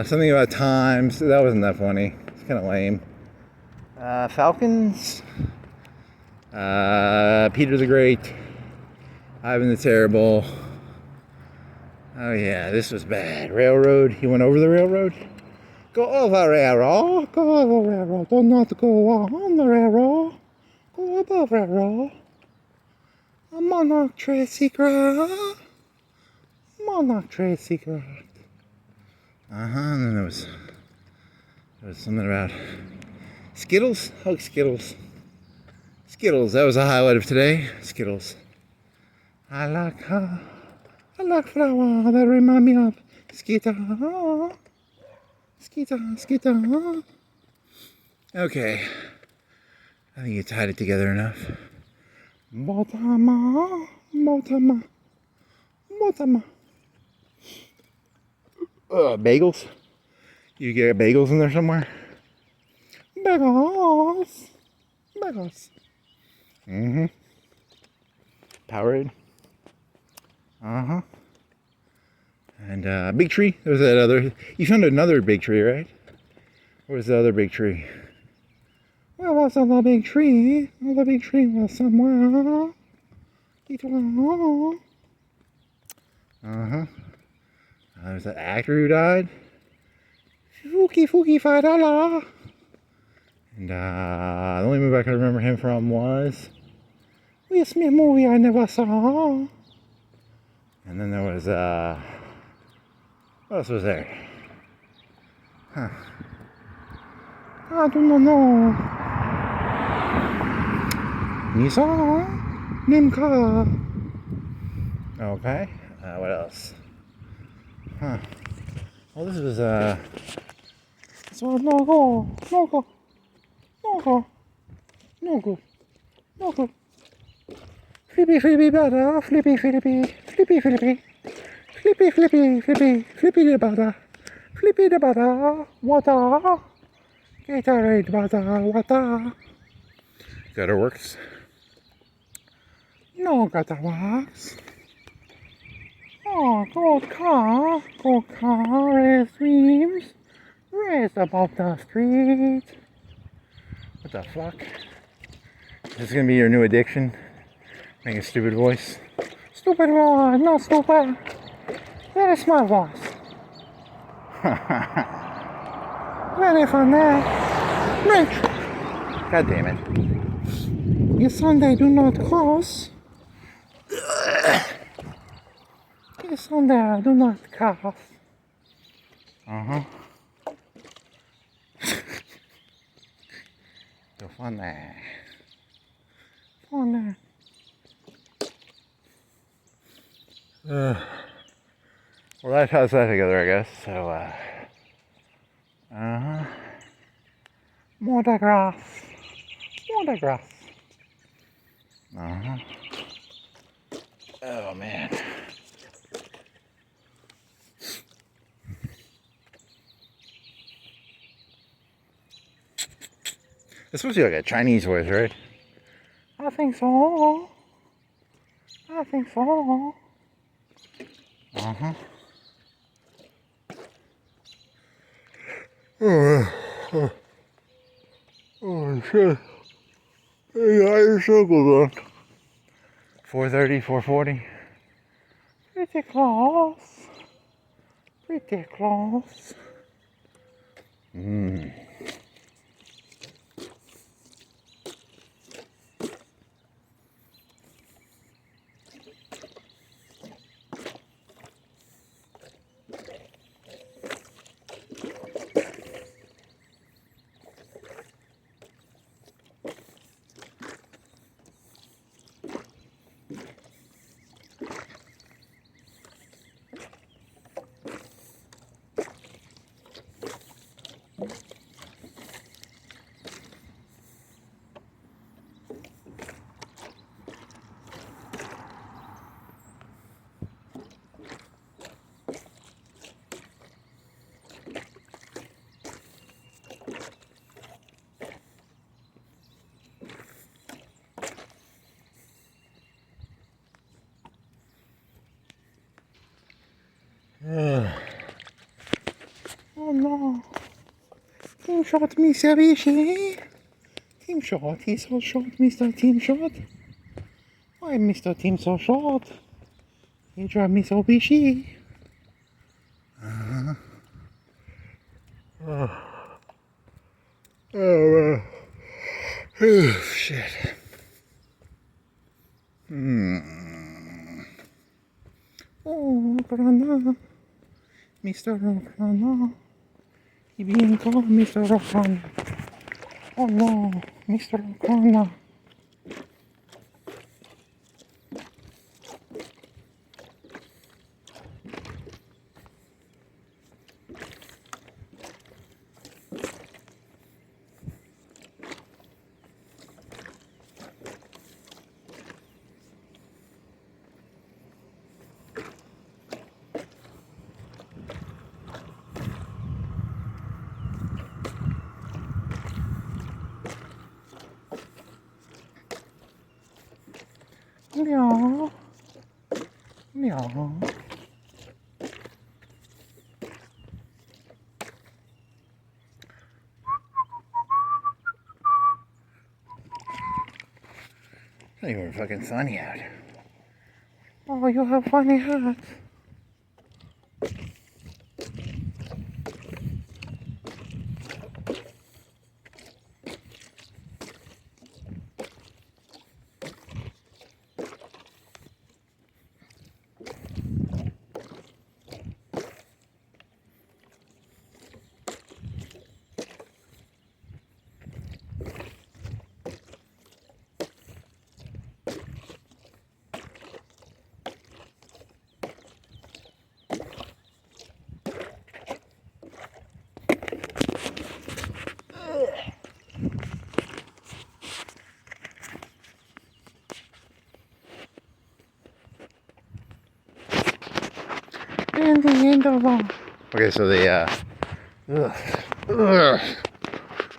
Something about times. That wasn't that funny. It's kind of lame. Falcons. Peter the Great. Ivan the Terrible. Oh yeah, this was bad. Railroad. He went over the railroad. Go over railroad. Do not go on the railroad. Go above railroad. A monarch trade secret. And then there There was something about Skittles. Oh, Skittles. Skittles. That was a highlight of today. Skittles. I like flower that remind me of Skitter. Skitter. Okay. I think you tied it together enough. Botama. Bagels? You get bagels in there somewhere? Bagels. Mm-hmm. Powerade. Uh-huh. And big tree. There was that other. You found another big tree, right? Where was the other big tree? Where was the other big tree? The other big tree was somewhere. Uh-huh. There's that actor who died. Fooky $5. And the only movie I can remember him from was Will Smith movie I never saw. And then there was what else was there? Huh. I do not know. Nissan Nimka. Okay. What else? Huh. Well, this was no go. Flippy butter, flippy the butter, water, Gatorade butter, water. Gutter works. No gutter works. Oh, gold car, race dreams, race above the street. What the fuck? Is this gonna be your new addiction? Make a stupid voice. Stupid voice, not stupid. Very smart voice. Very funny. Rich. God damn it. Your Sunday do not cross. Your Sunday do not cross. Uh-huh. So funny. Funny. Well, that ties that together, I guess. So, more grass. Oh, man. It's supposed to be like a Chinese voice, right? I think so. Uh-huh. Oh shit. Yeah, you're so good, 4:30, 4:40. Pretty close. Oh no. Team shot, Mr. Vichy. Team shot, he's so short, Mr. Team shot. Why, Mr. Team so short? He drive me so vichy. Oh, shit. Oh, Okhrana. Mr. Okhrana. He being called Mr. Okhrana. Oh no, Mr. Okhrana. Meow. Meow. It's not even fucking funny out. Oh, you have funny hats. And the end of them. Okay, so the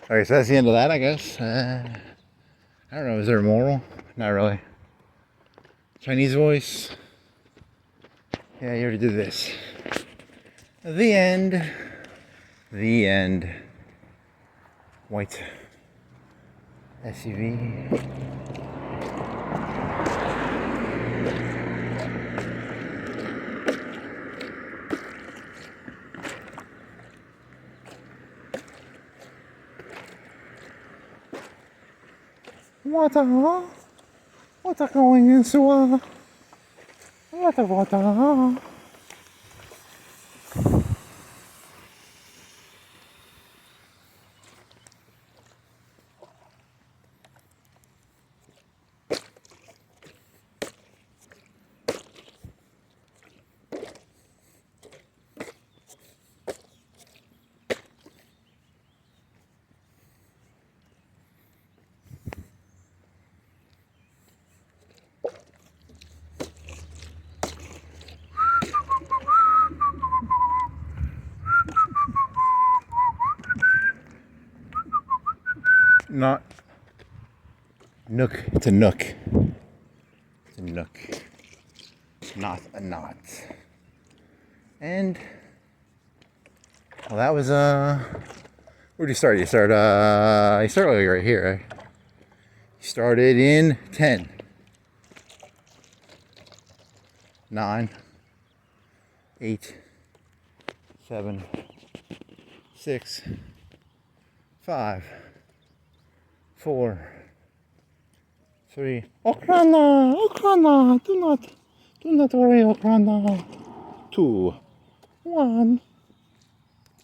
okay, so that's the end of that, I guess. I don't know, is there a moral? Not really. Chinese voice. Yeah, you already did this. The end. The end. White SUV. Water, water going into water. Not nook. It's a nook. It's a nook. Not a knot. And well, that was where'd you start? You start like right here, right? You started in 10, 9, 8, 7, 6, 5, 4, 3. Okhrana, Okhrana, do not worry, Okhrana. 2, 1.